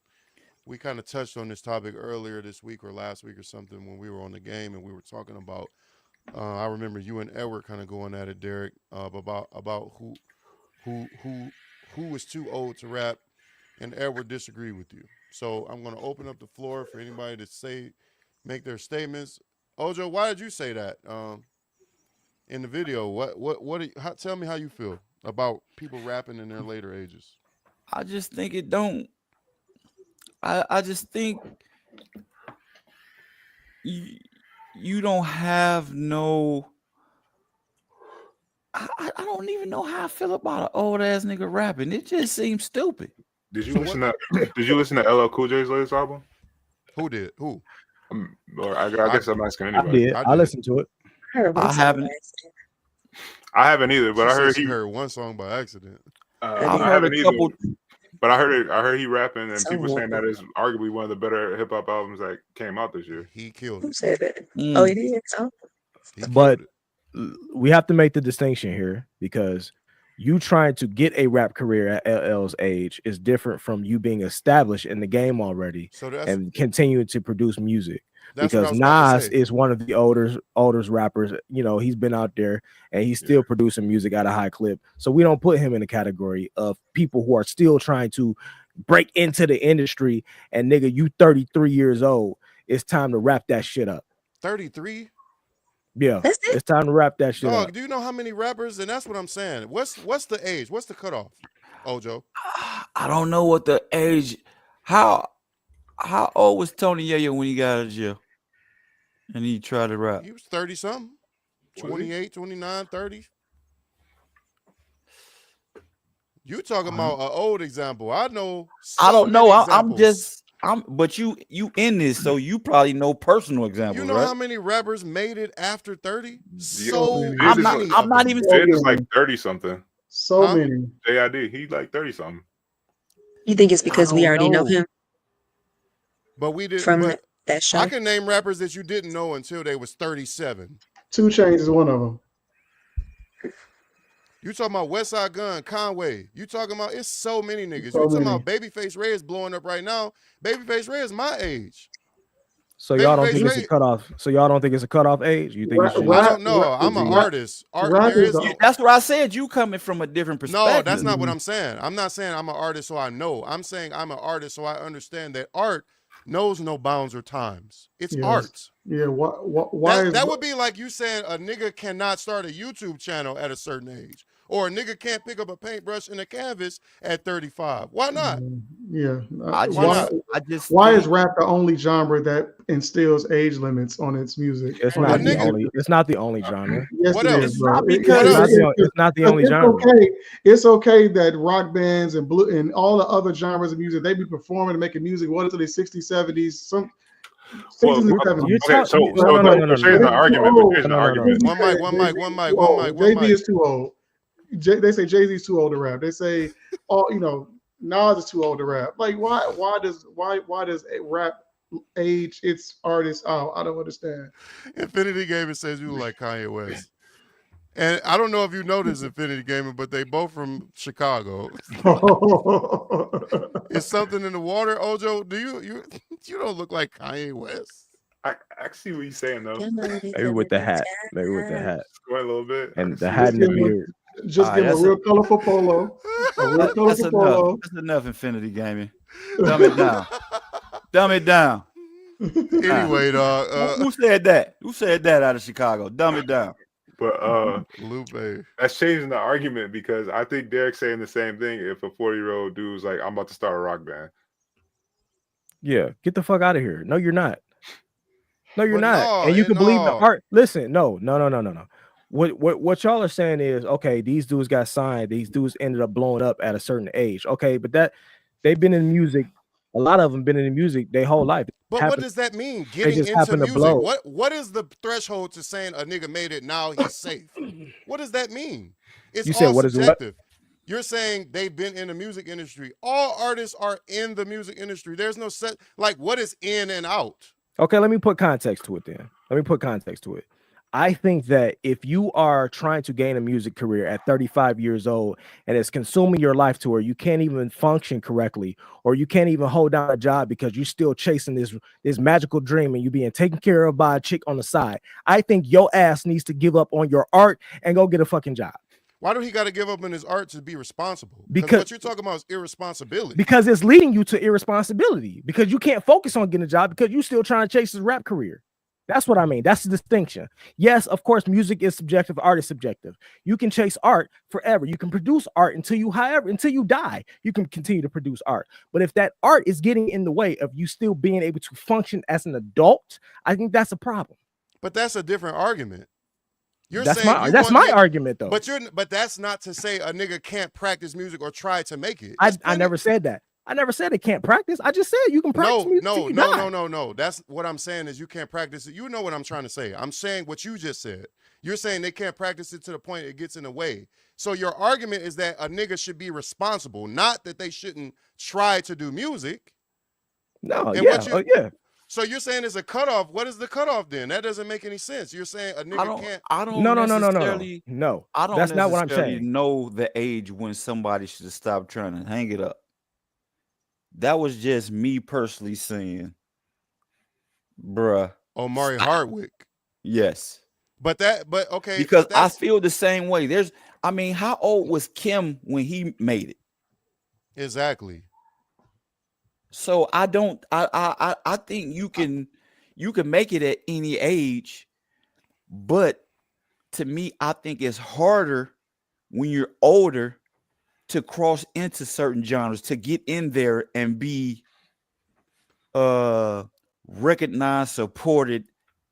we kind of touched on this topic earlier this week or last week or something when we were on the game and we were talking about. I remember you and Edward kind of going at it, Derek, about who was too old to rap, and Edward disagreed with you. So I'm going to open up the floor for anybody to make their statements. Ojo, why did you say that? In the video, tell me how you feel about people rapping in their later ages. I just think it don't. I just think you don't have no. I don't even know how I feel about an old ass nigga rapping. It just seems stupid. Did you listen to LL Cool J's latest album? Who did? Who? Or I guess I'm asking I anybody. did. I listened to it. I haven't. I haven't either, but I heard he heard one song by accident. I've heard a couple. But I heard he rapping, and people saying that is arguably one of the better hip hop albums that came out this year. He killed Who it. said that? Oh, he did. So. But we have to make the distinction here because you trying to get a rap career at LL's age is different from you being established in the game already and continuing to produce music. Because Nas is one of the oldest rappers. You know, he's been out there and he's still producing music at a high clip. So we don't put him in the category of people who are still trying to break into the industry. And nigga, you 33 years old. It's time to wrap that shit up. 33? Yeah, it's time to wrap that shit up. Do you know how many rappers? And that's what I'm saying. What's the age? What's the cutoff, Ojo? I don't know what the age. How old was Tony Yayo when he got out of jail? And he tried to rap. He was 30-something. 28, 29, 30. You talking about an old example. I know. I don't know. I'm But you in this, so you probably know personal examples, You know right? how many rappers made it after 30? So I'm not even Jid is like 30 something. So many. J.I.D. He like 30 something. You think it's because we already know him But we did. from But that show? I can name rappers that you didn't know until they was 37. 2 Chainz is one of them. You talking about Westside Gun, Conway. You talking about, it's so many niggas. So You talking many. about Babyface Ray is blowing up right now. Babyface Ray is my age. So y'all don't Babyface think it's Ray- a cutoff. So y'all don't think it's a cutoff age. You think it's just I don't know. I'm an artist. That's what I said. You coming from a different perspective. No, that's not what I'm saying. I'm not saying I'm an artist so I know. I'm saying I'm an artist so I understand that art knows no bounds or times. It's Yes. art. Yeah. Why That would be like you saying a nigga cannot start a YouTube channel at a certain age. Or a nigga can't pick up a paintbrush and a canvas at 35. Why not? Yeah. Why is rap the only genre that instills age limits on its music? It's not the only. It's not the only genre. Yes, What it else? is, bro. It's not the only genre. Okay. It's okay that rock bands and blue and all the other genres of music, they be performing and making music well into the 60s, 70s, some 60s and 70s. So change the argument. One mic. Jay-Z is too old. They say Jay-Z's too old to rap. They say, Nas is too old to rap. Like, why does a rap age its artists out? I don't understand. Infinity Gaming says you look like Kanye West. And I don't know if you noticed Infinity Gaming, but they both from Chicago. Is something in the water, Ojo? Do you don't look like Kanye West? I see what you're saying though. Maybe with the hat. Maybe with the hat. Squint a little bit. And the hat and the beard. Just give him a real colorful polo. A real colorful polo. That's enough, Infinity Gaming. Dumb it down. Dumb it down. Anyway, dog. Who said that? Who said that out of Chicago? Dumb it down. But Lupe. That's changing the argument because I think Derek's saying the same thing if a 40-year-old dude's like, I'm about to start a rock band. Yeah, get the fuck out of here. No, you're not. No, you're not. No, and you can believe the no. art. Listen, no. What y'all are saying is, okay, these dudes got signed. These dudes ended up blowing up at a certain age. Okay, but that they've been in music. A lot of them been in music their whole life. But what does that mean? Getting into music. What is the threshold to saying a nigga made it, now he's safe? What does that mean? It's You said all what is what? subjective. You're saying they've been in the music industry. All artists are in the music industry. There's no set, like, what is in and out? Okay, let me put context to it then. Let me put context to it. I think that if you are trying to gain a music career at 35 years old and it's consuming your life to where you can't even function correctly or you can't even hold down a job because you're still chasing this magical dream and you're being taken care of by a chick on the side, I think your ass needs to give up on your art and go get a fucking job. Why do he got to give up on his art to be responsible? Because what you're talking about is irresponsibility. Because it's leading you to irresponsibility because you can't focus on getting a job because you're still trying to chase this rap career. That's what I mean. That's the distinction. Yes, of course, music is subjective, art is subjective. You can chase art forever. You can produce art until you die. You can continue to produce art. But if that art is getting in the way of you still being able to function as an adult, I think that's a problem. But that's a different argument. That's my argument though. But that's not to say a nigga can't practice music or try to make it. I never said that. I never said it can't practice. I just said you can practice music. No. That's what I'm saying is you can't practice it. You know what I'm trying to say. I'm saying what you just said. You're saying they can't practice it to the point it gets in the way. So your argument is that a nigga should be responsible, not that they shouldn't try to do music. No, yeah. So you're saying it's a cutoff. What is the cutoff then? That doesn't make any sense. You're saying a nigga can't. No. I don't. That's not what I'm saying. Know the age when somebody should stop trying to hang it up. That was just me personally saying, bruh. Omari Hardwick. Yes. But okay. Because I feel the same way. How old was Kim when he made it? Exactly. So I think you can make it at any age, but to me, I think it's harder when you're older to cross into certain genres, to get in there and be recognized, supported,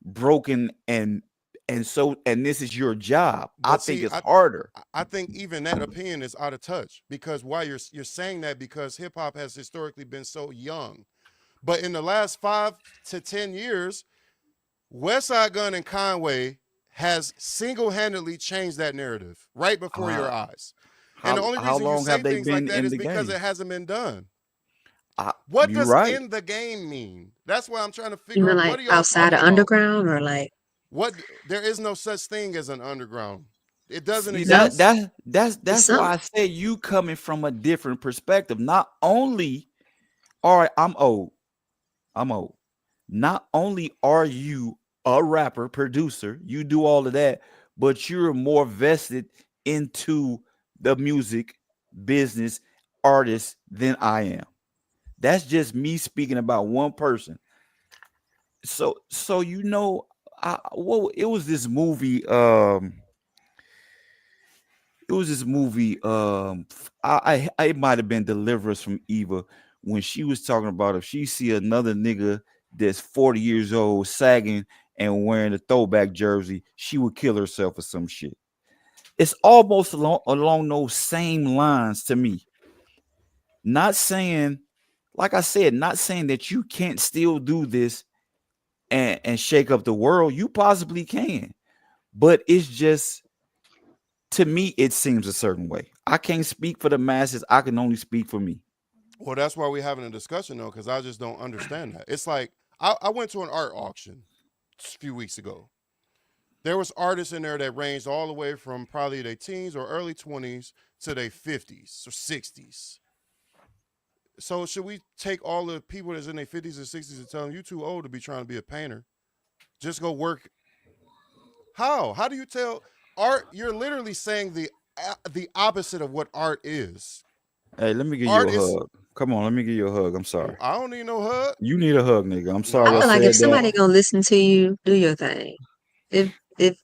broken, and this is your job. I think it's harder. I think even that opinion is out of touch because why you're saying that because hip hop has historically been so young. But in the last 5 to 10 years, Westside Gunn and Conway has single-handedly changed that narrative right before your eyes. And the only How reason you long say have they things like been that in is the because game? it hasn't been done. What You're does right. in the game mean? That's why I'm trying to You figure mean out like what are y'all outside talking of about? underground or like? What? There is no such thing as an underground. It doesn't See, exist. that's why I say you coming from a different perspective. Not only, all right, I'm old. Not only are you a rapper, producer, you do all of that, but you're more vested into the music business artist than I am. That's just me speaking about one person. So it was this movie. It was this movie. It might have been Deliverance from Eva when she was talking about if she see another nigga that's 40 years old sagging and wearing a throwback jersey, she would kill herself or some shit. It's almost along those same lines to me. Not saying, like I said, not saying that you can't still do this and shake up the world. You possibly can, but it's just, to me, it seems a certain way. I can't speak for the masses. I can only speak for me. Well, that's why we're having a discussion though, because I just don't understand that. It's like I went to an art auction a few weeks ago. There was artists in there that ranged all the way from probably their teens or early 20s to their 50s or 60s. So should we take all the people that's in their 50s and 60s and tell them you too old to be trying to be a painter? Just go work. How? How do you tell art? You're literally saying the opposite of what art is. Hey, let me give Art you a is. hug. Come on, let me give you a hug. I'm sorry. I don't need no hug. You need a hug, nigga. I'm sorry I I feel like said if somebody that. gonna listen to you, do your thing. If But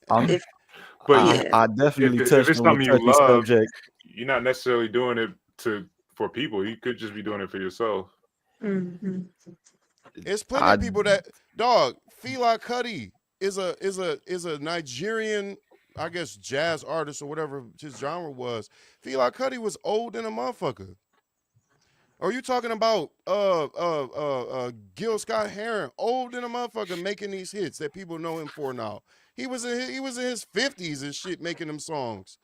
yeah. I definitely if touched it's on a something you touchy love, subject. you're not necessarily doing it for people. You could just be doing it for yourself. Mm-hmm. It's plenty of people that Fela Kuti is a Nigerian, I guess, jazz artist or whatever his genre was. Fela Kuti was old than a motherfucker. Are you talking about Gil Scott Heron, old than a motherfucker, making these hits that people know him for now? He was in his 50s and shit making them songs.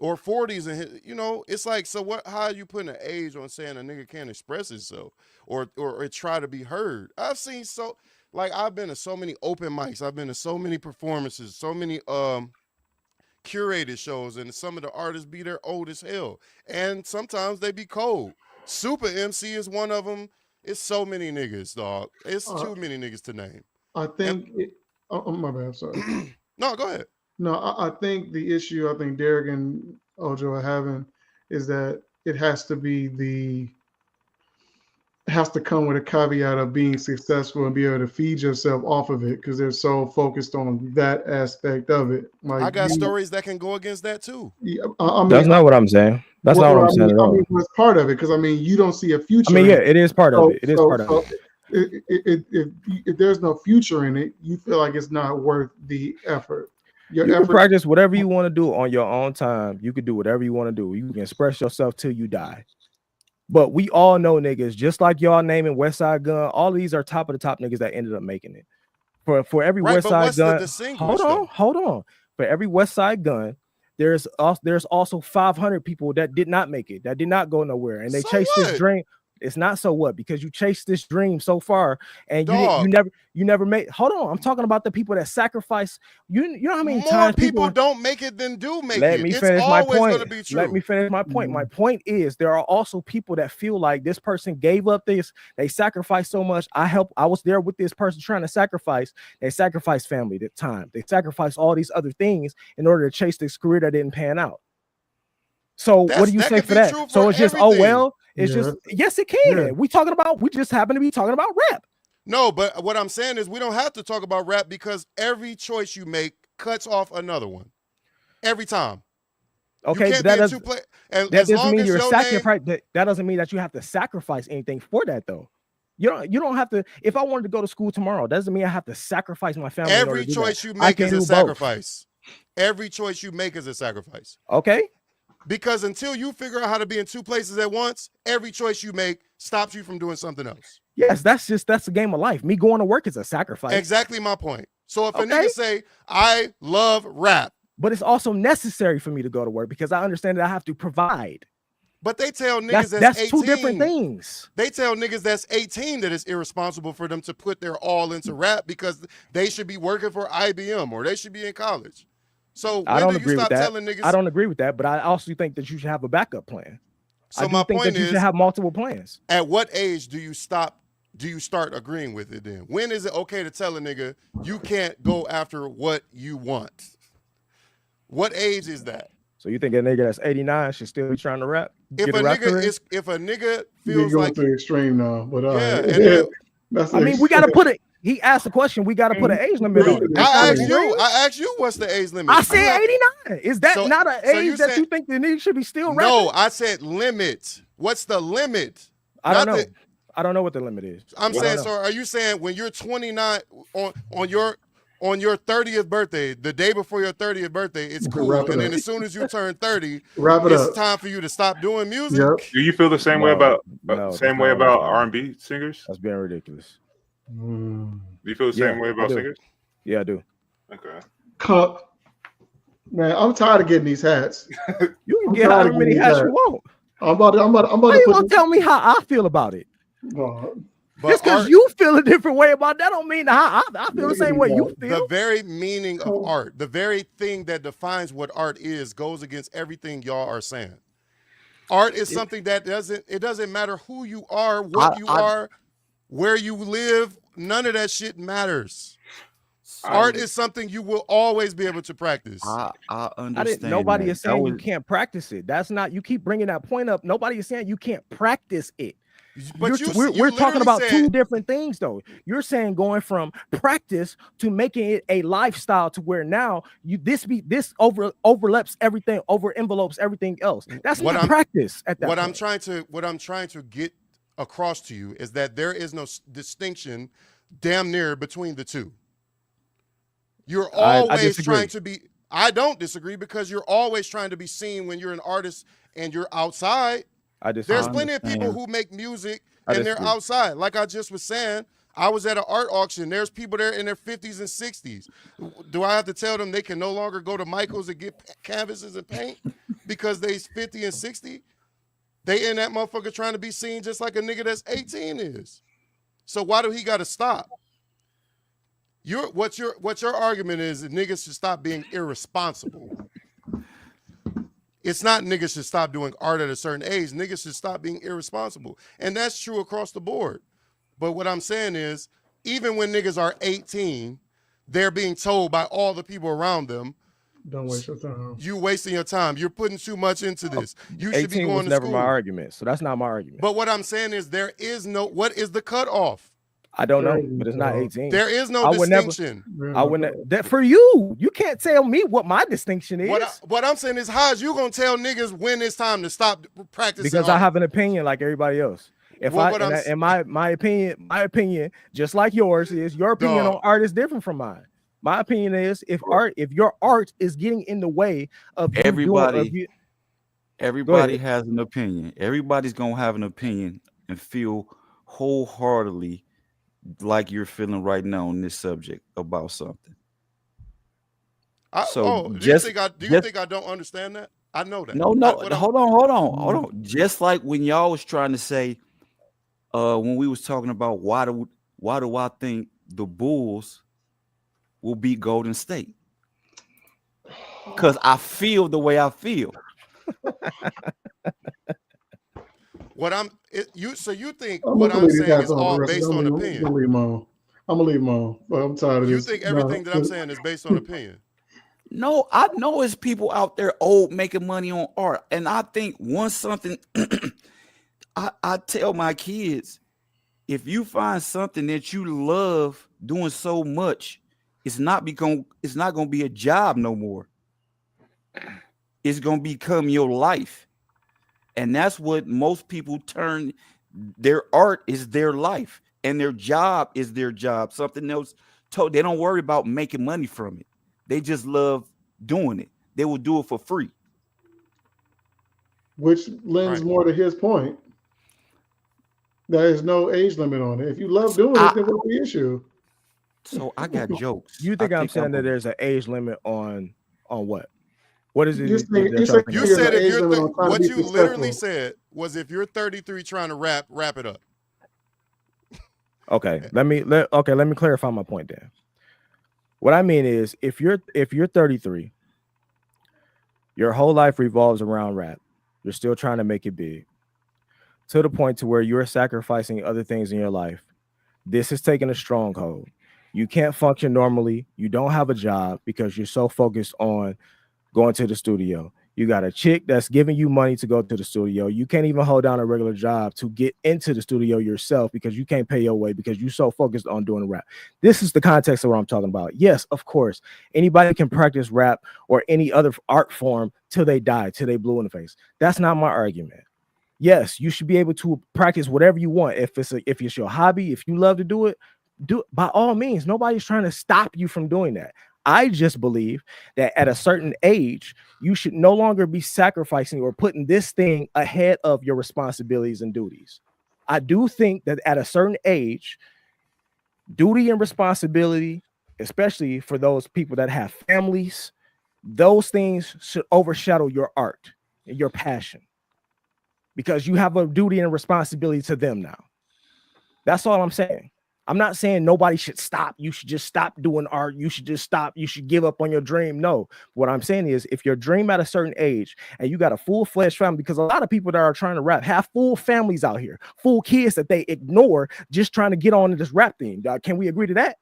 Or 40s, and it's like, so what? How are you putting an age on saying a nigga can't express himself or try to be heard? I've been to so many open mics, I've been to so many performances, so many curated shows, and some of the artists be there old as hell, and sometimes they be cold. Super MC is one of them. It's so many niggas, dog. It's too many niggas to name. I think. My bad. Sorry. No, go ahead. No, I think the issue I think Derek and Ojo are having is that it has to come with a caveat of being successful and be able to feed yourself off of it because they're so focused on that aspect of it. Like I got stories that can go against that too. Yeah, that's not what I'm saying. That's not what I'm saying at all. It's part of it because you don't see a future. I mean, yeah, it is part of it. It is part of it. If there's no future in it, you feel like it's not worth the effort. You can practice whatever you want to do on your own time. You can do whatever you want to do. You can express yourself till you die. But we all know niggas, just like y'all naming Westside Gunn, all of these are top of the top niggas that ended up making it. For every Westside Gunn, hold on. For every Westside Gunn, there's also 500 people that did not make it, that did not go nowhere, and they chased this dream. It's not so what, because you chased this dream so far and you never made. Hold on, I'm talking about the people that sacrifice. You know how many times people don't make it than do make it. Let me finish my point. Let me finish my point. Mm-hmm. My point is there are also people that feel like this person gave up this. They sacrificed so much. I was there with this person trying to sacrifice. They sacrificed family, the time. They sacrificed all these other things in order to chase this career that didn't pan out. So what do you say for that? So it's just everything. Oh well, it's just yes, it can. Yeah. We just happen to be talking about rap. No, but what I'm saying is we don't have to talk about rap because every choice you make cuts off another one. Every time. Okay, that doesn't mean you're sacrificing. That doesn't mean that you have to sacrifice anything for that though. You don't have to. If I wanted to go to school tomorrow, doesn't mean I have to sacrifice my family. Every choice you make is a sacrifice. Every choice you make is a sacrifice. Okay. Because until you figure out how to be in two places at once, every choice you make stops you from doing something else. Yes, that's a game of life. Me going to work is a sacrifice. Exactly my point. So if a nigga say, I love rap. But it's also necessary for me to go to work because I understand that I have to provide. But they tell niggas that's 18. Two different things. They tell niggas that's 18 that it's irresponsible for them to put their all into rap because they should be working for IBM or they should be in college. So I don't when do agree you with stop that. telling niggas? I don't agree with that, but I also think that you should have a backup plan. So I my think point that you is, should have multiple plans. At what age do you start agreeing with it then? When is it okay to tell a nigga you can't go after what you want? What age is that? So you think a nigga that's 89 should still be trying to rap? If a nigga feels going like to the extreme now, but we got to put it. He asked the question. We got to put an age limit on it. I asked you what's the age limit. I said 89. Is that not an age that you think the nigga should be still rapping? No, I said limit. What's the limit? I don't know. I don't know what the limit is. I'm saying, so are you saying when you're 29 on your 30th birthday, the day before your 30th birthday, it's cool, and then as soon as you turn 30, it's time for you to stop doing music? Yep. Do you feel the same way about R&B singers? That's being ridiculous. Do you feel the same way about singers? Yeah, I do. Okay. Man, I'm tired of getting these hats. You can get however many hats you want. I'm about How to you gonna tell me how I feel about it? Just because you feel a different way about that don't mean how I feel the same way you feel. The very meaning of art, the very thing that defines what art is, goes against everything y'all are saying. Art is something that doesn't matter who you are, what you are, where you live. None of that shit matters. Art is something you will always be able to practice. I understand. Nobody is saying you can't practice it. That's not. You keep bringing that point up. Nobody is saying you can't practice it. But we're talking about two different things, though. You're saying going from practice to making it a lifestyle to where now this overlaps everything, over envelopes everything else. That's not practice at that. What I'm trying to get across to you is that there is no distinction, damn near, between the two. You're always trying to be. I don't disagree because you're always trying to be seen when you're an artist and you're outside. There's plenty of people who make music and they're outside. Like I just was saying, I was at an art auction. There's people there in their 50s and 60s. Do I have to tell them they can no longer go to Michael's and get canvases and paint because they's 50 and 60? They in that motherfucker trying to be seen just like a nigga that's 18 is. So why do he got to stop? What your argument is that niggas should stop being irresponsible. It's not niggas should stop doing art at a certain age. Niggas should stop being irresponsible. And that's true across the board. But what I'm saying is, even when niggas are 18, they're being told by all the people around them, don't waste your time. You wasting your time. You're putting too much into this. You 18 should be going was to never school. my argument, so that's not my argument. But what I'm saying is what is the cutoff? I don't know, but it's not 18. There is no distinction. I wouldn't. That for you. You can't tell me what my distinction is. What I'm saying is, how is you gonna tell niggas when it's time to stop practicing? Because I have an opinion like everybody else. If my opinion, just like yours is, your opinion on art is different from mine. My opinion is, if your art is getting in the way of everybody has an opinion. Everybody's gonna have an opinion and feel wholeheartedly like you're feeling right now on this subject about something. Do you think I don't understand that? I know that. No. Hold on. Just like when y'all was trying to say, when we was talking about why do I think the Bulls will beat Golden State? Because I feel the way I feel. So you think what I'm saying is all based on opinion? I'm gonna leave them on. But I'm tired of this. You think everything that I'm saying is based on opinion? No, I know it's people out there making money on art. And I think once something I tell my kids, if you find something that you love doing so much, it's not gonna be a job no more. It's gonna become your life. And that's what most people turn. Their art is their life, and their job is their job. Something else. They don't worry about making money from it. They just love doing it. They will do it for free. Which lends more to his point. There is no age limit on it. If you love doing it, then what's the issue? So I got jokes. You think I'm saying that there's an age limit on what? What is it? You're saying You said there's an if age you're limit on trying what to be you literally successful. said was if you're 33 trying to wrap it up. Okay, let me clarify my point then. What I mean is if you're 33, your whole life revolves around rap. You're still trying to make it big to the point to where you're sacrificing other things in your life. This is taking a stronghold. You can't function normally. You don't have a job because you're so focused on going to the studio. You got a chick that's giving you money to go to the studio. You can't even hold down a regular job to get into the studio yourself because you can't pay your way because you're so focused on doing rap. This is the context of what I'm talking about. Yes, of course, anybody can practice rap or any other art form till they die, till they blue in the face. That's not my argument. Yes, you should be able to practice whatever you want. If it's your hobby, if you love to do it, do it by all means. Nobody's trying to stop you from doing that. I just believe that at a certain age, you should no longer be sacrificing or putting this thing ahead of your responsibilities and duties. I do think that at a certain age, duty and responsibility, especially for those people that have families, those things should overshadow your art and your passion because you have a duty and responsibility to them now. That's all I'm saying. I'm not saying nobody should stop. You should just stop doing art. You should just stop. You should give up on your dream. No, what I'm saying is if your dream at a certain age and you got a full-fledged family, because a lot of people that are trying to rap have full families out here, full kids that they ignore just trying to get on to this rap thing. Can we agree to that?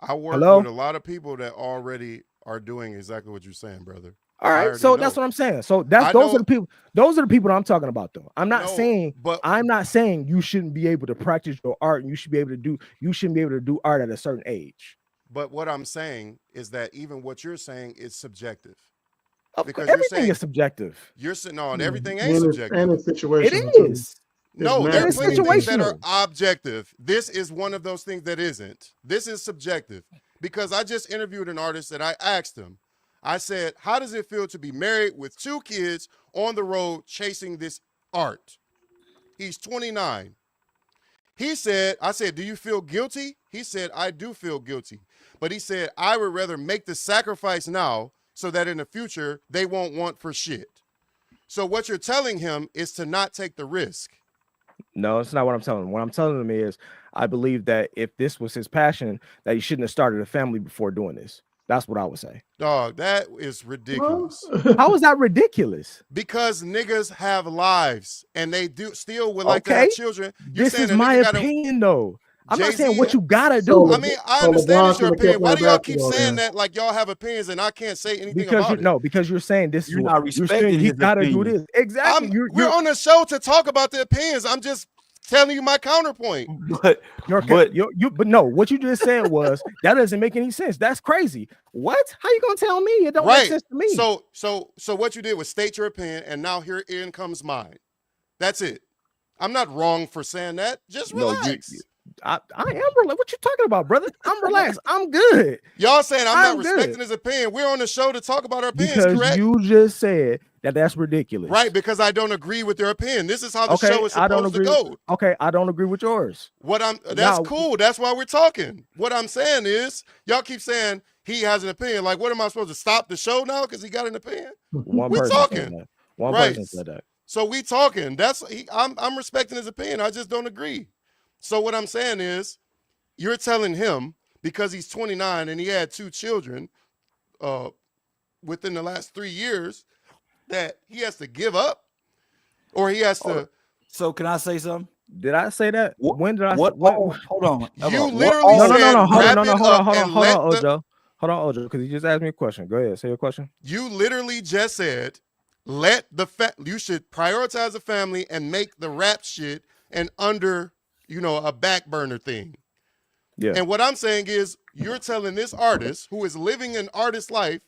I work with a lot of people that already are doing exactly what you're saying, brother. All right, so that's what I'm saying. So those are the people that I'm talking about, though. I'm not saying you shouldn't be able to practice your art and you shouldn't be able to do art at a certain age. But what I'm saying is that even what you're saying is subjective. Because everything is subjective. You're saying no, everything ain't subjective. And it's situational. It is. No, there are plenty of things that are objective. This is one of those things that isn't. This is subjective. Because I just interviewed an artist that I asked him, I said, how does it feel to be married with 2 kids on the road chasing this art? He's 29. He said, I said, do you feel guilty? He said, I do feel guilty. But he said, I would rather make the sacrifice now so that in the future they won't want for shit. So what you're telling him is to not take the risk. No, it's not what I'm telling him. What I'm telling him is I believe that if this was his passion, that he shouldn't have started a family before doing this. That's what I would say. Dog, that is ridiculous. How is that ridiculous? Because niggas have lives and they do still would like to have children. This is my opinion, though. I'm not saying what you gotta do. I mean, I understand it's your opinion. Why do y'all keep saying that like y'all have opinions and I can't say anything about it? No, because you're saying this. You're not respecting he his gotta do opinion. this. Exactly. We're on the show to talk about the opinions. I'm just telling you my counterpoint. But no, what you just said was that doesn't make any sense. That's crazy. What? How you gonna tell me? It don't make sense to me. So what you did was state your opinion, and now here in comes mine. That's it. I'm not wrong for saying that. Just relax. I am relaxed. What you talking about, brother? I'm relaxed. I'm good. Y'all saying I'm not respecting his opinion. We're on the show to talk about our opinions, because correct? You just said that's ridiculous. Right, because I don't agree with your opinion. This is how the show is supposed to go. Okay, I don't agree with yours. That's cool. That's why we're talking. What I'm saying is, y'all keep saying he has an opinion. Like, what am I supposed to stop the show now because he got an opinion? We're talking. One person said that. So we talking. I'm respecting his opinion. I just don't agree. So what I'm saying is, you're telling him because he's 29 and he had 2 children within the last 3 years that he has to give up, or he has to. So can I say something? Did I say that? When did I? Hold on. You literally said Hold on, Ojo, because he just asked me a question. Go ahead, say your question. You literally just said, you should prioritize the family and make the rap shit and under, a back burner thing. Yeah. And what I'm saying is, you're telling this artist who is living an artist life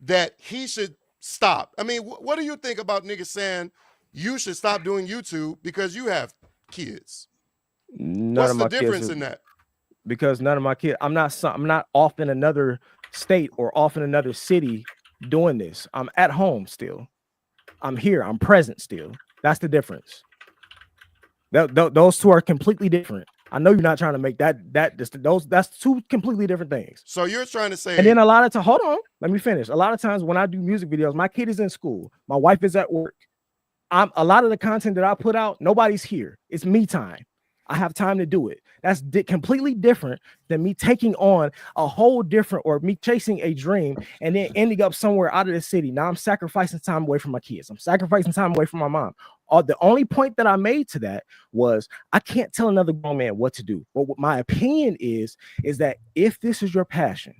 that he should stop. I mean, what do you think about niggas saying you should stop doing YouTube because you have kids? What's the difference in that? Because none of my kids, I'm not off in another state or off in another city doing this. I'm at home still. I'm here. I'm present still. That's the difference. Those two are completely different. I know you're not trying to make that's two completely different things. So you're trying to say, and then a lot of times, hold on, let me finish. A lot of times when I do music videos, my kid is in school, my wife is at work. A lot of the content that I put out, nobody's here. It's me time. I have time to do it. That's completely different than me taking on a whole different, or me chasing a dream and then ending up somewhere out of the city. Now I'm sacrificing time away from my kids. I'm sacrificing time away from my mom. The only point that I made to that was I can't tell another grown man what to do. But what my opinion is that if this is your passion,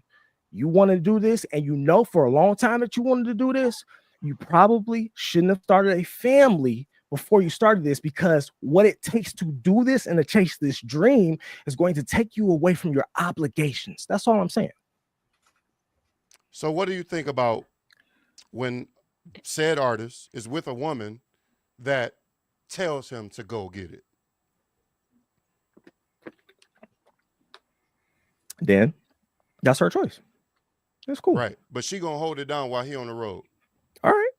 you want to do this, and you know for a long time that you wanted to do this, you probably shouldn't have started a family before you started this, because what it takes to do this and to chase this dream is going to take you away from your obligations. That's all I'm saying. So what do you think about when said artist is with a woman that tells him to go get it? Then that's her choice. That's cool. Right. But she gonna hold it down while he on the road. All right.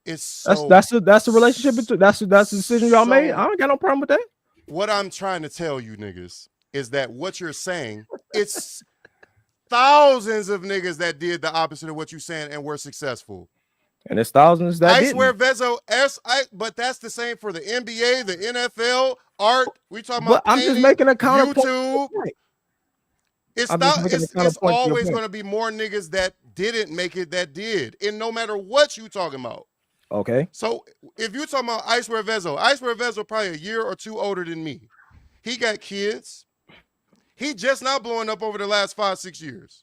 It's so, that's the relationship between that's the decision y'all made. I don't got no problem with that. What I'm trying to tell you niggas is that what you're saying, it's thousands of niggas that did the opposite of what you're saying and were successful. And it's thousands that I swear Vezo, but that's the same for the NBA, the NFL, art. We talking about I'm just making a counterpoint. YouTube. It's always going to be more niggas that didn't make it that did, and no matter what you talking about. Okay. So if you're talking about Icewear Vezo probably a year or two older than me. He got kids. He just not blowing up over the last 5-6 years.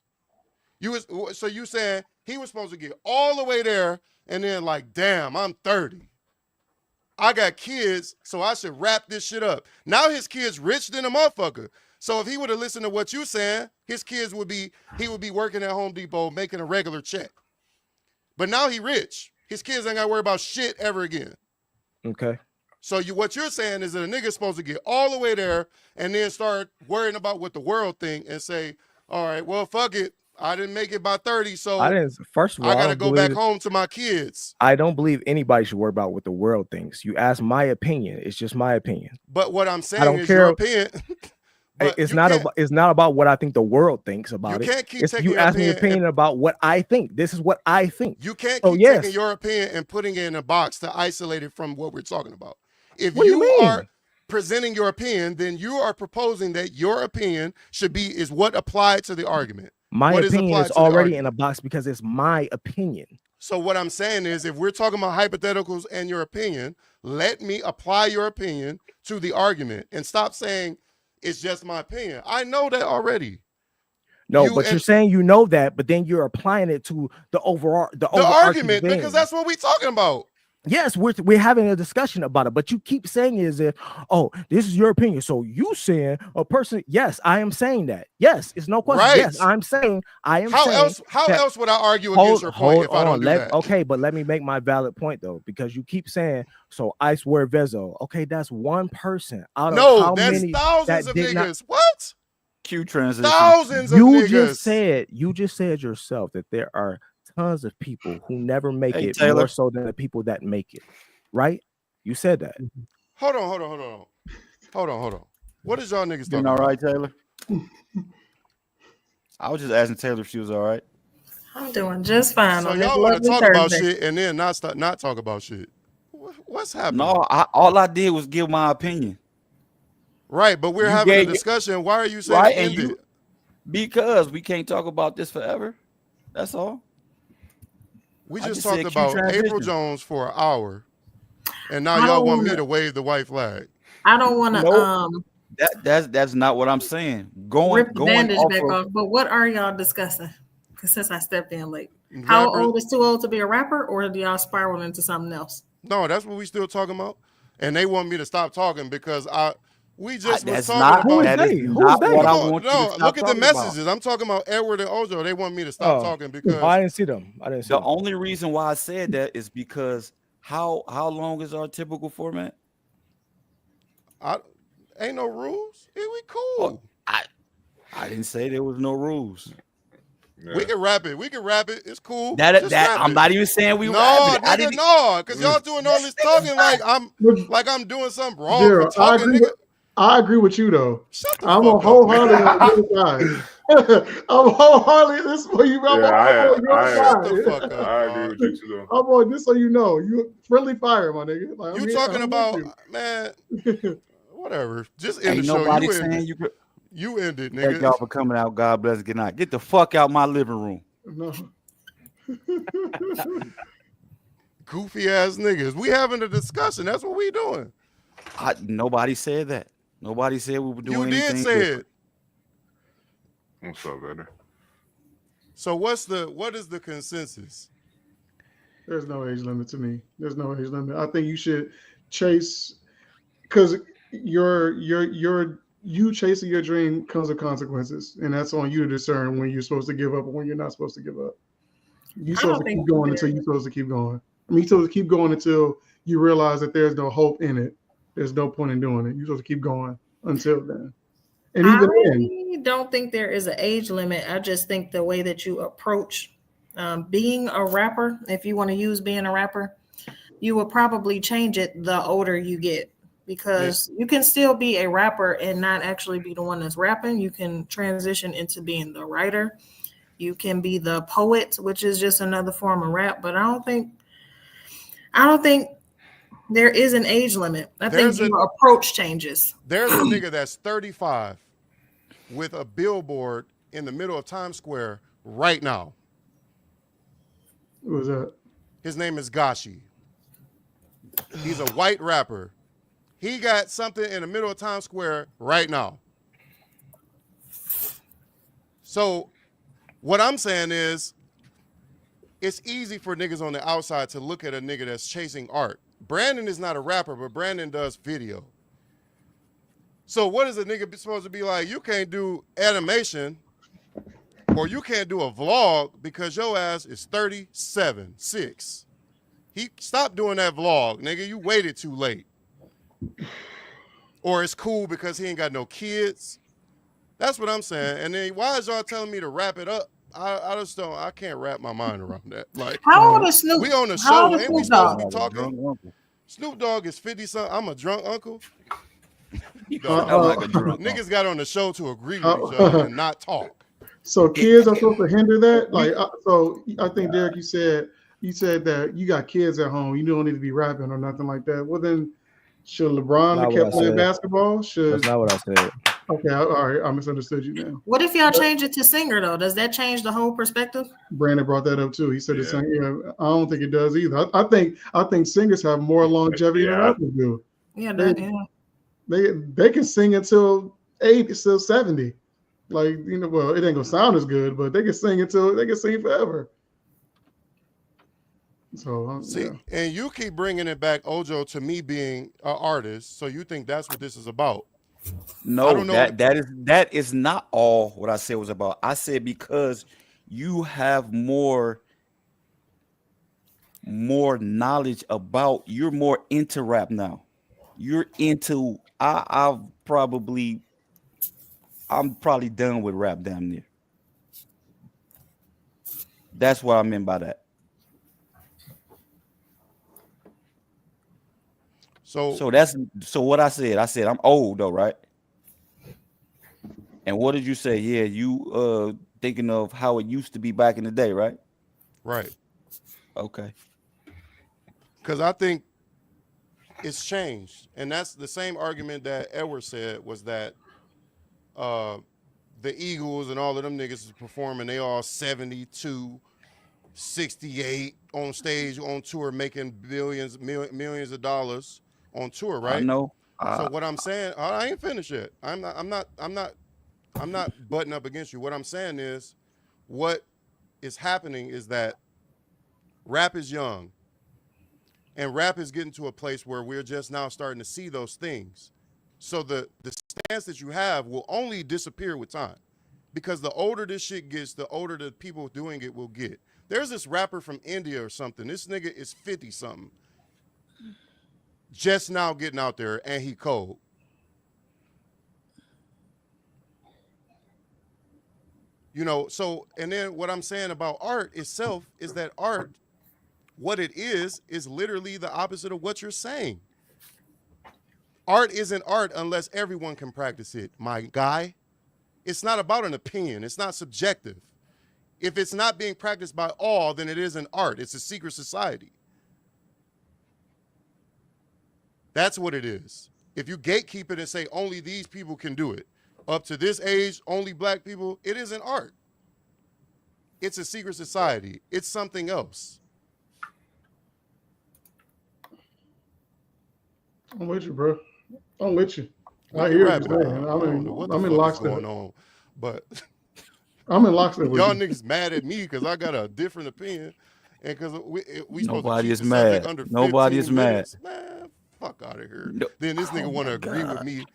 So you saying he was supposed to get all the way there, and then like, damn, I'm 30. I got kids, so I should wrap this shit up. Now his kids rich than a motherfucker. So if he would have listened to what you saying, his kids he would be working at Home Depot making a regular check. But now he rich. His kids ain't got to worry about shit ever again. Okay. So what you're saying is that a nigga's supposed to get all the way there and then start worrying about what the world think and say, all right, well, fuck it. I didn't make it by 30, so first of all, I got to go back home to my kids. I don't believe anybody should worry about what the world thinks. You ask my opinion. It's just my opinion. But what I'm saying is your opinion. It's not about what I think the world thinks about it. You can't keep taking you your ask me opinion opinion about what I think. This is what I think. You can't keep taking your opinion and putting it in a box to isolate it from what we're talking about. If what do you mean? Are presenting your opinion, then you are proposing that your opinion is what applied to the argument. My opinion is already in a box because it's my opinion. So what I'm saying is, if we're talking about hypotheticals and your opinion, let me apply your opinion to the argument and stop saying it's just my opinion. I know that already. No, but you're saying you know that, but then you're applying it to the argument because that's what we're talking about. Yes, we're having a discussion about it, but you keep saying is if, oh, this is your opinion. So you saying a person, yes, I am saying that. Yes, it's no question. Right. Yes, I'm saying I am how saying else would I argue against your point if I don't do that? Okay, but let me make my valid point though, because you keep saying so Icewear Vezo. Okay, that's one person out of how that's many thousands of niggas. What? Q transition. Thousands of niggas. You just said yourself that there are tons of people who never make it Taylor. more so than the people that make it, right? You said that. Hold on. What is y'all niggas talking all about? right, Taylor? I was just asking Taylor if she was all right. I'm doing just fine. So on this y'all want to lovely talk about Thursday. shit and then not talk about shit. What's happening? No, all I did was give my opinion. Right, but we're having a discussion. Why are you saying right, end it? Because we can't talk about this forever. That's all. We just talked about April Jones for an hour, and now y'all want me to wave the white flag. I don't want to. That's not what I'm saying. Rip the going bandage back off. But what are y'all discussing? Because since I stepped in late, how old is too old to be a rapper, or do y'all spiral into something else? No, that's what we still talking about, and they want me to stop talking because we just was that's talking not, about. That is not what I want you to stop look at the talking messages. about. I'm talking about Edward and Ojo. They want me to stop talking because I didn't see them. The only reason why I said that is because how long is our typical format? Ain't no rules. We cool. I didn't say there was no rules. We can rap it. We can rap it. It's cool. That Just rap I'm it. not even saying we No, rapping it. nigga, no, because y'all doing all this talking like I'm doing something wrong for Gerald, talking, nigga. I agree with you though. Shut the I'm fuck wholeheartedly up, on your side. I'm wholeheartedly this for you. I'm on your side. Shut the fuck up. I agree with you too, though. I'm on this so you know. You friendly fire, my nigga. Like, You talking about, man, whatever. Just end Ain't the show. nobody You end saying it. you could. You end it, Thank nigga. y'all for coming out. God bless. Good night. Get the fuck out my living room. No. Goofy ass niggas. We having a discussion. That's what we doing. Nobody said that. Nobody said we were doing You anything did say different. it. What's up, better? So what is the consensus? There's no age limit to me. There's no age limit. I think you should chase, because you chasing your dream comes with consequences, and that's on you to discern when you're supposed to give up and when you're not supposed to give up. You're supposed to keep going until you're supposed to keep going. I mean, you're supposed to keep going until you realize that there's no hope in it. There's no point in doing it. You're supposed to keep going until then. And even then, I don't think there is an age limit. I just think the way that you approach being a rapper, if you want to use being a rapper, you will probably change it the older you get, because you can still be a rapper and not actually be the one that's rapping. You can transition into being the writer. You can be the poet, which is just another form of rap. But I don't think there is an age limit. I think your approach changes. There's a nigga that's 35 with a billboard in the middle of Times Square right now. Who was that? His name is Gashi. He's a white rapper. He got something in the middle of Times Square right now. So what I'm saying is, it's easy for niggas on the outside to look at a nigga that's chasing art. Brandon is not a rapper, but Brandon does video. So what is a nigga supposed to be like? You can't do animation or you can't do a vlog because your ass is 37, 6. He stopped doing that vlog, nigga. You waited too late. Or it's cool because he ain't got no kids. That's what I'm saying. And then why is y'all telling me to wrap it up? I just don't. I can't wrap my mind around that. Like, how old is Snoop? We on the How old show, is ain't we Snoop supposed to Dogg? be talking? Snoop Dogg is 50-something. I'm a drunk uncle. Niggas got on the show to agree with each other and not talk. So kids are supposed to hinder that. Like, so I think Derek, you said that you got kids at home. You don't need to be rapping or nothing like that. Well, then should LeBron have kept playing basketball? That's not what I said. Okay, all right, I misunderstood you now. What if y'all change it to singer though? Does that change the whole perspective? Brandon brought that up too. He said the same. Yeah, I don't think it does either. I think singers have more longevity than rappers do. Yeah, They can sing until 80, still 70. Like, well, it ain't gonna sound as good, but they can sing forever. So see, and you keep bringing it back, Ojo, to me being an artist. So you think that's what this is about? No, I don't know that is not all what I said was about. I said because you have more knowledge about. You're more into rap now. You're into. I'm probably done with rap damn near. That's what I meant by that. So what I said. I said I'm old though, right? And what did you say? Yeah, you thinking of how it used to be back in the day, right? Right. Okay. Because I think it's changed. And that's the same argument that Edward said, was that the Eagles and all of them niggas is performing. They all 72, 68 on stage, on tour, making millions of dollars on tour, right? I know. So what I'm saying, I ain't finished yet. I'm not butting up against you. What I'm saying is, what is happening is that rap is young, and rap is getting to a place where we're just now starting to see those things. So the stance that you have will only disappear with time, because the older this shit gets, the older the people doing it will get. There's this rapper from India or something. This nigga is 50-something, just now getting out there, and he cold. You know, so, and then what I'm saying about art itself is that art, what it is literally the opposite of what you're saying. Art isn't art unless everyone can practice it, my guy. It's not about an opinion. It's not subjective. If it's not being practiced by all, then it isn't art. It's a secret society. That's what it is. If you gatekeep it and say only these people can do it, up to this age, only black people, it isn't art. It's a secret society. It's something else. I'm with you, bro. I'm with you. I We can hear rap what you're about saying. it. I don't know what the I'm in fuck is lockstep. going on, but I'm in lockstep with y'all you. niggas mad at me because I got a different opinion, and because we supposed to Nobody keep is the subject mad. under 15 Nobody is mad. minutes. Man, fuck out of here. No. Then this nigga Oh want to my agree with God. me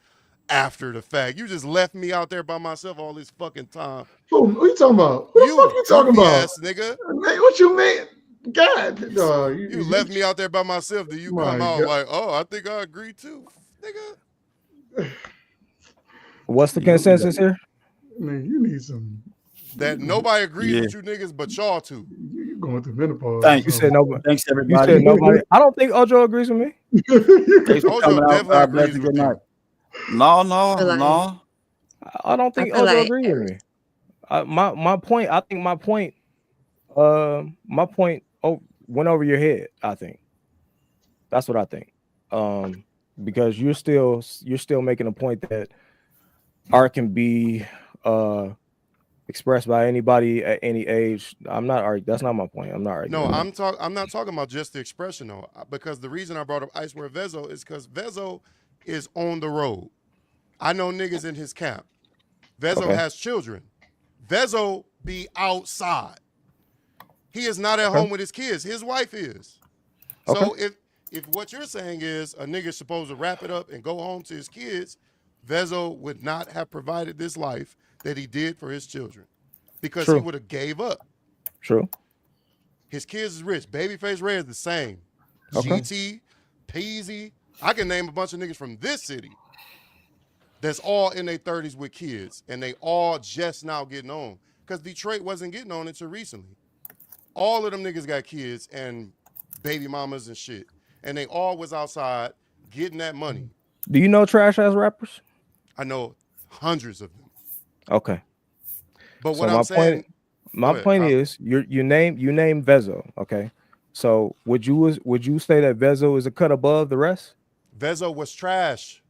after the fact. You just left me out there by myself all this fucking time. Who you talking about? Who the fuck you talking goofy about? ass nigga. Man, what you mean? God, You left me out there by myself. Then you come My out God. like, oh, I think I agree too, nigga. What's the consensus here? Man, you need some. That nobody agrees Yeah. with you niggas, but y'all two. You're going through menopause. Thank You said nobody. Thanks, You everybody. said nobody. I don't think Ojo agrees with me. Thanks for Ojo coming out. definitely God bless agrees you. with Good you. night. No, feel like- no. I don't think feel Ojo like agrees with me. My point. I think my point went over your head. I think that's what I think. Because you're still making a point that art can be expressed by anybody at any age. I'm not arguing. That's not my point. I'm not arguing. No, I'm not talking about just the expression though, because the reason I brought up Icewear Vezo is because Vezo is on the road. I know niggas in his camp. Vezo Okay. has children. Vezo be outside. He is not at home with his kids. His wife is. So if what you're saying is a nigga's supposed to wrap it up and go home to his kids, Vezo would not have provided this life that he did for his children because he True. would have gave up. True. His kids is rich. Babyface Red is the same. Okay. GT, Peasy. I can name a bunch of niggas from this city that's all in their 30s with kids, and they all just now getting on because Detroit wasn't getting on until recently. All of them niggas got kids and baby mamas and shit, and they all was outside getting that money. Do you know trash ass rappers? I know hundreds of them. Okay. But So what I'm saying, my point is you name Vezo. Okay. So would you say that Vezo is a cut above the rest? Vezo was trash.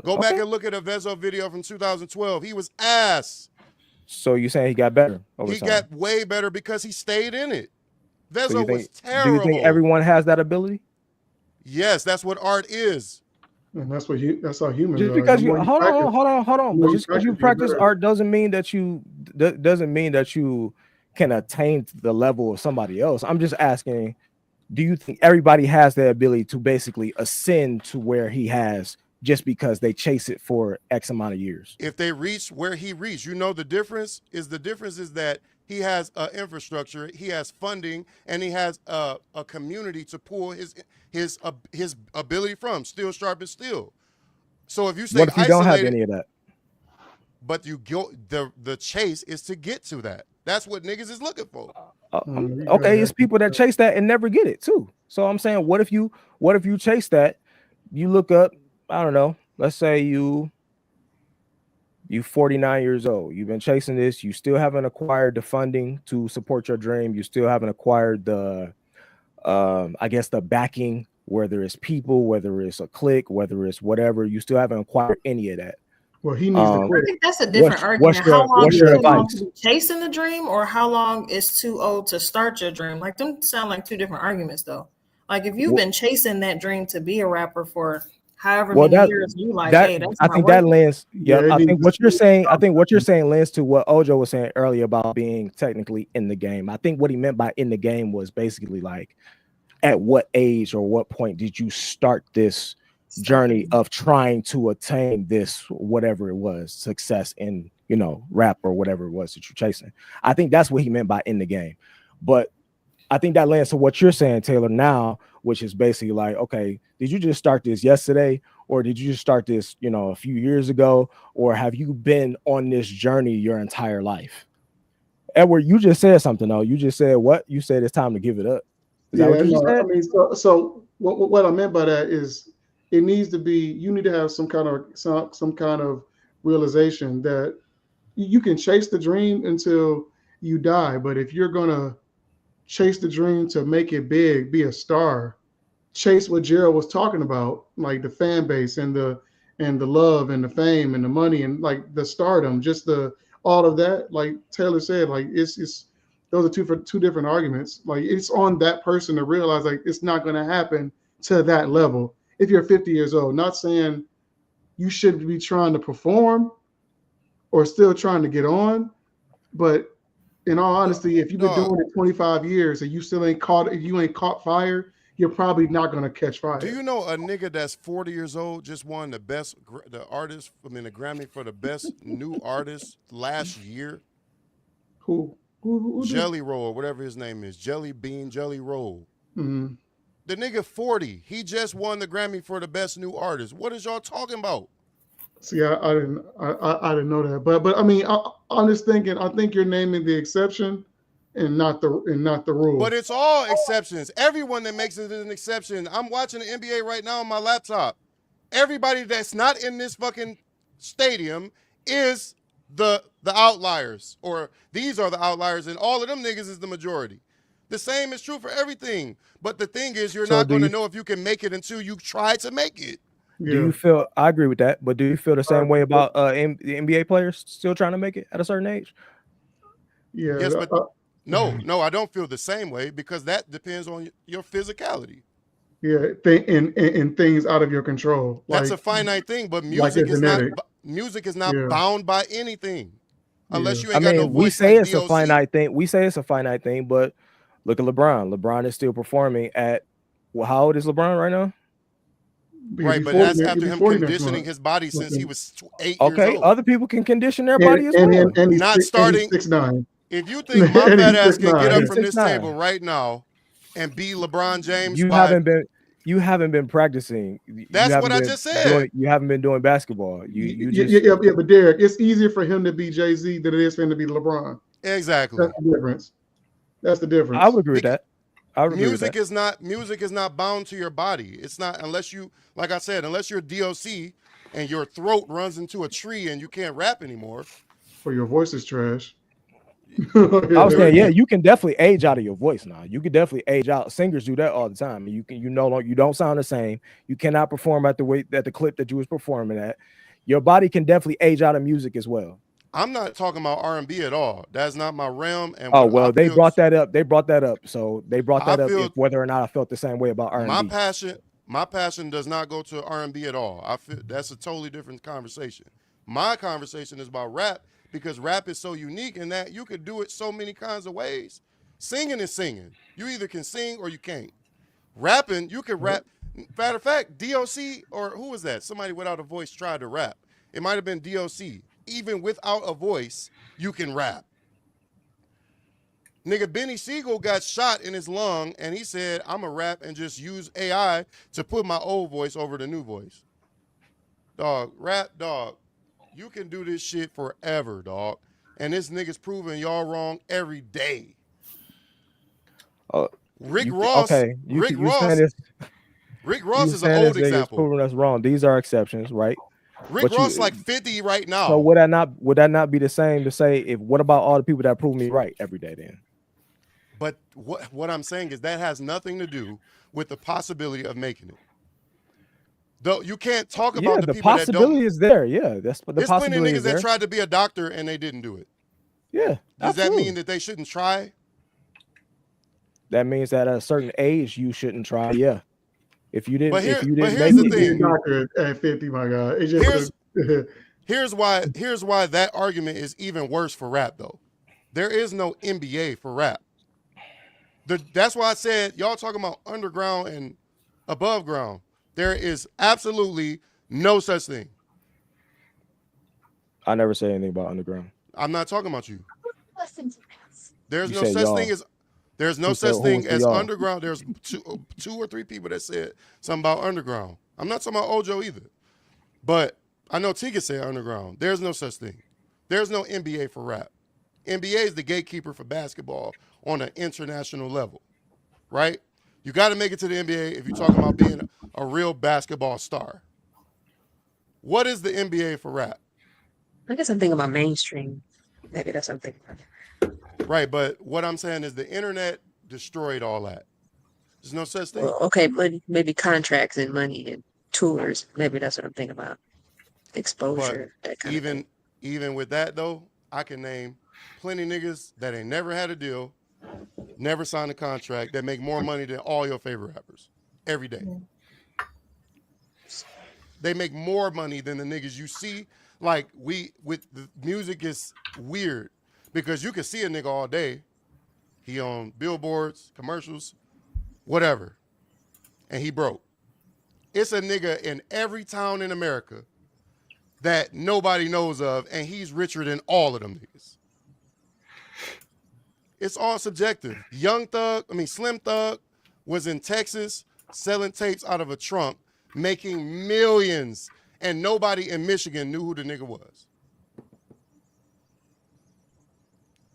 Go back and look at a Vezo video from 2012. He was ass. So you're saying he got better over He time? got way better because he stayed in it. So Vezo was terrible. Do you think everyone has that ability? Yes, that's what art is. And that's how humans Just are. because The you more hold practice, on. the But more just because you you're practice better. art doesn't mean that you can attain to the level of somebody else. I'm just asking, do you think everybody has the ability to basically ascend to where he has just because they chase it for X amount of years? If they reach where he reached, you know the difference is that he has an infrastructure, he has funding, and he has a community to pull his ability from. Steel sharp as steel. So if you say What if you don't have any of that? But you go the chase is to get to that. That's what niggas is looking for. Okay, it's people that chase that and never get it too. So I'm saying, what if you chase that? You look up, I don't know, let's say you 49 years old. You've been chasing this. You still haven't acquired the funding to support your dream. You still haven't acquired the, I guess, the backing, whether it's people, whether it's a clique, whether it's whatever. You still haven't acquired any of that. Well, he needs to I quit. think that's a different argument. How long is too long to be chasing the dream, or how long is too old to start your dream? Like, them sound like two different arguments, though. Like, if you've been chasing that dream to be a rapper for however many years, you like, hey, that's I not think working. that lands. Yeah, I think what you're saying. I think what you're saying lands to what Ojo was saying earlier about being technically in the game. I think what he meant by in the game was basically like, at what age or what point did you start this journey of trying to attain this, whatever it was, success in, rap or whatever it was that you're chasing. I think that's what he meant by in the game. But I think that lands to what you're saying, Taylor. Now, which is basically like, okay, did you just start this yesterday, or did you just start this, you know, a few years ago, or have you been on this journey your entire life? Edward, you just said something though. You just said what? You said it's time to give it up. Is that what you just said? I mean, so what I meant by that is it needs to be, you need to have some kind of realization that you can chase the dream until you die, but if you're gonna chase the dream to make it big, be a star, chase what Gerald was talking about, like the fan base and the love and the fame and the money and like the stardom, just the all of that. Like Taylor said, like it's those are two different arguments. Like it's on that person to realize like it's not going to happen to that level. If you're 50 years old, not saying you should be trying to perform or still trying to get on, but in all honesty, if you've been doing it 25 years and you still ain't caught fire, you're probably not going to catch fire. Do you know a nigga that's 40 years old just won the Grammy for the best new artist last year? Who Jelly Roll, whatever his name is. Jelly Bean, Jelly Roll. Mm-hmm. The nigga 40. He just won the Grammy for the best new artist. What is y'all talking about? See, I didn't know that, but I mean, I'm just thinking. I think you're naming the exception and not the rule. But it's all exceptions. Everyone that makes it an exception. I'm watching the NBA right now on my laptop. Everybody that's not in this fucking stadium is the outliers, or these are the outliers, and all of them niggas is the majority. The same is true for everything. But the thing is, you're not going to know if you can make it until you try to make it. Do you feel? I agree with that, but do you feel the same way about the NBA players still trying to make it at a certain age? Yeah. Yes, but no, I don't feel the same way because that depends on your physicality. Yeah, and things out of your control. That's a finite thing, but music is not. Music is not bound by anything, unless you ain't got no voice. We say like it's DOC. a finite thing. We say it's a finite thing, but look at LeBron. LeBron is still performing at. Well, how old is LeBron right now? Right, but that's after him conditioning his body since he was 8 years old. Okay, other people can condition their body as well. And he's not starting 6'9". If you think my fat ass can get up from this table right now and be LeBron James, you haven't been practicing. That's what I just said. You haven't been doing basketball. Yeah, but Derek, it's easier for him to be Jay-Z than it is for him to be LeBron. Exactly. That's the difference. That's the difference. I would agree with that. Music is not bound to your body. It's not, unless you, like I said, unless you're DOC and your throat runs into a tree and you can't rap anymore. Or your voice is trash. I was saying, yeah, you can definitely age out of your voice now. You can definitely age out. Singers do that all the time. You don't sound the same. You cannot perform at the clip that you was performing at. Your body can definitely age out of music as well. I'm not talking about R&B at all. That's not my realm. And they brought that up. So they brought that up whether or not I felt the same way about R&B. My passion does not go to R&B at all. I feel that's a totally different conversation. My conversation is about rap because rap is so unique in that you could do it so many kinds of ways. Singing is singing. You either can sing or you can't. Rapping, you can rap. Matter of fact, DOC, or who was that? Somebody without a voice tried to rap. It might have been DOC. Even without a voice, you can rap. Nigga, Benny Siegel got shot in his lung, and he said, I'm a rap and just use AI to put my old voice over the new voice. Dog, rap, dog. You can do this shit forever, dog. And this nigga's proving y'all wrong every day. Rick Ross is an old example. Proving us wrong. These are exceptions, right? Rick Ross like 50 right now. So would that not be the same to say what about all the people that prove me right every day then? But what I'm saying is that has nothing to do with the possibility of making it. Though you can't talk about the people that don't. The possibility is there. Yeah, that's the possibility. There's plenty of niggas that tried to be a doctor and they didn't do it. Yeah. Does that mean that they shouldn't try? That means that at a certain age you shouldn't try. Yeah. If you didn't, here's the thing. Doctor at 50, my God. It's just here's why that argument is even worse for rap though. There is no NBA for rap. That's why I said y'all talking about underground and above ground. There is absolutely no such thing. I never said anything about underground. I'm not talking about you. Listen to this. There's no such thing as There's no Who such said- who thing was the as y'all? underground. There's two or three people that said something about underground. I'm not talking about Ojo either. But I know T.G.A.W said underground. There's no such thing. There's no NBA for rap. NBA is the gatekeeper for basketball on an international level, right? You got to make it to the NBA if you're talking about being a real basketball star. What is the NBA for rap? I guess I'm thinking about mainstream. Maybe that's something. Right, but what I'm saying is the internet destroyed all that. There's no such thing. Well, okay, maybe contracts and money and tours. Maybe that's what I'm thinking about. Exposure, that kind of thing. Even with that though, I can name plenty niggas that ain't never had a deal, never signed a contract, that make more money than all your favorite rappers every day. They make more money than the niggas you see. Like with the music is weird because you can see a nigga all day. He on billboards, commercials, whatever, and he broke. It's a nigga in every town in America that nobody knows of, and he's richer than all of them niggas. It's all subjective. Slim Thug was in Texas selling tapes out of a trunk, making millions, and nobody in Michigan knew who the nigga was.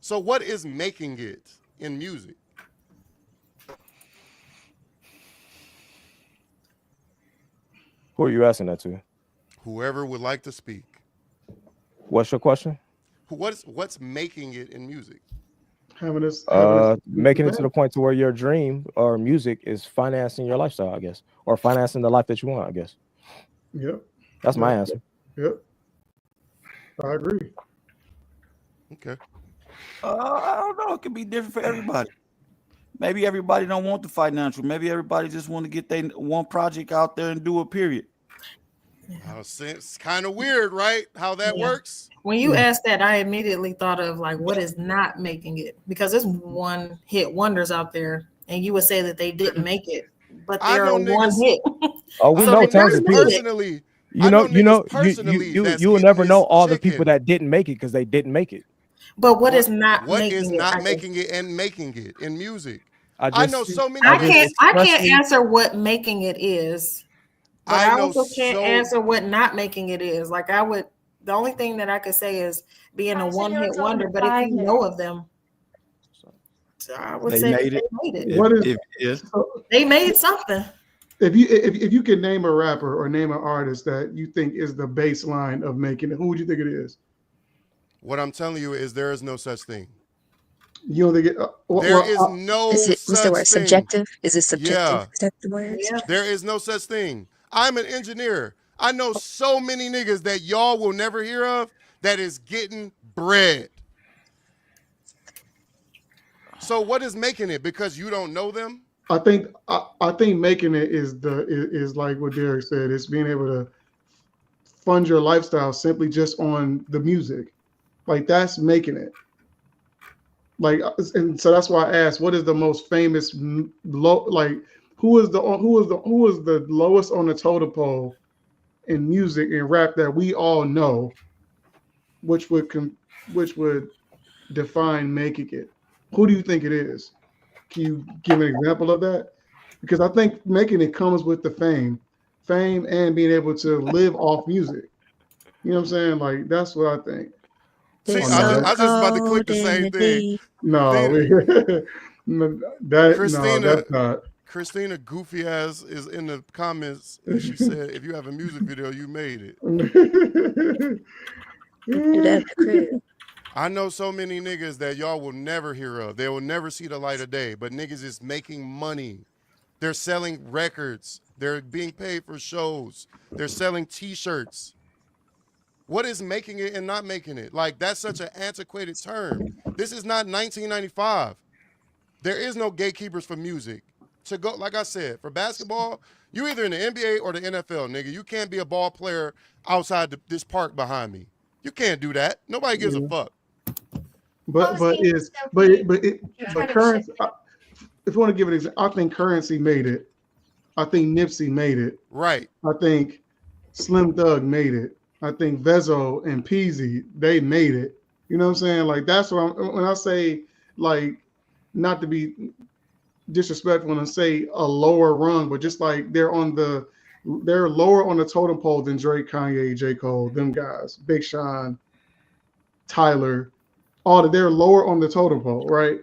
So what is making it in music? Who are you asking that to? Whoever would like to speak. What's your question? What's making it in music? Making it to the point to where your dream or music is financing your lifestyle, I guess, or financing the life that you want, I guess. Yep. That's my answer. Yep. I agree. Okay. I don't know. It could be different for everybody. Maybe everybody don't want the financial. Maybe everybody just want to get their one project out there and do a period. It's kind of weird, right? How that works. When you asked that, I immediately thought of like what is not making it, because there's one hit wonders out there, and you would say that they didn't make it, but they're a one hit. Oh, we know tons of people. Personally, you will never know all the people that didn't make it because they didn't make it. But what is not making it and making it in music? I know so many. I can't answer what making it is. But I also can't answer what not making it is. Like the only thing that I could say is being a one-hit wonder. But if you know of them, I would say they made it. They made something. If you could name a rapper or name an artist that you think is the baseline of making it, who would you think it is? What I'm telling you is there is no such thing. You don't think it? There is no what's the word? such thing. Subjective? Is it subjective? Yeah. Is that the word? Yeah. There is no such thing. I'm an engineer. I know so many niggas that y'all will never hear of that is getting bread. So what is making it? Because you don't know them? I think making it is like what Derek said. It's being able to fund your lifestyle simply just on the music. Like that's making it. Like, and so that's why I asked, what is the most famous who is the lowest on the totem pole in music and rap that we all know, which would define making it? Who do you think it is? Can you give an example of that? Because I think making it comes with the fame and being able to live off music. You know what I'm saying? Like that's what I think. See, I was just about to click the same thing. That's not. Christina goofy ass is in the comments and she said, if you have a music video, you made it. Do that at the crib. I know so many niggas that y'all will never hear of. They will never see the light of day, but niggas is making money. They're selling records. They're being paid for shows. They're selling t-shirts. What is making it and not making it? Like, that's such an antiquated term. This is not 1995. There is no gatekeepers for music. To go, like I said, for basketball, you either in the NBA or the NFL, nigga. You can't be a ball player outside this park behind me. You can't do that. Nobody gives a fuck. But currency. If you want to give an example, I think Currency made it. I think Nipsey made it. Right. I think Slim Thug made it. I think Vezo and Peasy, they made it. You know what I'm saying? Like that's what when I say like not to be disrespectful and say a lower rung, but just like they're lower on the totem pole than Drake, Kanye, J. Cole, them guys, Big Sean, Tyler, they're lower on the totem pole, right?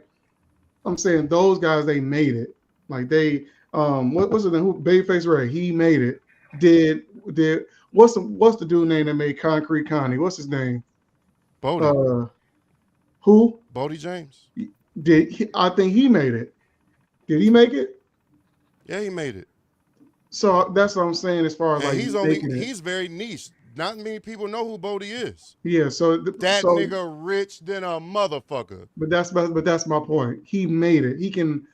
I'm saying those guys, they made it. Like they, what was it? Who Babyface Ray? He made it. Did what's the dude name that made Concrete Connie? What's his name? Bodie. Who? Bodie James. I think he made it. Did he make it? Yeah, he made it. So that's what I'm saying as far as and like he's very niche. Not many people know who Bodie is. Yeah, so that nigga rich than a motherfucker. But that's my point. He made it. He can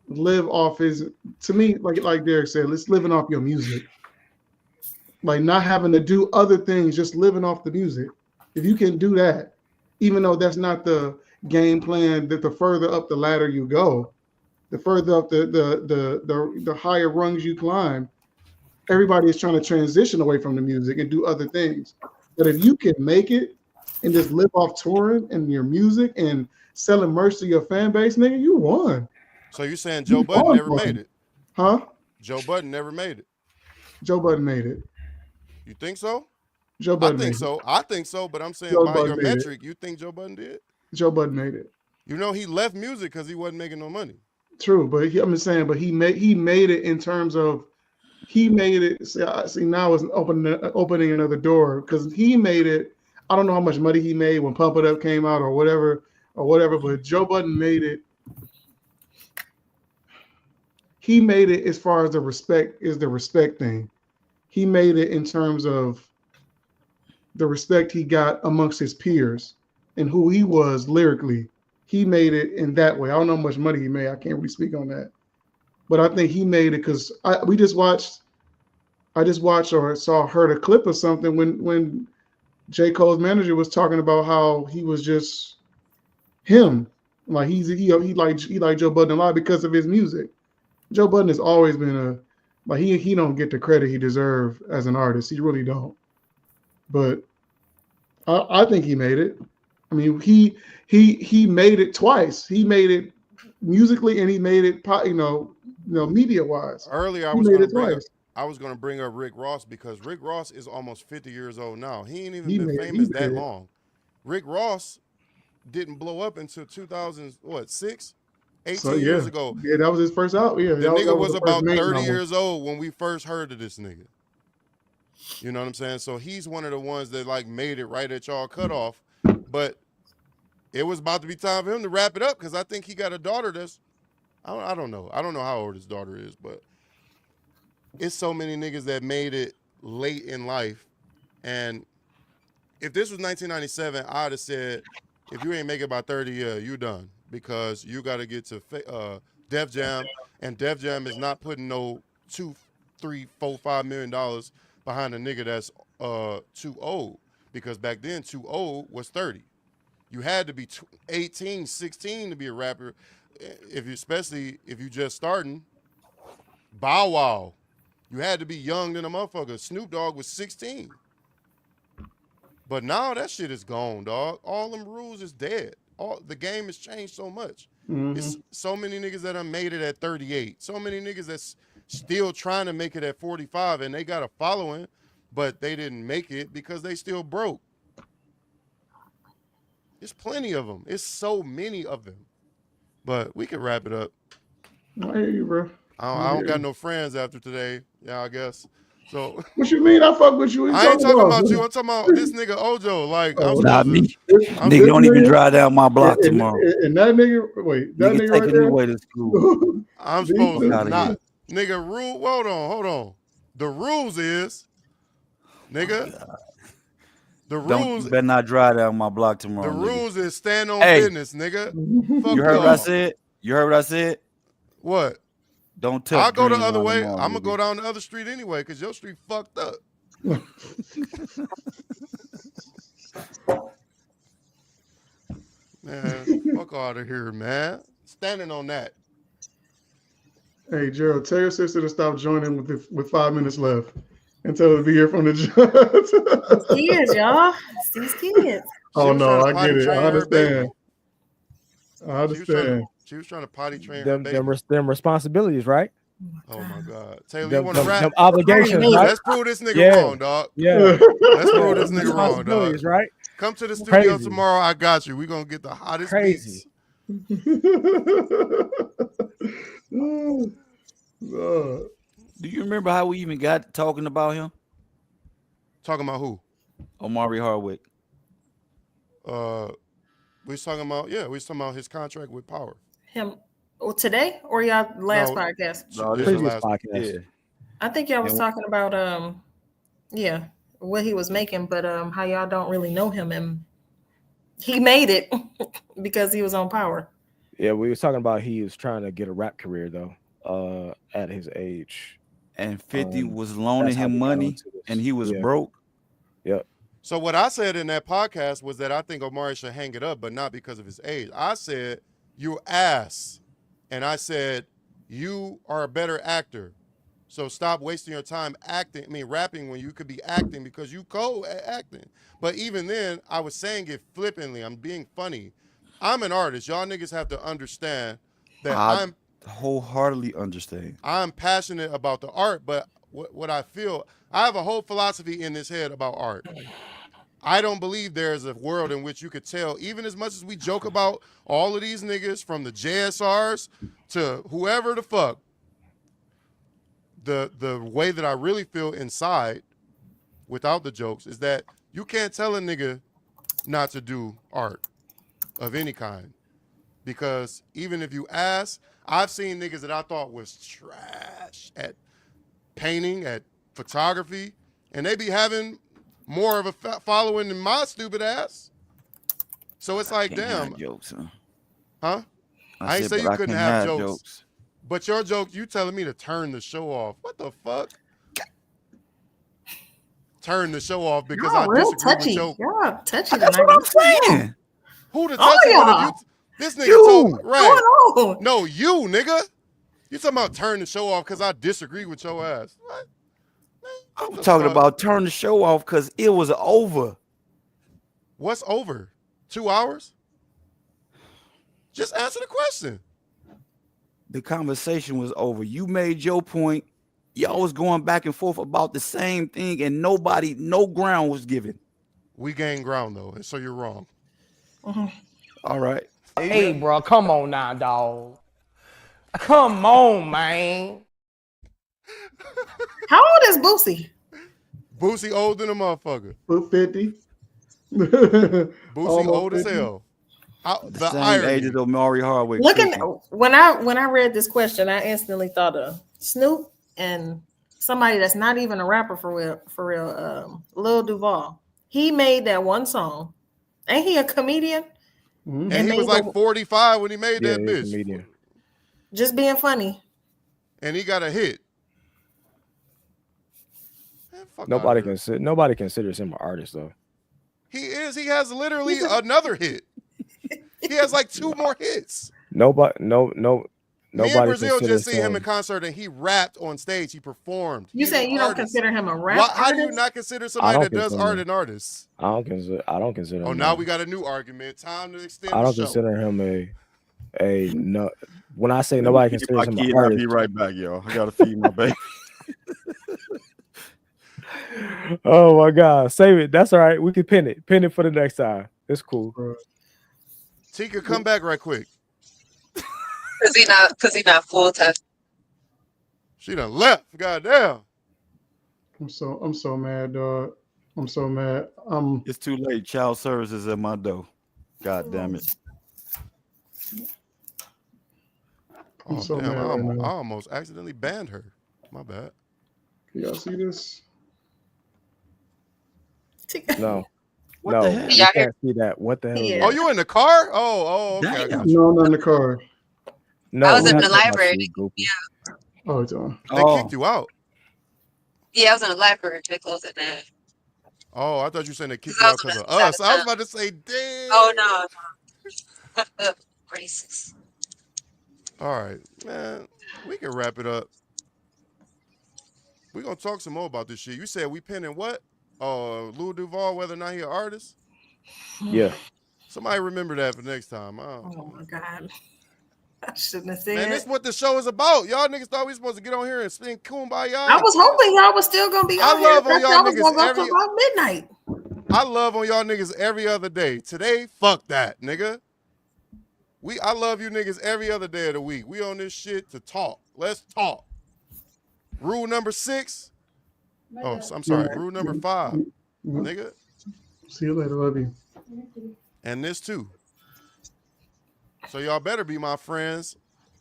live off his. To me, like Derek said, let's living off your music. Like not having to do other things, just living off the music. If you can do that, even though that's not the game plan, that the further up the ladder you go, the further up the higher rungs you climb, everybody is trying to transition away from the music and do other things. But if you can make it and just live off touring and your music and selling merch to your fan base, nigga, you won. So you're saying Joe Budden never made it? Huh? Joe Budden never made it. Joe Budden made it. You think so? Joe Budden I think made so. it. I think so, but I'm saying Joe by Budden your made metric, you think Joe Budden did? Joe Budden made it. You know, he left music because he wasn't making no money. True, but I'm just saying, but he made it in terms of he made it. See now it's opening another door because he made it. I don't know how much money he made when Pump It Up came out or whatever, but Joe Budden made it. He made it as far as the respect thing. He made it in terms of the respect he got amongst his peers and who he was lyrically. He made it in that way. I don't know how much money he made. I can't really speak on that. But I think he made it because I just watched or heard a clip of something when J. Cole's manager was talking about how he was just him. Like he liked Joe Budden a lot because of his music. Joe Budden has always been he don't get the credit he deserves as an artist. He really don't. But I think he made it. I mean, he made it twice. He made it musically and he made it media wise. Earlier I was going to bring up Rick Ross because Rick Ross is almost 50 years old now. He ain't even been famous that long. Rick Ross didn't blow up until 2006, 18 years ago. Yeah, that was his first out. Yeah, the nigga was about 30 years old when we first heard of this nigga. You know what I'm saying? So he's one of the ones that like made it right at y'all cutoff. But it was about to be time for him to wrap it up because I think he got a daughter that's, I don't know. I don't know how old his daughter is, but it's so many niggas that made it late in life. And if this was 1997, I'd have said, if you ain't make it by 30, you done. Because you got to get to Def Jam, and Def Jam is not putting no $2, $3, $4, $5 million behind a nigga that's too old. Because back then, too old was 30. You had to be 18, 16 to be a rapper, especially if you just starting. Bow Wow. You had to be young than a motherfucker. Snoop Dogg was 16. But now that shit is gone, dog. All them rules is dead. The game has changed so much. Mm-hmm. It's so many niggas that have made it at 38. So many niggas that's still trying to make it at 45, and they got a following, but they didn't make it because they still broke. There's plenty of them. It's so many of them. But we can wrap it up. I hear you, bro. I don't got no friends after today. Yeah, I guess. So what you mean? I fuck with you. I ain't talking about you. I'm talking about this nigga Ojo. Like, not me. Nigga don't even drive down my block tomorrow. And that nigga, wait, that nigga right there. Away to school. I'm supposed to not. Nigga, rule. Hold on. The rules is, nigga. The rules. You better not drive down my block tomorrow. The rules is stand on hey, business, nigga. You heard what I said? You heard what I said? What? Don't tell. I'll go the other way. I'm gonna go down the other street anyway, because your street fucked up. Man, fuck out of here, man. Standing on that. Hey, Gerald, tell your sister to stop joining with 5 minutes left and tell her to be here from the judge. Kids, y'all. It's these kids. Oh, no, I get it. I understand. She She was trying to potty train her them baby. them responsibilities, right? Oh my God, Taylor, you Them, want to them, rap? them obligations, right? Let's prove this nigga Yeah, wrong, dog. yeah. Let's prove this Them nigga wrong, dog. responsibilities, right? Come to the studio Crazy. tomorrow. I got you. We're gonna get the hottest Crazy. beats. Do you remember how we even got talking about him? Talking about who? Omari Hardwick. We was talking about his contract with Power. Him today or y'all last podcast? No, this Previous last podcast. Yeah. I think y'all was talking about what he was making, but how y'all don't really know him, and he made it because he was on Power. Yeah, we was talking about he was trying to get a rap career though, at his age. And 50 was loaning that's how him we got money, onto this. and he was Yeah. broke. Yep. So what I said in that podcast was that I think Omari should hang it up, but not because of his age. I said, you ass. And I said, you are a better actor. So stop wasting your time rapping when you could be acting because you acting. But even then, I was saying it flippantly. I'm being funny. I'm an artist. Y'all niggas have to understand that I wholeheartedly understand. I'm passionate about the art, but what I feel, I have a whole philosophy in this head about art. I don't believe there's a world in which you could tell, even as much as we joke about all of these niggas from the JSRs to whoever the fuck, the way that I really feel inside without the jokes is that you can't tell a nigga not to do art of any kind. Because even if you ask, I've seen niggas that I thought was trash at painting, at photography, and they be having more of a following than my stupid ass. So it's like, damn. Jokes, huh? Huh? I ain't say you couldn't have jokes. But your joke, you telling me to turn the show off. What the fuck? Turn the show off because Y'all I real disagree touchy. with your... Y'all touchy That's tonight. what I'm saying. Who the All touchy one? If y'all. you... This nigga You. told... Right. Going on? No, you, nigga. You talking about turn the show off because I disagree with your ass. What? I'm talking about turn the show off because it was over. What's over? 2 hours? Just answer the question. The conversation was over. You made your point. Y'all was going back and forth about the same thing, and no ground was given. We gained ground, though, and so you're wrong. All right. Hey, bro, come on now, dog. Come on, man. How old is Boosie? Boosie older than a motherfucker. 50. Boosie old as 50. hell. The Same irony. age as Omari Hardwick. Looking 50. when I read this question, I instantly thought of Snoop and somebody that's not even a rapper for real. Lil Duval. He made that one song. Ain't he a comedian? Mm-hmm. And he was like 45 when he made that he's a bitch. comedian. Just being funny. And he got a hit. Man, fuck Nobody outta here. nobody considers him an artist though. He is. He has literally another hit. He has like 2 more hits. Nobody Me and Brazil considers just seen him in concert and he rapped on stage. He performed. You He's saying an you don't artist. consider him a rap How do you artist? not consider somebody that does art an artist? I don't consider Oh, him. now we got a new argument. Time to extend I the don't show. consider him a no. When I say nobody considers him an I'll artist, be right back, y'all. I gotta feed my baby. oh my God, save it. That's all right. We can pin it for the next time. It's cool. Tika, come back right quick. Cause he not full time. She done left. Goddamn. I'm so mad, dog. I'm so mad. It's too late. Child services at my door. God damn it. I'm Oh, so damn. mad I right now. almost accidentally banned her. My bad. Can y'all see this? No. What the hell? You can't see that. What the hell? is Yeah. Oh, that? you in the car? Oh, okay. I got you. No, I'm not in the car. No, I was we're in not the talking about library. you, Goofy. Oh, it's on. They kicked you out. Yeah, I was in the library. They closed at 9. Oh, I thought you said they kicked 'Cause you I out was because of gonna us. stop I was time. about to say, damn. Oh no. Racist. All right, man. We can wrap it up. We're going to talk some more about this shit. You said we pinning what? Lil Duval, whether or not he an artist? Yeah. Somebody remember that for next time. Oh my God. I shouldn't have said. Man, this is what the show is about. Y'all niggas thought we was supposed to get on here and spin kumbaya. I was hoping y'all was still gonna be on here. I love on y'all I was niggas gonna go till about midnight. I love on y'all niggas every other day. Today, fuck that, nigga. I love you niggas every other day of the week. We on this shit to talk. Let's talk. Rule number 6. Oh, I'm sorry. Rule number 5. Nigga. See you later. Love you. And this too. So y'all better be my friends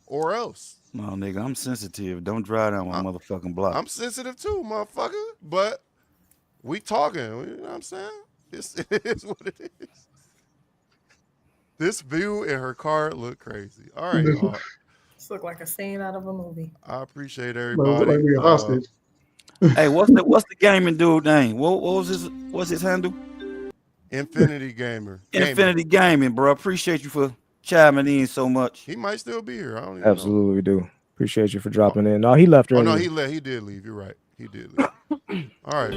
or else. No, nigga, I'm sensitive. Don't drive down my motherfucking block. I'm sensitive too, motherfucker. But we talking. You know what I'm saying? This is what it is. This view in her car look crazy. All right, y'all. This look like a scene out of a movie. I appreciate everybody. Like we a hostage. Hey, what's the gaming dude name? What's his handle? Infinity Gamer. Infinity Gaming, bro. Appreciate you for chiming in so much. He might still be here. I don't even Absolutely do. Appreciate you for dropping in. No, he left early. Oh no, he did leave. You're right. He did leave. All right.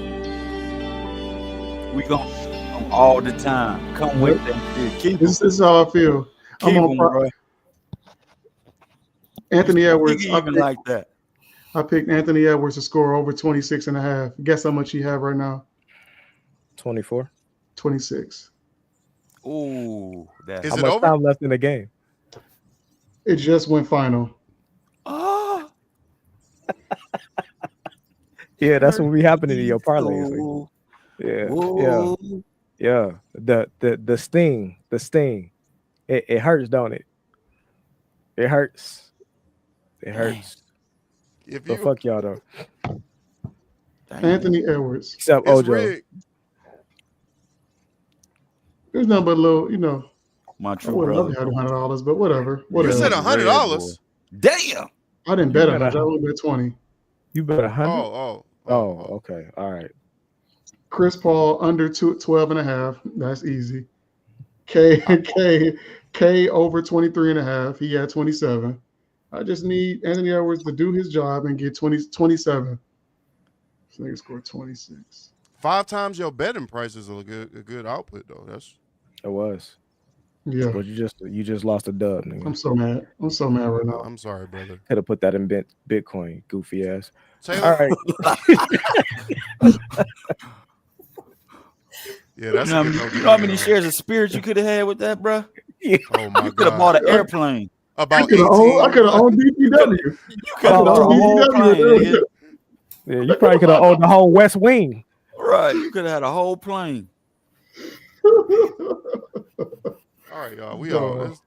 We gonna all the time. Come with that shit. This is how I feel. Keep him, bro. Anthony Edwards. Like that. I picked Anthony Edwards to score over 26.5. Guess how much he have right now? 24. 26. Ooh, how much time left in the game? It just went final. Oh. Yeah, that's what be happening in your parlays. Yeah. The sting. It hurts, don't it? It hurts. It hurts. But fuck y'all though. Anthony Edwards. Except Ojo. There's nothing but a little, My I true would love brother. to have $100, but whatever. You said $100. Damn. I didn't bet 100. I only bet 20. You bet 100? Oh, okay. All right. Chris Paul under 12.5. That's easy. K over 23.5. He had 27. I just need Anthony Edwards to do his job and get 27. So they scored 26. 5 times your betting price is a good output though. It was. Yeah. But you just lost a dub, nigga. I'm so mad. I'm so mad right now. I'm sorry, brother. Could have put that in Bitcoin, goofy ass. Taylor? All right. Yeah, that's you know how many shares of Spirit you could have had with that, bro? Yeah. Oh my You could have bought an airplane. About I could have owned DPW. You could have bought a whole plane, nigga. Yeah, you probably could have owned the whole West Wing. Right, you could have had a whole plane. All right, y'all. We all let's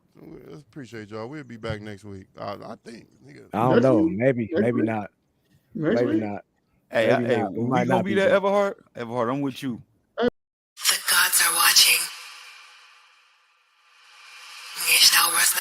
appreciate y'all. We'll be back next week. I think. Nigga. I don't know. Maybe not. Next Maybe week? not. Hey, Maybe not. we might gonna not be be there, back. Everhard? Everhard, I'm with you. The gods are watching. It's now worth